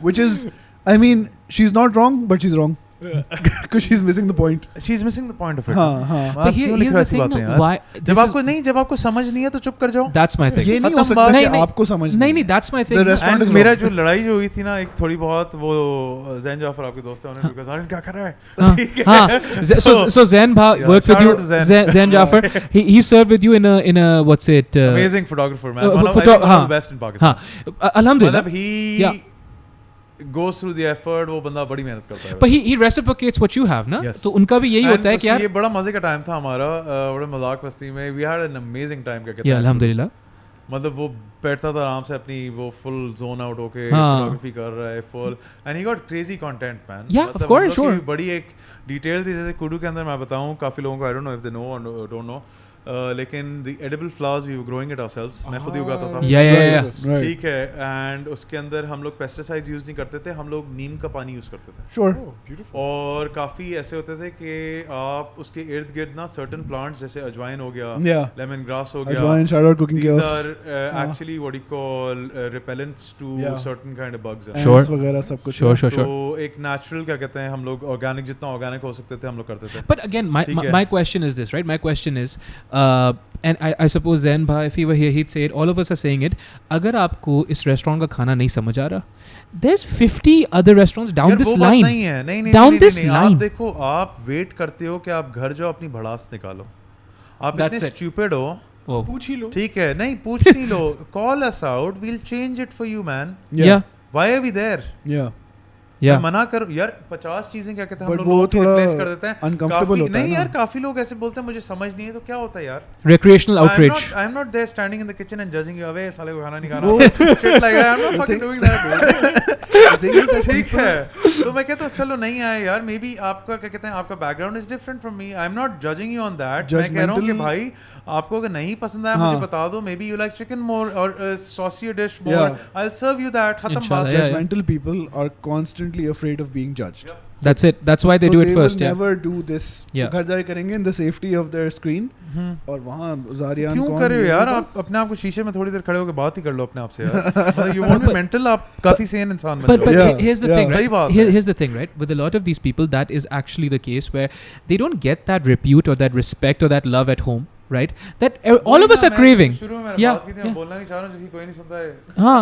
Which is, I mean, she's not wrong, but she's wrong. Because she's missing the point. She's missing the point of it. But here's the thing, why? जब आपको समझ नहीं है तो चुप कर जाओ. That's my thing. ये नहीं हो सकता कि आपको समझ नहीं. That's my thing. The restaurant is मेरा जो लड़ाई जो हुई थी ना एक थोड़ी बहुत वो ज़ैन जाफर आपके दोस्त हैं उन्होंने कहा क्या कर रहा है. हाँ. So Zain bha worked with you. Zain Jafar. He served with you in a what's it? Amazing photographer man. One of the best in Pakistan. हाँ. Alhamdulillah. मतलब he goes through the effort. वो बंदा बड़ी मेहनत करता है. But he reciprocates what you have ना. तो उनका भी यही होता है कि यार ये बड़ा मजे का टाइम था हमारा. बड़े मजाक मस्ती में we had an amazing time क्या कहते हैं. अल्हम्दुलिल्लाह. मतलब वो बैठता था आराम से अपनी वो फुल जोन आउट होके फोटोग्राफी कर रहा है full and he got crazy content man. Yeah, of course, sure. बड़ी एक डिटेल थी जैसे कुडू के अंदर मैं बताऊं काफी लोगों को I don't know if they know और डोंट नो लेकिन the edible flowers we were growing it ourselves. मैं खुद ही उगाता था. ठीक है. एंड उसके अंदर हम लोग पेस्टिसाइड्स यूज नहीं करते थे. हम लोग नीम का पानी यूज करते थे. Sure. और काफी ऐसे होते थे कि आप उसके इर्द गिर्द ना सर्टेन प्लांट्स जैसे अजवाइन हो गया, लेमन ग्रास हो गया, अजवाइन shout out cooking these chaos. are actually what you call repellents to certain kind of bugs. Sure. वगैरह सब कुछ. Sure. तो एक नेचुरल क्या कहते हैं हम लोग ऑर्गेनिक जितना ऑर्गेनिक हो सकते थे हम लोग करते थे. But again my question is this, right? My question is and I suppose Zain bha if he were here he'd say it. All of us are saying it. अगर आपको इस रेस्टोरेंट का खाना नहीं समझ आ रहा, there's 50 other restaurants down this line. नहीं down this line. आप देखो आप वेट करते हो कि आप घर जाओ अपनी भड़ास निकालो. आप इतने स्टूपिड हो. पूछ ही लो. ठीक है नहीं पूछ नहीं लो. Call us out. We'll change it for you man. Yeah. Why are we there? Yeah. मैं मना करूं यार 50 चीजें क्या कहते हैं हम But लोग वो थोड़ा रिप्लेस कर देते हैं uncomfortable होता है नहीं ना। यार काफी लोग ऐसे बोलते हैं मुझे समझ नहीं है तो क्या होता है यार Recreational outrage. I am not there standing in the kitchen and judging you away साले को खाना नहीं खाना shit like that I'm not fucking doing that dude ठीक है तो मैं कहता हूँ चलो नहीं आए यार मे बी आपका क्या कहते हैं आपका background is different from me I am not judging you on that मैं कह रहा हूँ कि भाई आपको अगर नहीं पसंद आया मुझे बता दो maybe you like chicken more और saucier dish more I'll serve you that खत्म बात Judgmental people are constantly afraid of being judged. That's it. That's why they do it first. They Yeah. will never do this. Yeah. घर जाके करेंगे in the safety of their screen. और वहाँ ज़ारियान क्यों कर रहे हो यार आप अपने आप को शीशे में थोड़ी देर खड़े होकर बात ही कर लो अपने आप से यार मतलब you won't be mental आप काफी sane इंसान बन But जाओ here's the thing, सही right? बात है Here's the thing, right? With a lot of these people, that is actually the case where they don't get that repute or that respect or that love at home, right? That all of us are craving. शुरू में मैंने बात की थी मैं बोलना नहीं चाह रहा हूँ जिसकी कोई नहीं सुनता है हाँ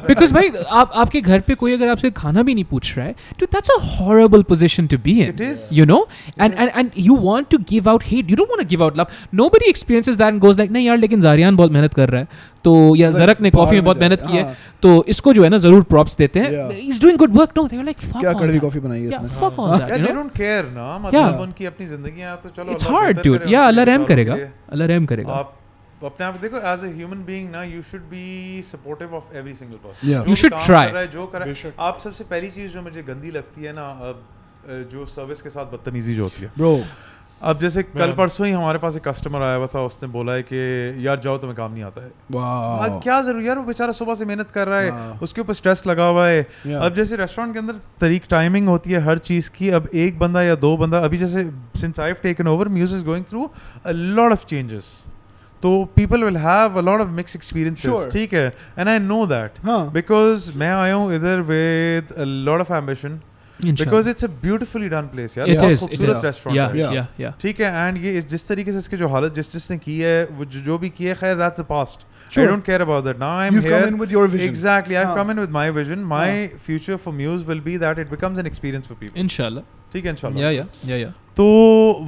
because भाई आपके घर पे कोई अगर आपसे खाना भी नहीं पूछ रहा है dude that's a horrible position to be in. It is. You know and you want to give out hate, you don't want to give out love. Nobody experiences that and goes like नहीं यार लेकिन ज़ारियान बहुत मेहनत कर रहा है तो या ज़रक ने कॉफी में बहुत मेहनत की है तो इसको जो है ना जरूर प्रॉप्स देते हैं he's doing good work. No, they're like fuck क्या all कड़वी that. कॉफी बनाई है इसने Fuck all that, you they know? don't care ना मतलब उनकी अपनी जिंदगी है तो चलो It's hard dude. Yeah, अल्लाह रहम करेगा. अल्लाह रहम करेगा. आप अपने आप देखो एज अ ह्यूमन बीइंग ना you should be supportive of every single person Yeah. You should try. जो कर रहा है आप सबसे पहली चीज जो मुझे गंदी लगती है ना जो सर्विस के साथ बदतमीजी जो होती है Bro. अब जैसे कल परसों ही हमारे पास एक कस्टमर आया हुआ था उसने बोला है कि यार जाओ तुम्हें काम नहीं आता है Wow. क्या जरूर यार वो बेचारा सुबह से मेहनत कर रहा है उसके ऊपर स्ट्रेस लगा हुआ है अब जैसे रेस्टोरेंट के अंदर तरीक टाइमिंग होती है हर चीज़ की अब एक बंदा या दो बंदा अभी जैसे since I have taken over Muse is going through a lot of changes तो people will have a lot of mix experiences ठीक है and I know that because मैं आया हूँ इधर with a lot of ambition because it's a beautifully done place यार बहुत खूबसूरत रेस्टोरेंट है yeah ठीक है एंड ये जिस तरीके से इसके जो हालत जिसने की है वो जो भी की है खैर that's the past I don't care about that now I'm You've here come in with your vision exactly I've come in with my vision my future for Mews will be that it becomes an experience for people inshallah ठीक है इंशाल्लाह yeah तो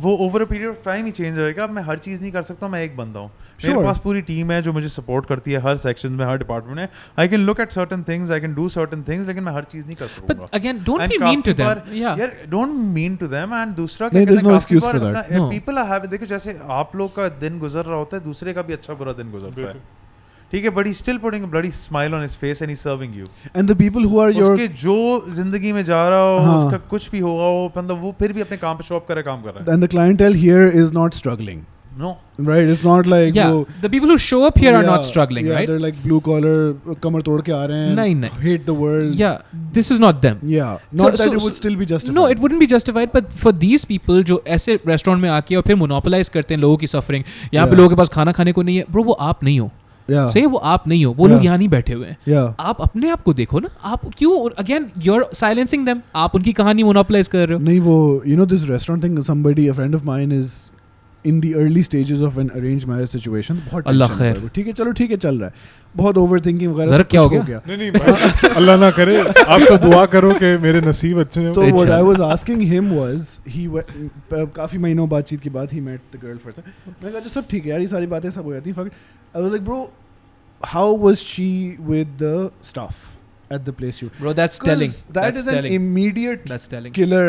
वो over a period of time he change होएगा अब मैं हर चीज़ नहीं कर सकता मैं एक बंदा हूँ मेरे पास पूरी टीम है जो मुझे सपोर्ट करती है हर सेक्शन में हर डिपार्टमेंट में I can look at certain things I can do certain things लेकिन मैं हर चीज़ नहीं कर सकूंगा but again don't be mean to them यार don't mean to them and दूसरा नहीं there's no excuse for that people are have देखो जैसे आप लोग का दिन गुजर रहा होता है दूसरे का भी अच्छा बुरा दिन गुजरता है ठीक है but he's still putting a bloody smile on his face and he's serving you and the people who are your उसके जो जिंदगी में जा रहा हो उसका कुछ भी होगा वो मतलब वो फिर भी अपने काम पे शॉप करे काम कर रहा है and the clientele here is not struggling no right it's not like the people who show up here are not struggling right they're like blue collar कमर तोड़ के आ रहे हैं नहीं hate the world this is not them not that it would still be justified no it wouldn't be justified but for these people जो ऐसे restaurant में आके और फिर मोनोपोलाइज करते हैं लोगों की सफरिंग यहाँ पे लोगों के पास खाना खाने को नहीं है ब्रो वो आप नहीं हो सही वो आप नहीं हो वो लोग यहाँ नहीं बैठे हुए हैं आप अपने आप को देखो ना आप क्यों again you are silencing them आप उनकी कहानी मोनोपोलाइज कर रहे हो नहीं वो you know this restaurant thing somebody a friend of mine is in the early stages of an arranged marriage situation बहुत अल्लाह खैर ठीक है चलो ठीक है चल रहा है बहुत ओवरथिंकिंग वगैरह ज़रक क्या हो गया नहीं भाई अल्लाह ना करे आप सब दुआ करो कि मेरे नसीब अच्छे हो तो what I was asking him was he काफी महीनों बातचीत के बाद he met the girl first मैं कहा सब ठीक है यार ये सारी बातें सब हो जाती हैं I was like bro how was she with the staff at the place you bro that's telling that is an immediate that's telling killer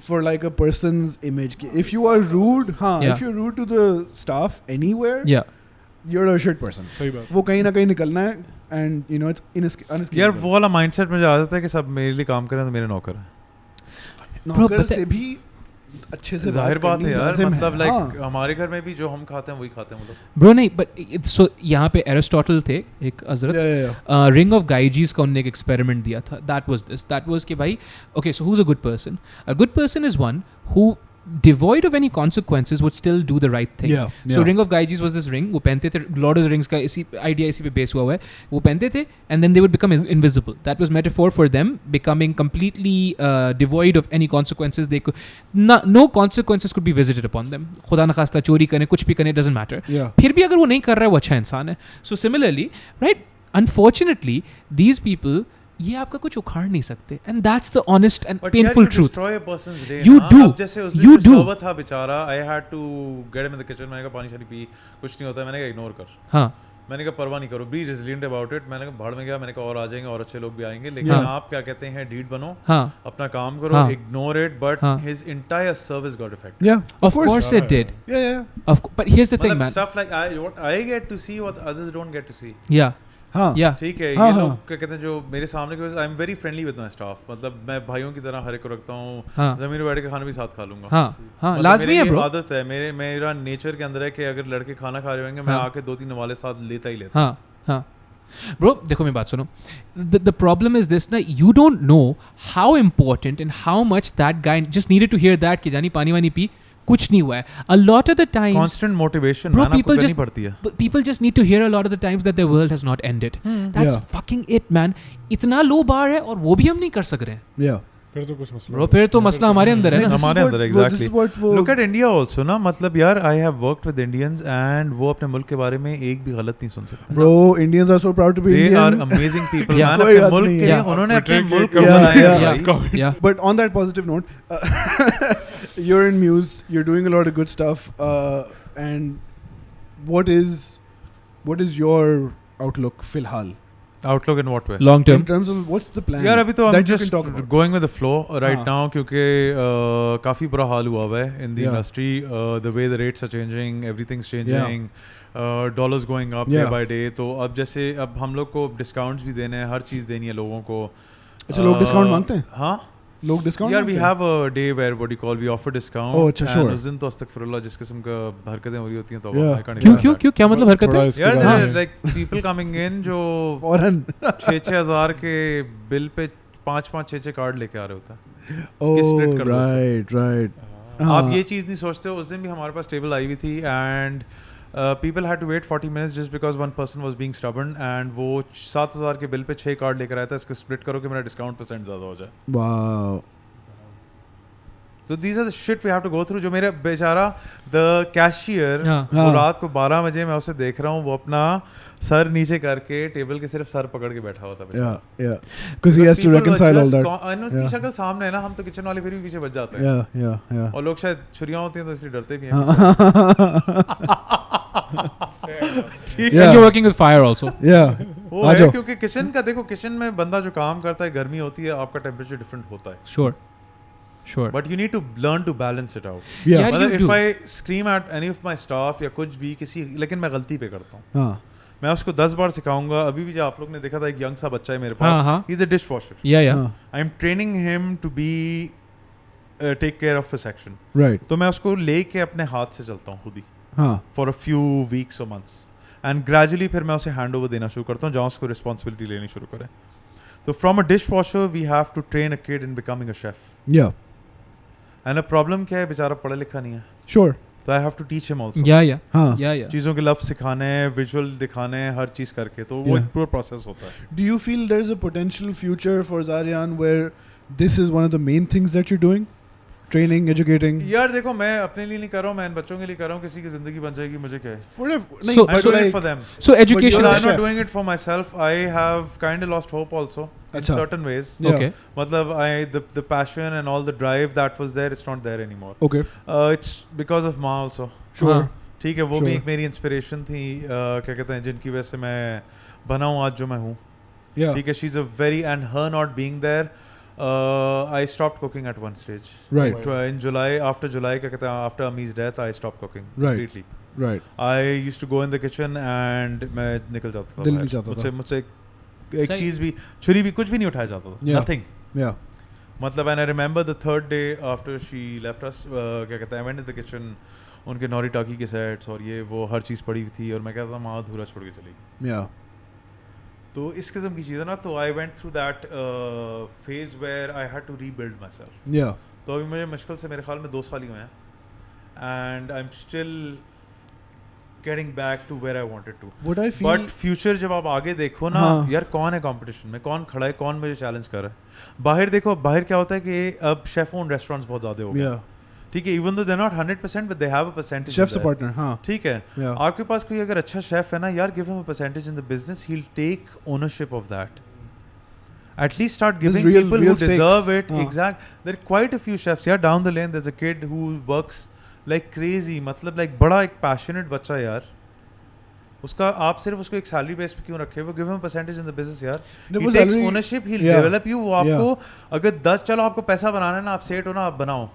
for like a person's image if you are rude if you're rude to the staff anywhere you're a shit person सही बात वो कहीं ना कहीं निकलना है and you know it's inescapable यार वो वाला माइंडसेट मुझे आ जाता है कि सब मेरे लिए काम करें तो मेरे नौकर हैं नौकर से भी अच्छे से जाहिर बात है यार मतलब लाइक हमारे घर में भी जो हम खाते हैं वही खाते हैं वो लोग ब्रो नहीं बट सो यहाँ पे एरिस्टोटल थे एक हजरत रिंग ऑफ गाइजीज का उन्होंने एक एक्सपेरिमेंट दिया था दैट वाज कि भाई okay so who is a good person is one who devoid of any consequences would still do the right thing. So ring of Gyges was this ring वो पहनते थे Lord of the Rings का इसी idea इसी पे base हुआ है वो पहनते थे and then they would become invisible. That was metaphor for them becoming completely devoid of any consequences. They could no consequences could be visited upon them. खुदा न खास्ता चोरी करें कुछ भी करें doesn't matter. फिर भी अगर वो नहीं कर रहा है वो अच्छा इंसान है. So similarly right unfortunately these people ये आपका कुछ उखाड़ नहीं सकते and that's the honest and painful truth. You do. जैसे उस you do. सर्वर था बेचारा I had to get him in the kitchen मैंने कहा पानी शानी पी कुछ नहीं होता मैंने कहा इग्नोर कर हाँ मैंने कहा परवाह नहीं करो, बी रेजिलिएंट अबाउट इट. मैंने कहा भाड़ में गया, मैंने कहा और आ जाएंगे और अच्छे लोग भी आएंगे, लेकिन आप क्या कहते हैं डीड बनो, अपना काम करो, ignore it. But his entire service got affected. Yeah, of course it did. Yeah. But here's the thing, man. Stuff like what I get to see, what others don't get to see. Yeah. Yeah. ठीक है. ये लोग क्या कहते हैं जो मेरे सामने के, I am very friendly with my staff. मतलब मैं भाइयों की तरह हर एक को रखता हूँ. जमीन पे बैठ के खाना भी साथ खा लूंगा. हाँ लाजमी है ब्रो. आदत है मेरा नेचर के अंदर है कि अगर लड़के खाना खा रहे होंगे मैं आके 2-3 नवाले साथ लेता ही लेता. हाँ ब्रो देखो मेरी बात सुनो. The problem is this ना, you don't know how important and how much that guy just needed to hear that कि जानी पानी वानी पी, कुछ नहीं हुआ है. A lot of the times constant motivation bro, man आपको करनी पड़ती है. People just need to hear a lot of the times that the world has not ended. That's fucking it man. इतना लो बार है और वो भी हम नहीं कर सक रहे हैं. Yeah. फिर तो कुछ मसला. Bro फिर तो मसला हमारे अंदर है ना. हमारे अंदर exactly. Look at India also ना. मतलब यार I have worked with Indians and वो अपने मुल्क के बारे में एक भी गलत नहीं सुन सकते. Bro, Indians are so proud to be They Indian. are amazing people. Yeah. man अपने मुल्क के लिए उन्होंने अपने मुल्क को बनाया. Yeah. But on that positive note, you're in Mews, you're doing a lot of good stuff, and what is your outlook filhal? Outlook in what way? Long term. In terms of what's the plan? यार अभी तो I'm that you just can talk about? going with the flow right हाँ. now क्योंकि काफ़ी बुरा हाल हुआ हुआ है in the Yeah. industry. The way the rates are changing, everything's changing. Dollars going up day by day. तो अब जैसे अब हम लोग को डिस्काउंट्स भी देने हैं, हर चीज़ देनी है लोगों को. अच्छा लोग डिस्काउंट मांगते हैं? हाँ लोग डिस्काउंट यार we have a day where what do you call we offer discount. Oh, अच्छा sure. उस दिन तो अस्तगफिरुल्लाह जिस किस्म का हरकतें हो रही होती हैं तो Yeah. I can't even imagine. क्यों क्या मतलब हरकत है? यार there are like people coming in जो फौरन 6-6 हज़ार के बिल पे 5-5 6-6 कार्ड लेके आ रहे होता है. Oh right. आप ये चीज़ नहीं सोचते हो. उस दिन भी हमारे पास टेबल आई हुई थी and people had to wait 40 minutes just because one person was being stubborn and वो 7,000 के बिल पे 6 कार्ड लेकर आया था. इसको स्प्लिट करो कि मेरा डिस्काउंट % ज़्यादा हो जाए. Wow. So these are the shit we have to go through. जो मेरा बेचारा the cashier वो रात को 12 बजे मैं उसे देख रहा हूँ वो अपना सर नीचे करके टेबल के सिर्फ सर पकड़ के बैठा हुआ था. Yeah. Because he has to reconcile all that. उसकी शक्ल सामने है ना. हम तो किचन वाले फिर भी पीछे बच जाते हैं. Yeah. और लोग शायद छुरियां होती हैं तो इसलिए डरते भी हैं. And you're working with fire also. Yeah. वो है क्योंकि किचन का देखो किचन में बंदा जो काम करता है गर्मी होती है आपका टेम्परेचर डिफरेंट होता है. Sure. But you need to learn to balance it out. Yeah. मतलब if I scream at any of my staff या कुछ भी किसी लेकिन मैं गलती पे करता हूँ. हाँ. मैं उसको 10 बार सिखाऊंगा. अभी भी जो आप लोग ने देखा था एक यंग सा बच्चा है मेरे पास. He's a dishwasher. Yeah. I'm training him to be take care of his section. Right. तो मैं उसको लेके अपने हाथ से चलता हूँ खुद ही. हाँ. For a few weeks or months. And gradually फिर मैं उसे हैंड ओवर देना शुरू करता हूँ जहाँ उसको रिस्पॉन्सिबिलिटी लेनी शुरू करें. तो from a dishwasher we have to train a kid in becoming a chef. Yeah. And a problem क्या है बेचारा पढ़ा लिखा नहीं है. Sure. तो I have to teach him also. Yeah. हाँ. Yeah. चीज़ों के लफ्ज़ सिखाने हैं, विजुअल दिखाने हैं, हर चीज़ करके तो वो एक पूरा प्रोसेस होता है. Do you feel there's a potential future for Zaryan where this is one of the main things that you're doing? Training, educating. यार देखो मैं अपने लिए नहीं कर रहा हूँ, मैं इन बच्चों के लिए कर रहा हूँ. किसी की जिंदगी बन जाएगी मुझे क्या है. I'm doing it for them. So education. I'm not doing it for myself. I have kind of lost hope also in certain ways. Okay. मतलब the passion and all the drive that was there, it's not there anymore. Okay. It's because of माँ also. Sure. ठीक है वो भी एक मेरी inspiration थी. क्या कहते हैं जिनकी वजह से मैं बना हूँ आज जो मैं हूँ. ठीक है. She's a very and her not being there. I stopped cooking at one stage. Right. In July, after July, क्या कहते हैं after Ami's death, I stopped cooking completely. Right. I used to go in the kitchen and मैं निकल जाता था. दिल नहीं चाहता था. मुझसे एक चीज़ भी छुरी भी कुछ भी नहीं उठाया जाता था. Nothing. Yeah. मतलब and I remember the third day after she left us, क्या कहते हैं I went in the kitchen, उनके नौरी टाकी के सेट्स और ये वो हर चीज़ पड़ी हुई थी और मैं कहता था माँ अधूरा छोड़ के चली गई. Yeah. तो इस किस्म की चीज़ है ना. तो I went through that phase where I had to rebuild myself. Yeah. तो अभी मुझे मुश्किल से मेरे ख्याल में 2 साल ही हुए हैं and I am still getting back to where I wanted to. What I feel. But future जब आप आगे देखो ना यार कौन है कंपटीशन में, कौन खड़ा है, कौन मुझे चैलेंज कर रहा है. बाहर देखो, बाहर क्या होता है कि अब शेफ ओन रेस्टोरेंट्स बहुत ज़्यादा हो गए. ठीक है. Even though they not 100% but they have a percentage. Chefs a partner. हाँ. ठीक है. आपके पास कोई अगर अच्छा शेफ है ना यार, give him a percentage in the business, he will take ownership of that. At least start giving people who deserve it. Exact. There are quite a few chefs. Yeah, down the lane there's a kid who works like crazy. मतलब like बड़ा एक passionate बच्चा यार. उसका आप सिर्फ उसको एक सैलरी बेस पे क्यों रखे हो? Give him percentage in the business यार. No, He वो takes salary- ownership, he'll Yeah. develop you. वो आपको अगर 10 चलो आपको पैसा बनाना है ना, आप सेट हो ना, आप बनाओ.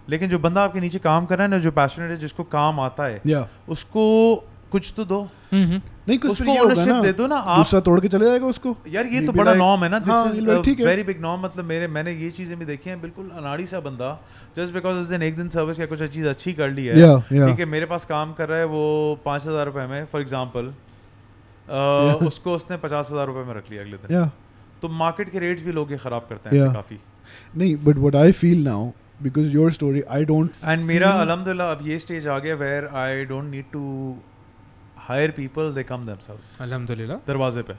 लेकिन जो बंदा आपके नीचे काम कर रहा है ना, जो पैशनेट है, जिसको काम आता है, Yeah. उसको कुछ तो दो. नहीं कुछ उसको फिर ये होगा ownership ना, दे दो ना. आप दूसरा तोड़ के चले जाएगा उसको. यार ये He'll तो be बड़ा like, नॉर्म है ना. हाँ, दिस he'll be like, ठीक इज है. Very big norm. मतलब मैंने ये चीजें भी देखी हैं. बिल्कुल अनाड़ी सा बंदा जस्ट बिकॉज उस दिन एक दिन सर्विस या कुछ चीज अच्छी कर ली है, Yeah, yeah. ठीक है, मेरे पास काम कर रहा है वो 5,000 रुपए में फॉर एग्जाम्पल, उसको उसने 50,000 रुपए में रख लिया अगले दिन. Yeah. तो मार्केट के रेट्स भी लोग ये खराब करते हैं ऐसे Yeah. काफी. नहीं, but what I feel now, because your story, I don't. And मेरा feel- अल्हम्दुलिल्लाह अब ये स्टेज आ गया where I don't need to hire people, they come themselves. अल्हम्दुलिल्लाह. दरवाजे पे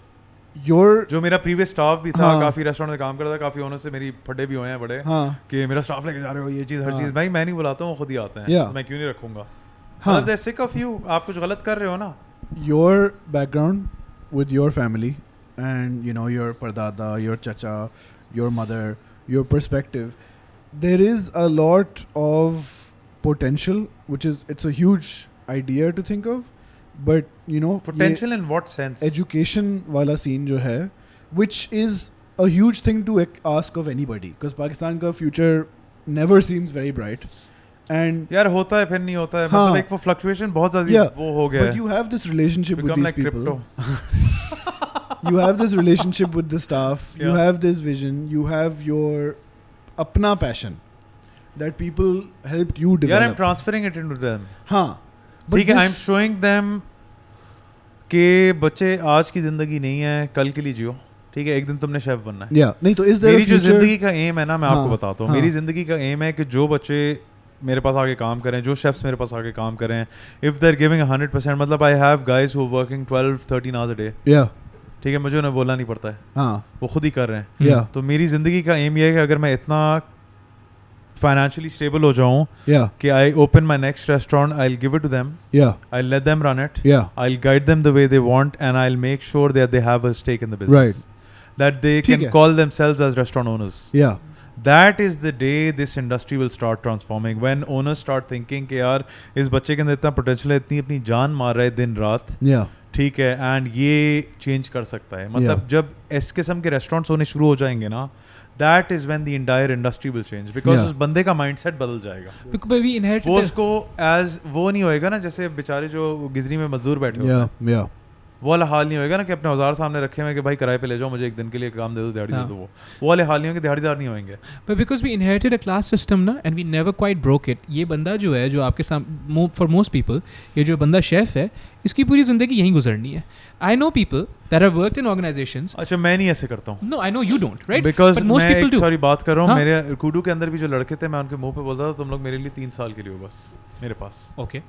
your. जो मेरा प्रीवियस स्टाफ भी था, हाँ. काफी रेस्टोरेंट में काम करता था, काफी ओनर से मेरी फड्डे भी हुए हैं बड़े हाँ. कि मेरा स्टाफ लेके जा रहे हो ये चीज हर हाँ. चीज. भाई मैं नहीं बुलाता हूँ, वो खुद ही आते हैं. Yeah. मैं क्यों नहीं रखूंगा? हाँ. मतलब दे सिक ऑफ यू, आप कुछ गलत कर रहे हो ना. Your background with your family, and you know your pardada, your chacha, your mother, your perspective, there is a lot of potential, which is, it's a huge idea to think of, but you know Potential in what sense? education wala scene jo hai, which is a huge thing to ask of anybody, because Pakistan ka future never seems very bright, and यार होता है फिर नहीं होता है. हाँ. मतलब एक वो फ्लक्चुएशन बहुत ज्यादा Yeah, वो हो गया but है. you have this relationship with Become these like people. crypto. You have this relationship with the staff. You Yeah. have this vision. You have your apna passion that people helped you यार I'm develop. transferring it into them. हाँ. But ठीक है, this- I'm showing them कि बच्चे आज की जिंदगी नहीं है, कल के लिए जियो. ठीक है, एक दिन तुमने शेफ बनना है. Yeah. नहीं तो is there मेरी a जो future? जिंदगी का एम है ना, मैं आपको हाँ, बताता हूँ. हाँ. मेरी जिंदगी का एम है कि जो बच्चे मेरे पास आके काम करें, जो शेफ्स मेरे पास आके काम करें, इफ दे आर गिविंग 100%, मतलब I have guys who working 12-13 hours a day. Yeah. ठीक है, मुझे उन्हें बोलना नहीं पड़ता है, हाँ. वो खुद ही कर रहे हैं. Yeah. तो मेरी जिंदगी का एम ये है कि अगर मैं इतना फाइनेंशियली स्टेबल हो जाऊँ Yeah. कि I open my next restaurant, I will give it to them, Yeah. I let them run it, Yeah. I'll guide them the way they want, and I'll make sure that they have a stake in the business. That they ठीक can है. call themselves as restaurant owners. Yeah. That is the day this industry will start transforming. When owners start thinking कि यार इस बच्चे के अंदर इतना potential है, इतनी अपनी जान मार रहा है दिन रात, Yeah. ठीक है, and ये change कर सकता है. मतलब जब इस किस्म के restaurants होने शुरू हो जाएंगे ना, that is when the entire industry will change, because Yeah. उस बंदे का mindset बदल जाएगा. Because we inherited वो the- उसको as वो नहीं होएगा ना, जैसे बेचारे जो गिजरी में मजदूर बैठे होते हैं, Yeah. Yeah. वो वाला हाल नहीं होएगा ना कि अपने औजार सामने रखे हुए कि भाई किराए पे ले जाओ, मुझे एक दिन के लिए काम दे दो, दिहाड़ी दे दो. वो वाले हाल नहीं होंगे, दिहाड़ीदार नहीं होंगे. But because we inherited a class system ना, and we never quite broke it. ये बंदा जो है, जो आपके सामने, for most people, ये जो बंदा शेफ है, इसकी पूरी जिंदगी यहीं गुजरनी है. I know people that have worked in organizations. अच्छा, मैं नहीं ऐसे करता हूँ. No, I know you don't, right? Because But most मैं people एक do. सॉरी बात कर रहा हूँ, हाँ. मेरे कुडू के अंदर भी जो लड़के थे, मैं उनके मुंह पे बोलता था तुम लोग मेरे लिए 3 साल के लिए हो बस मेरे पास. Okay.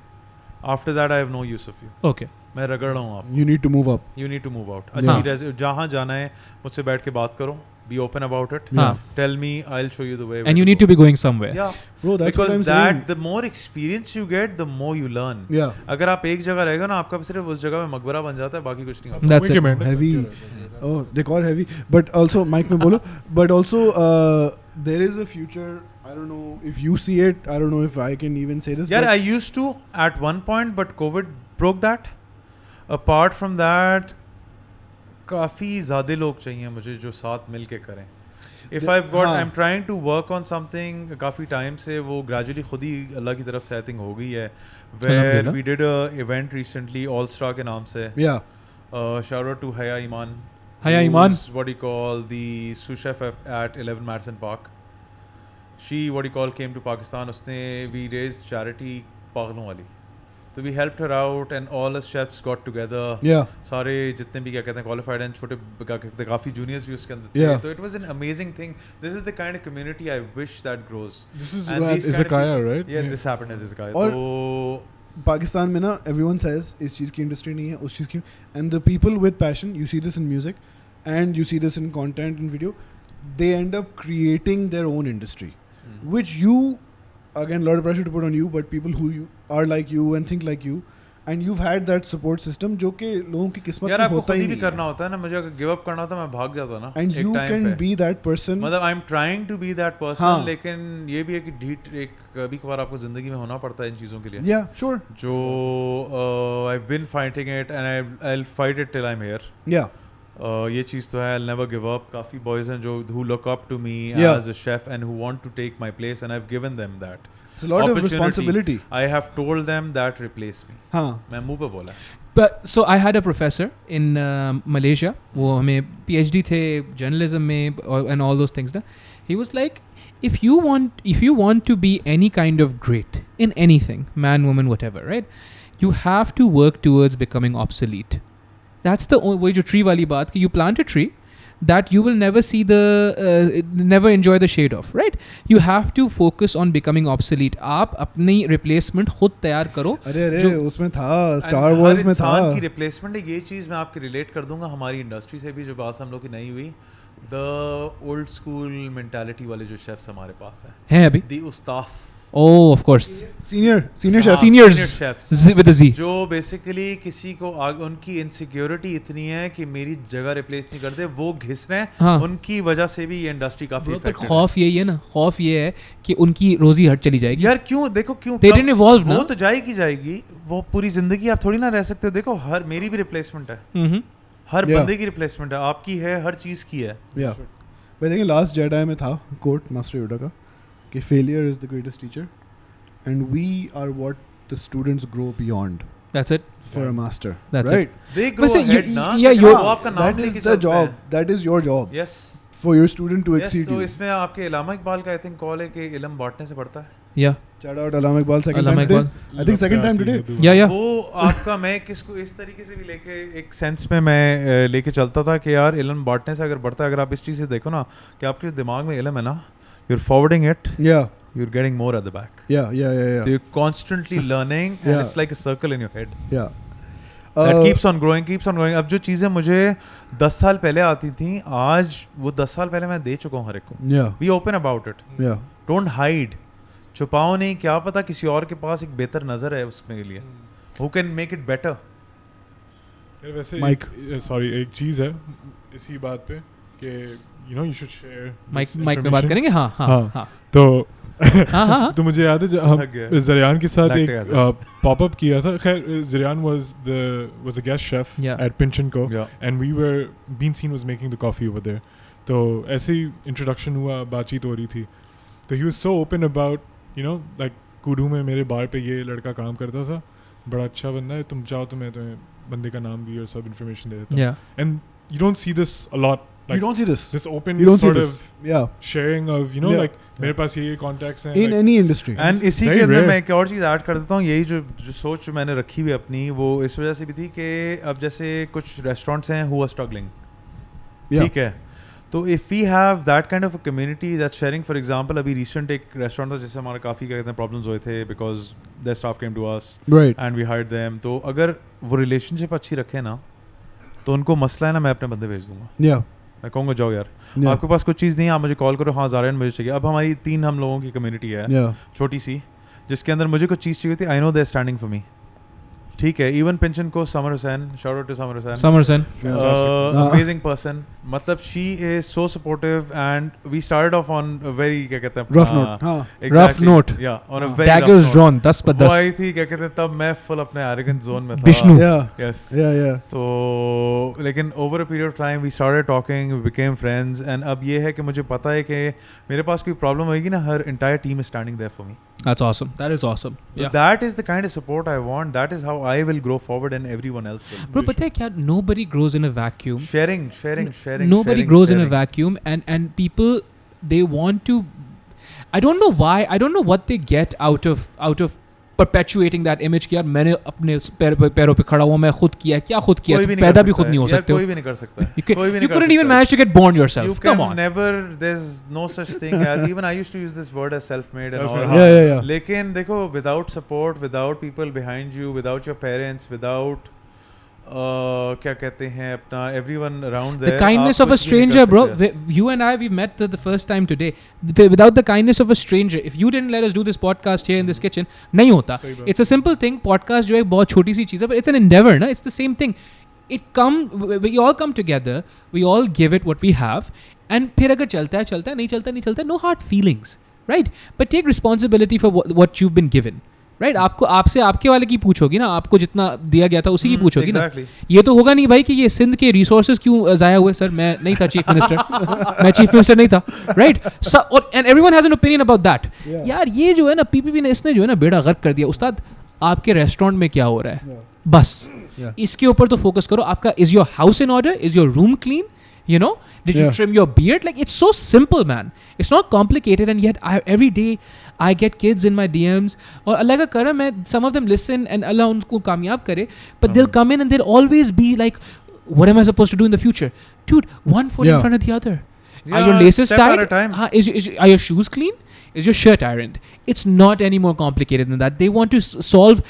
After that I have no use of you. Okay. मैं रगड़ रहा हूँ आप. You need to move up. You need to move out. हाँ. अच्छी जहाँ जाना है मुझसे बैठ के बात करो. Be open about it. हाँ. Tell me, I'll show you the way. And you need to be going somewhere. Yeah. Bro, that's Because what I'm that saying. the more experience you get, the more you learn. Yeah. अगर आप एक जगह रहेगा ना, आपका सिर्फ उस जगह में मकबरा बन जाता है, बाकी कुछ नहीं होता. That's it. Wicked, man. Heavy. Oh, they call heavy. But also, Mike में बोलो. But also, there is a future. I don't know if you see it. I don't know if I can even say this. Yeah, but I used to at one point, but COVID broke that. Apart from that, काफ़ी ज़्यादा लोग चाहिए मुझे जो साथ मिल के करें. If I've got, हाँ. I'm trying to work on something. काफ़ी टाइम से वो gradually खुद ही अल्लाह की तरफ से I think हो गई है. Where अल्हम्दुलिल्लाह. we did a event recently, All Star के नाम से. yeah. Shout out to Haya Iman. Haya Iman. who's what do you call the sous chef at 11 Madison Park. She what do you call came to Pakistan. उसने we raised charity पागलों वाली. So we helped her out and all us chefs got together. Yeah. सारे जितने भी क्या कहते हैं qualified and छोटे क्या कहते हैं काफ़ी juniors भी उसके अंदर थे. Yeah. So it was an amazing thing. This is the kind of community I wish that grows. This is And at these kind of Izakaya, people- right? Yeah, this happened at Izakaya. और- तो पाकिस्तान में ना everyone says इस चीज़ की industry नहीं है, उस चीज़ की, and the people with passion, you see this in music and you see this in content and video, they end up creating their own industry, which you, again, a lot of pressure to put on you, but people who you are like you and think like you, and you've had that support system जो कि लोगों की किस्मत यार में आपको होता खुद ही ही भी नहीं करना है. होता है ना. मुझे अगर गिव अप करना होता मैं भाग जाता ना And एक you टाइम can पे. be that person. मतलब I am trying to be that person. हाँ. लेकिन ये भी है कि ढीठ एक कभी कभार आपको जिंदगी में होना पड़ता है इन चीज़ों के लिए. Yeah, sure. जो आई been fighting it and I'll fight it till I'm here. Yeah. ये चीज़ तो है, I'll never give up. काफ़ी boys हैं जो who look up to me as a chef and who want to take my place, and I've given them that. It's a lot of responsibility. I have told them that replace me. हाँ. मैं मुंह पे बोला. But so I had a professor in Malaysia. वो हमें PhD थे journalism में and all those things ना. He was like, if you want to be any kind of great in anything, man, woman, whatever, right? You have to work towards becoming obsolete. That's the वही जो tree वाली बात कि you plant a tree that you will never see never enjoy the shade of, right? You have to focus on becoming obsolete. आप अपनी replacement खुद तैयार करो. अरे उसमें था Star Wars में था. इंसान की replacement है, ये चीज़ मैं आपके relate कर दूंगा हमारी industry से भी जो बात हम लोग की नहीं हुई. The old school mentality वाले जो chefs हमारे पास हैं अभी. The ustaz. Oh, of course. Senior chefs. Seniors chefs. With a Z. जो basically किसी को उनकी insecurity इतनी है कि मेरी जगह replace नहीं करते, वो घिस रहे हैं. हाँ. उनकी वजह से भी ये industry काफी affected है. खौफ यही है ना, खौफ ये है कि उनकी रोजी हट चली जाएगी. यार क्यों, देखो क्यों They didn't evolve ना. वो तो जाएगी, वो पूरी जिंदगी आप थोड़ी ना रह सकते हो. देखो हर मेरी भी replacement है. हर बंदे की रिप्लेसमेंट है, आपकी है, हर चीज़ की है. या मैं देखिए लास्ट जेडाई में था कोट मास्टर योडा का कि failure is the greatest teacher and we are what the students grow beyond. That's it. For a master. That's right? it. They grow ahead ना. Yeah, वो आपका नाम that लेके is the चलते job. हैं. That is your job. Yes. For your student to exceed तो you. इसमें आपके इलामा इकबाल का आई थिंक कॉल है कि इल्म बांटने से बढ़ता है. Yeah. Shout out Allama Iqbal second Allama time today. Iqbal. I think second time today. Yeah. वो आपका मैं किसको इस तरीके से भी लेके एक सेंस में मैं लेके चलता था कि यार इल्म बांटने से अगर बढ़ता है, अगर आप इस चीज़ से देखो ना कि आपके दिमाग में इल्म है ना, you're forwarding it. Yeah. You're getting more at the back. Yeah. So you're constantly learning and it's like a circle in your head. Yeah. That keeps on growing. अब जो चीज़ें मुझे 10 साल पहले आती थी, आज वो 10 साल पहले मैं दे चुका हूँ हर एक को. Yeah. Be open about it. Yeah. Don't hide. छुपाओ नहीं, क्या पता किसी और के पास एक बेहतर नज़र है उसमें के लिए. Who can make it better? वैसे Mike. सॉरी एक चीज़ है इसी बात पे कि you know you should share. Mic में बात करेंगे. हाँ. तो हाँ. तो मुझे याद है जब हम ज़रियान के साथ एक पॉपअप किया था. खैर ज़रियान was a guest chef at Pinchin Co. And we were Bean Scene was making the coffee over there. तो ऐसे ही इंट्रोडक्शन हुआ, बातचीत हो रही थी. तो he was so open about you know like कुडू में मेरे बार पे ये लड़का काम करता था, बड़ा अच्छा बंदा है, तुम चाहो तो मैं तुम्हें बंदे का नाम भी और सब इन्फॉर्मेशन दे देता हूँ. And you don't see this a lot. Like, you don't see this. This open sort of sharing of you know like मेरे पास ये contacts हैं in any industry. And इसी के अंदर मैं एक और चीज़ ऐड कर देता हूँ. यही जो सोच मैंने रखी हुई अपनी, वो इस वजह से भी थी कि अब जैसे कुछ रेस्टोरेंट्स हैं who are struggling. ठीक है. तो if we have that kind of a community that's sharing, for example, अभी recent एक restaurant था जिससे हमारे काफ़ी क्या कहते हैं problems हुए थे because their staff came to us and we hired them. तो अगर वो relationship अच्छी रखे ना, तो उनको मसला है ना, मैं अपने बंदे भेज दूंगा. मैं कहूँगा जाओ यार, आपके पास कुछ चीज़ नहीं है, आप मुझे कॉल करो, हाँ ज़ारियन मुझे चाहिए. अब हमारी 3 हम लोगों की कम्युनिटी है छोटी सी, जिसके अंदर मुझे कुछ चीज़ चाहिए थी. I know they are standing for me. ठीक है. इवन पेंशन को Samar Hussain, shout out to Samar Hussain, amazing person. मतलब she is so supportive and we started off on very क्या कहते हैं rough note. On a very daggers drawn 10 पर 10 आई थी क्या कहते हैं, तब मैं फुल अपने एरोगेंट जोन में था. विष्णु. यस. तो लेकिन over a period of time we started talking, we became friends. And अब ये है कि मुझे पता है कि मेरे पास कोई प्रॉब्लम होगी ना, हर entire team is standing there for me. That's awesome. That is awesome. Yeah. That is the kind of support I want. That is how I will grow forward and everyone else will. Bro, पता है क्या? Nobody grows in a vacuum. Sharing. Nobody grows in a vacuum, and people, they want to. I don't know why. I don't know what they get out of perpetuating that image कि यार मैंने अपने पैरों पे खड़ा हुआ, मैं खुद किया. क्या खुद किया? पैदा भी खुद नहीं हो सकते. कोई भी नहीं कर सकता. You couldn't even manage to get born yourself. Come on. Never. There's no such thing as. Even I used to use this word as self-made and all. Yeah. लेकिन देखो, without support, without people behind you, without your parents, without क्या कहते हैं अपना everyone around there. The kindness of a stranger, bro. You and I, we met the first time today. Without the kindness of a stranger, if you didn't let us do this podcast here in this kitchen, नहीं होता. It's a simple thing. Podcast जो है बहुत छोटी सी चीज़ है, but it's an endeavor, ना? It's the same thing. We all come together. We all give it what we have, and फिर अगर चलता है, नहीं चलता, no hard feelings, right? But take responsibility for what you've been given. Right आपको आपसे आपके वाले की पूछोगी ना, आपको जितना दिया गया था उसी की पूछोगी ना. ये तो होगा नहीं भाई कि ये सिंध के रिसोर्सेज क्यों ज़ाया हुए. सर मैं नहीं था चीफ मिनिस्टर, मैं चीफ मिनिस्टर नहीं था, right. And everyone has an opinion about that. यार ये जो है ना पीपीपी ने इसने जो है ना बेड़ा गर्क कर दिया. उस्ताद आपके रेस्टोरेंट में क्या हो रहा है, बस इसके ऊपर तो फोकस करो. आपका is your house in order, is your room clean, you know, did you trim your beard? Like it's so simple, man. It's not complicated, and yet every day I get kids in my DMs or Allah ka karam hai, some of them listen and Allah unko kamyab kare, but they'll come in and they'll always be like, what am I supposed to do in the future? Dude, one foot in front of the other. Are your laces tied? Are your shoes clean? Is your shirt ironed? It's not any more complicated than that. They want to solve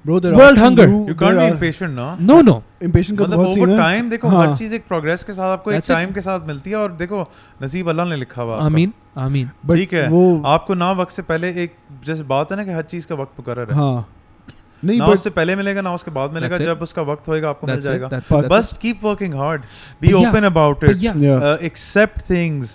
Bro, world hunger. You can't be impatient, ना. No. Impatient का बहुत over time देखो हर चीज़ एक progress के साथ आपको एक time के साथ मिलती है, और देखो नसीब अल्लाह ने लिखा हुआ. आमीन. ठीक है. आपको ना वक्त से पहले एक जैसे बात है ना कि हर चीज़ का वक्त मुकर्रर है. हाँ. नहीं ना उससे पहले मिलेगा ना उसके बाद मिलेगा. जब उसका वक्त होएगा आपको मिल जाएगा. बस keep working hard. Be open about it. Accept things.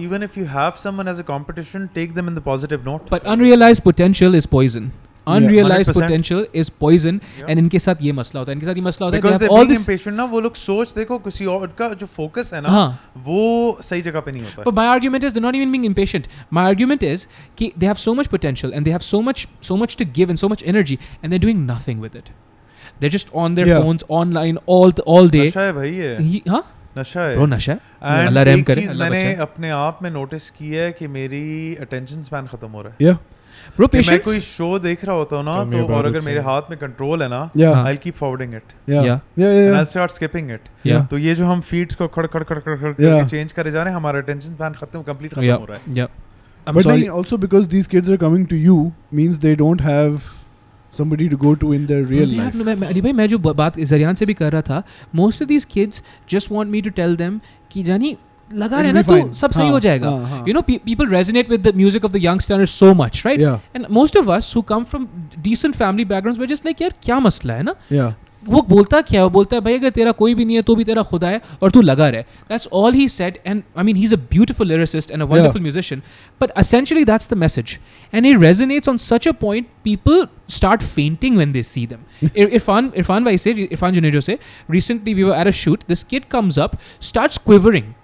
Even if you have someone as a competition, take them in the positive note. But unrealized potential is poison. Unrealized potential is poison. And इनके साथ ये मसला होता है, इनके साथ ये मसला होता है. Because they're being impatient ना, वो लोग सोच देखो किसी और का जो focus है ना वो सही जगह पे नहीं होता. But my argument is they're not even being impatient. My argument is कि they have so much potential and they have so much to give and so much energy and they're doing nothing with it. They're just on their phones online all day. नशा है भाई ये. हाँ? नशा है. Bro नशा है. And एक चीज़ मैंने अपने आप में notice की है कि मेरी attention span खत्म हो रहा है. Yeah. Bro, मैं कोई शो देख रहा होता हूँ ना तो और अगर मेरे हाथ में कंट्रोल है ना, I'll keep forwarding it. And I'll start skipping it. तो ये जो हम feeds को खड़ करके चेंज करे जा रहे हैं, हमारा attention span complete खत्म हो रहा है. But also because these kids are coming to you means they don't have somebody to go to in their real life. Ali भाई मैं जो बात ज़रियान से भी कर रहा था, most of these kids just want me to tell them कि जानी लगा रहे ना तो सब सही हो जाएगा. You know, people resonate with the music of the youngsters so much, right? And most of us who come from decent family backgrounds we're just like यार क्या मसला है ना. वो बोलता क्या है, वो बोलता है भाई अगर तेरा कोई भी नहीं है तो भी तेरा खुदा है और तू लगा रहे. That's all he said. And I mean he's a beautiful lyricist and a wonderful musician, but essentially that's the message, and it resonates on such a point people start fainting when they see them. Irfan Junejo say recently we were at a shoot, this kid comes up, starts quivering.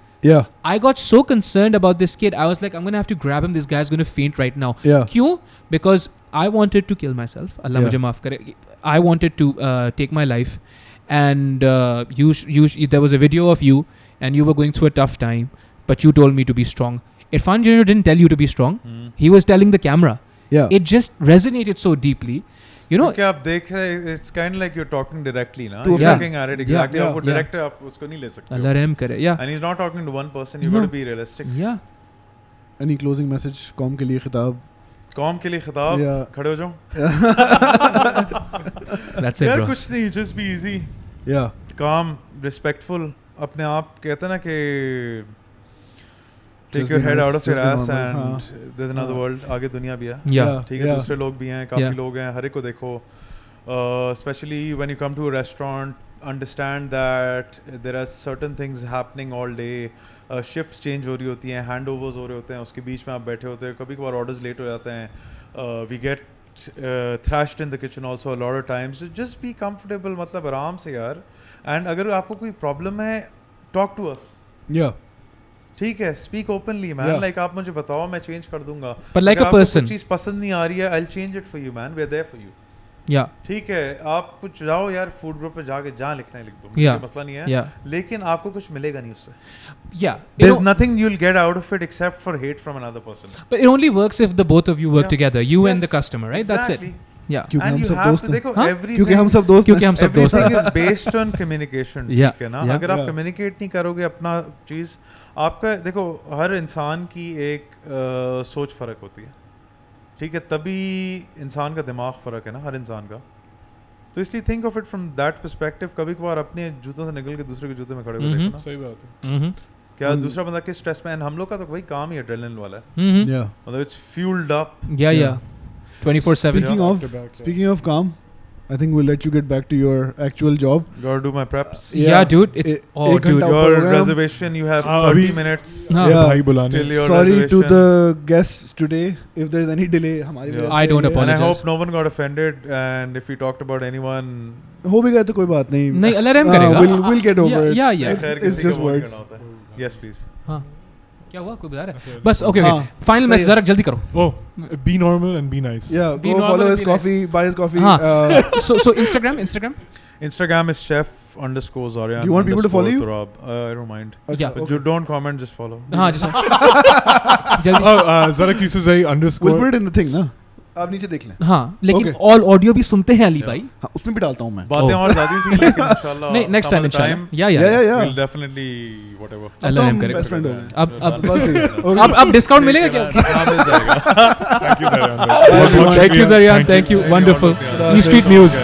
I got so concerned about this kid. I was like, I'm going to have to grab him. This guy's going to faint right now. Kyun? Because I wanted to kill myself. Allah mujhe maaf kare. I wanted to take my life. And there was a video of you and you were going through a tough time, but you told me to be strong. Irfan Junejo didn't tell you to be strong. He was telling the camera. It just resonated so deeply. You know, क्या आप देख रहे हैं, it's kind of like you're talking directly ना. You're looking at it exactly. आप वो direct आप उसको नहीं ले सकते. अल्लाह रहम करे. And he's not talking to one person. You got to be realistic. Any closing message? कौम के लिए खिताब. कौम के लिए खिताब. खड़े हो जाओ. That's it, bro. यार कुछ नहीं. Just be easy. Calm, respectful. अपने आप कहते ना कि take your head out of your ass and there's another world. आगे दुनिया भी है. ठीक है, दूसरे लोग भी हैं, काफ़ी लोग हैं, हर एक को देखो. Especially when you come to a restaurant, understand that there are certain things happening all day. Shifts change हो रही होती हैं, handovers हो रहे होते हैं, उसके बीच में आप बैठे होते हैं, कभी कभार orders late हो जाते हैं. We get thrashed in the kitchen also a lot of times. So just be comfortable, मतलब आराम से यार. And अगर आपको कोई problem है, talk to us. ठीक है, speak openly, man. Like आप मुझे बताओ, मैं change कर दूंगा. But like a person. कुछ चीज़ पसंद नहीं आ रही है, I'll change it for you, man. We're there for you. ठीक है, आप कुछ जाओ यार फूड ग्रुप पे जाके जहाँ लिखना है लिख दो, मुझे मसला नहीं है. लेकिन आपको कुछ मिलेगा नहीं उससे. There's nothing you'll get out of it except for hate from another person. But it only works if the both of you work together, you and the customer, right? That's it. क्योंकि हम सब दोस्त हैं. क्योंकि हम सब दोस्त हैं. Everything is based on communication. ठीक है ना. अगर आप communicate नहीं करोगे अपना चीज़, आपका देखो हर इंसान की एक सोच फ़र्क होती है. ठीक है, तभी इंसान का दिमाग फ़र्क है ना, हर इंसान का. तो इसलिए think of it from that perspective. कभी कभार अपने जूतों से निकल के दूसरे के जूते में खड़े हुए देखो ना. सही बात है. क्या दूसरा बंदा किस स्ट्रेस में, हम लोग का तो वही काम ही एड्रेनलिन वाला है. मतलब it's fueled up. 24/7. Speaking of calm, I think we'll let you get back to your actual job. Gotta do my preps. Yeah, dude. It's dude. Your reservation, you have 30 minutes till your Sorry reservation. to the guests today if there's any delay. I don't apologize. And I hope no one got offended. And if we talked about anyone, हो भी गया तो कोई बात नहीं. नहीं अल्लाह रहम करेगा. We'll get over it. Yeah. It's just words. Yes, please. हाँ. क्या हुआ कोई बता रहा है बस ओके फाइनल मैसेज ज़रा जल्दी करो be normal and be nice go follow his coffee buy his coffee so Instagram is chef_Zaryan. Do you want people to follow you? Turab. I don't mind. Yeah, but you don't comment, just follow. हाँ just Zarak Yusufzai _ we'll put it in the thing ना आप नीचे देख लें. हाँ लेकिन all audio भी सुनते हैं अली भाई. हाँ उसमें भी डालता हूँ मैं. बातें और ज़्यादा थी लेकिन इंशाल्लाह नहीं नेक्स्ट टाइम इंशाल्लाह या we'll definitely whatever. अल्लाह रहम करे. बेस्ट फ्रेंड हो गए. अब डिस्काउंट मिलेगा क्या? मिल जाएगा. thank you Zaryan Thank you Zaryan. Thank you. Wonderful. E Street Mews.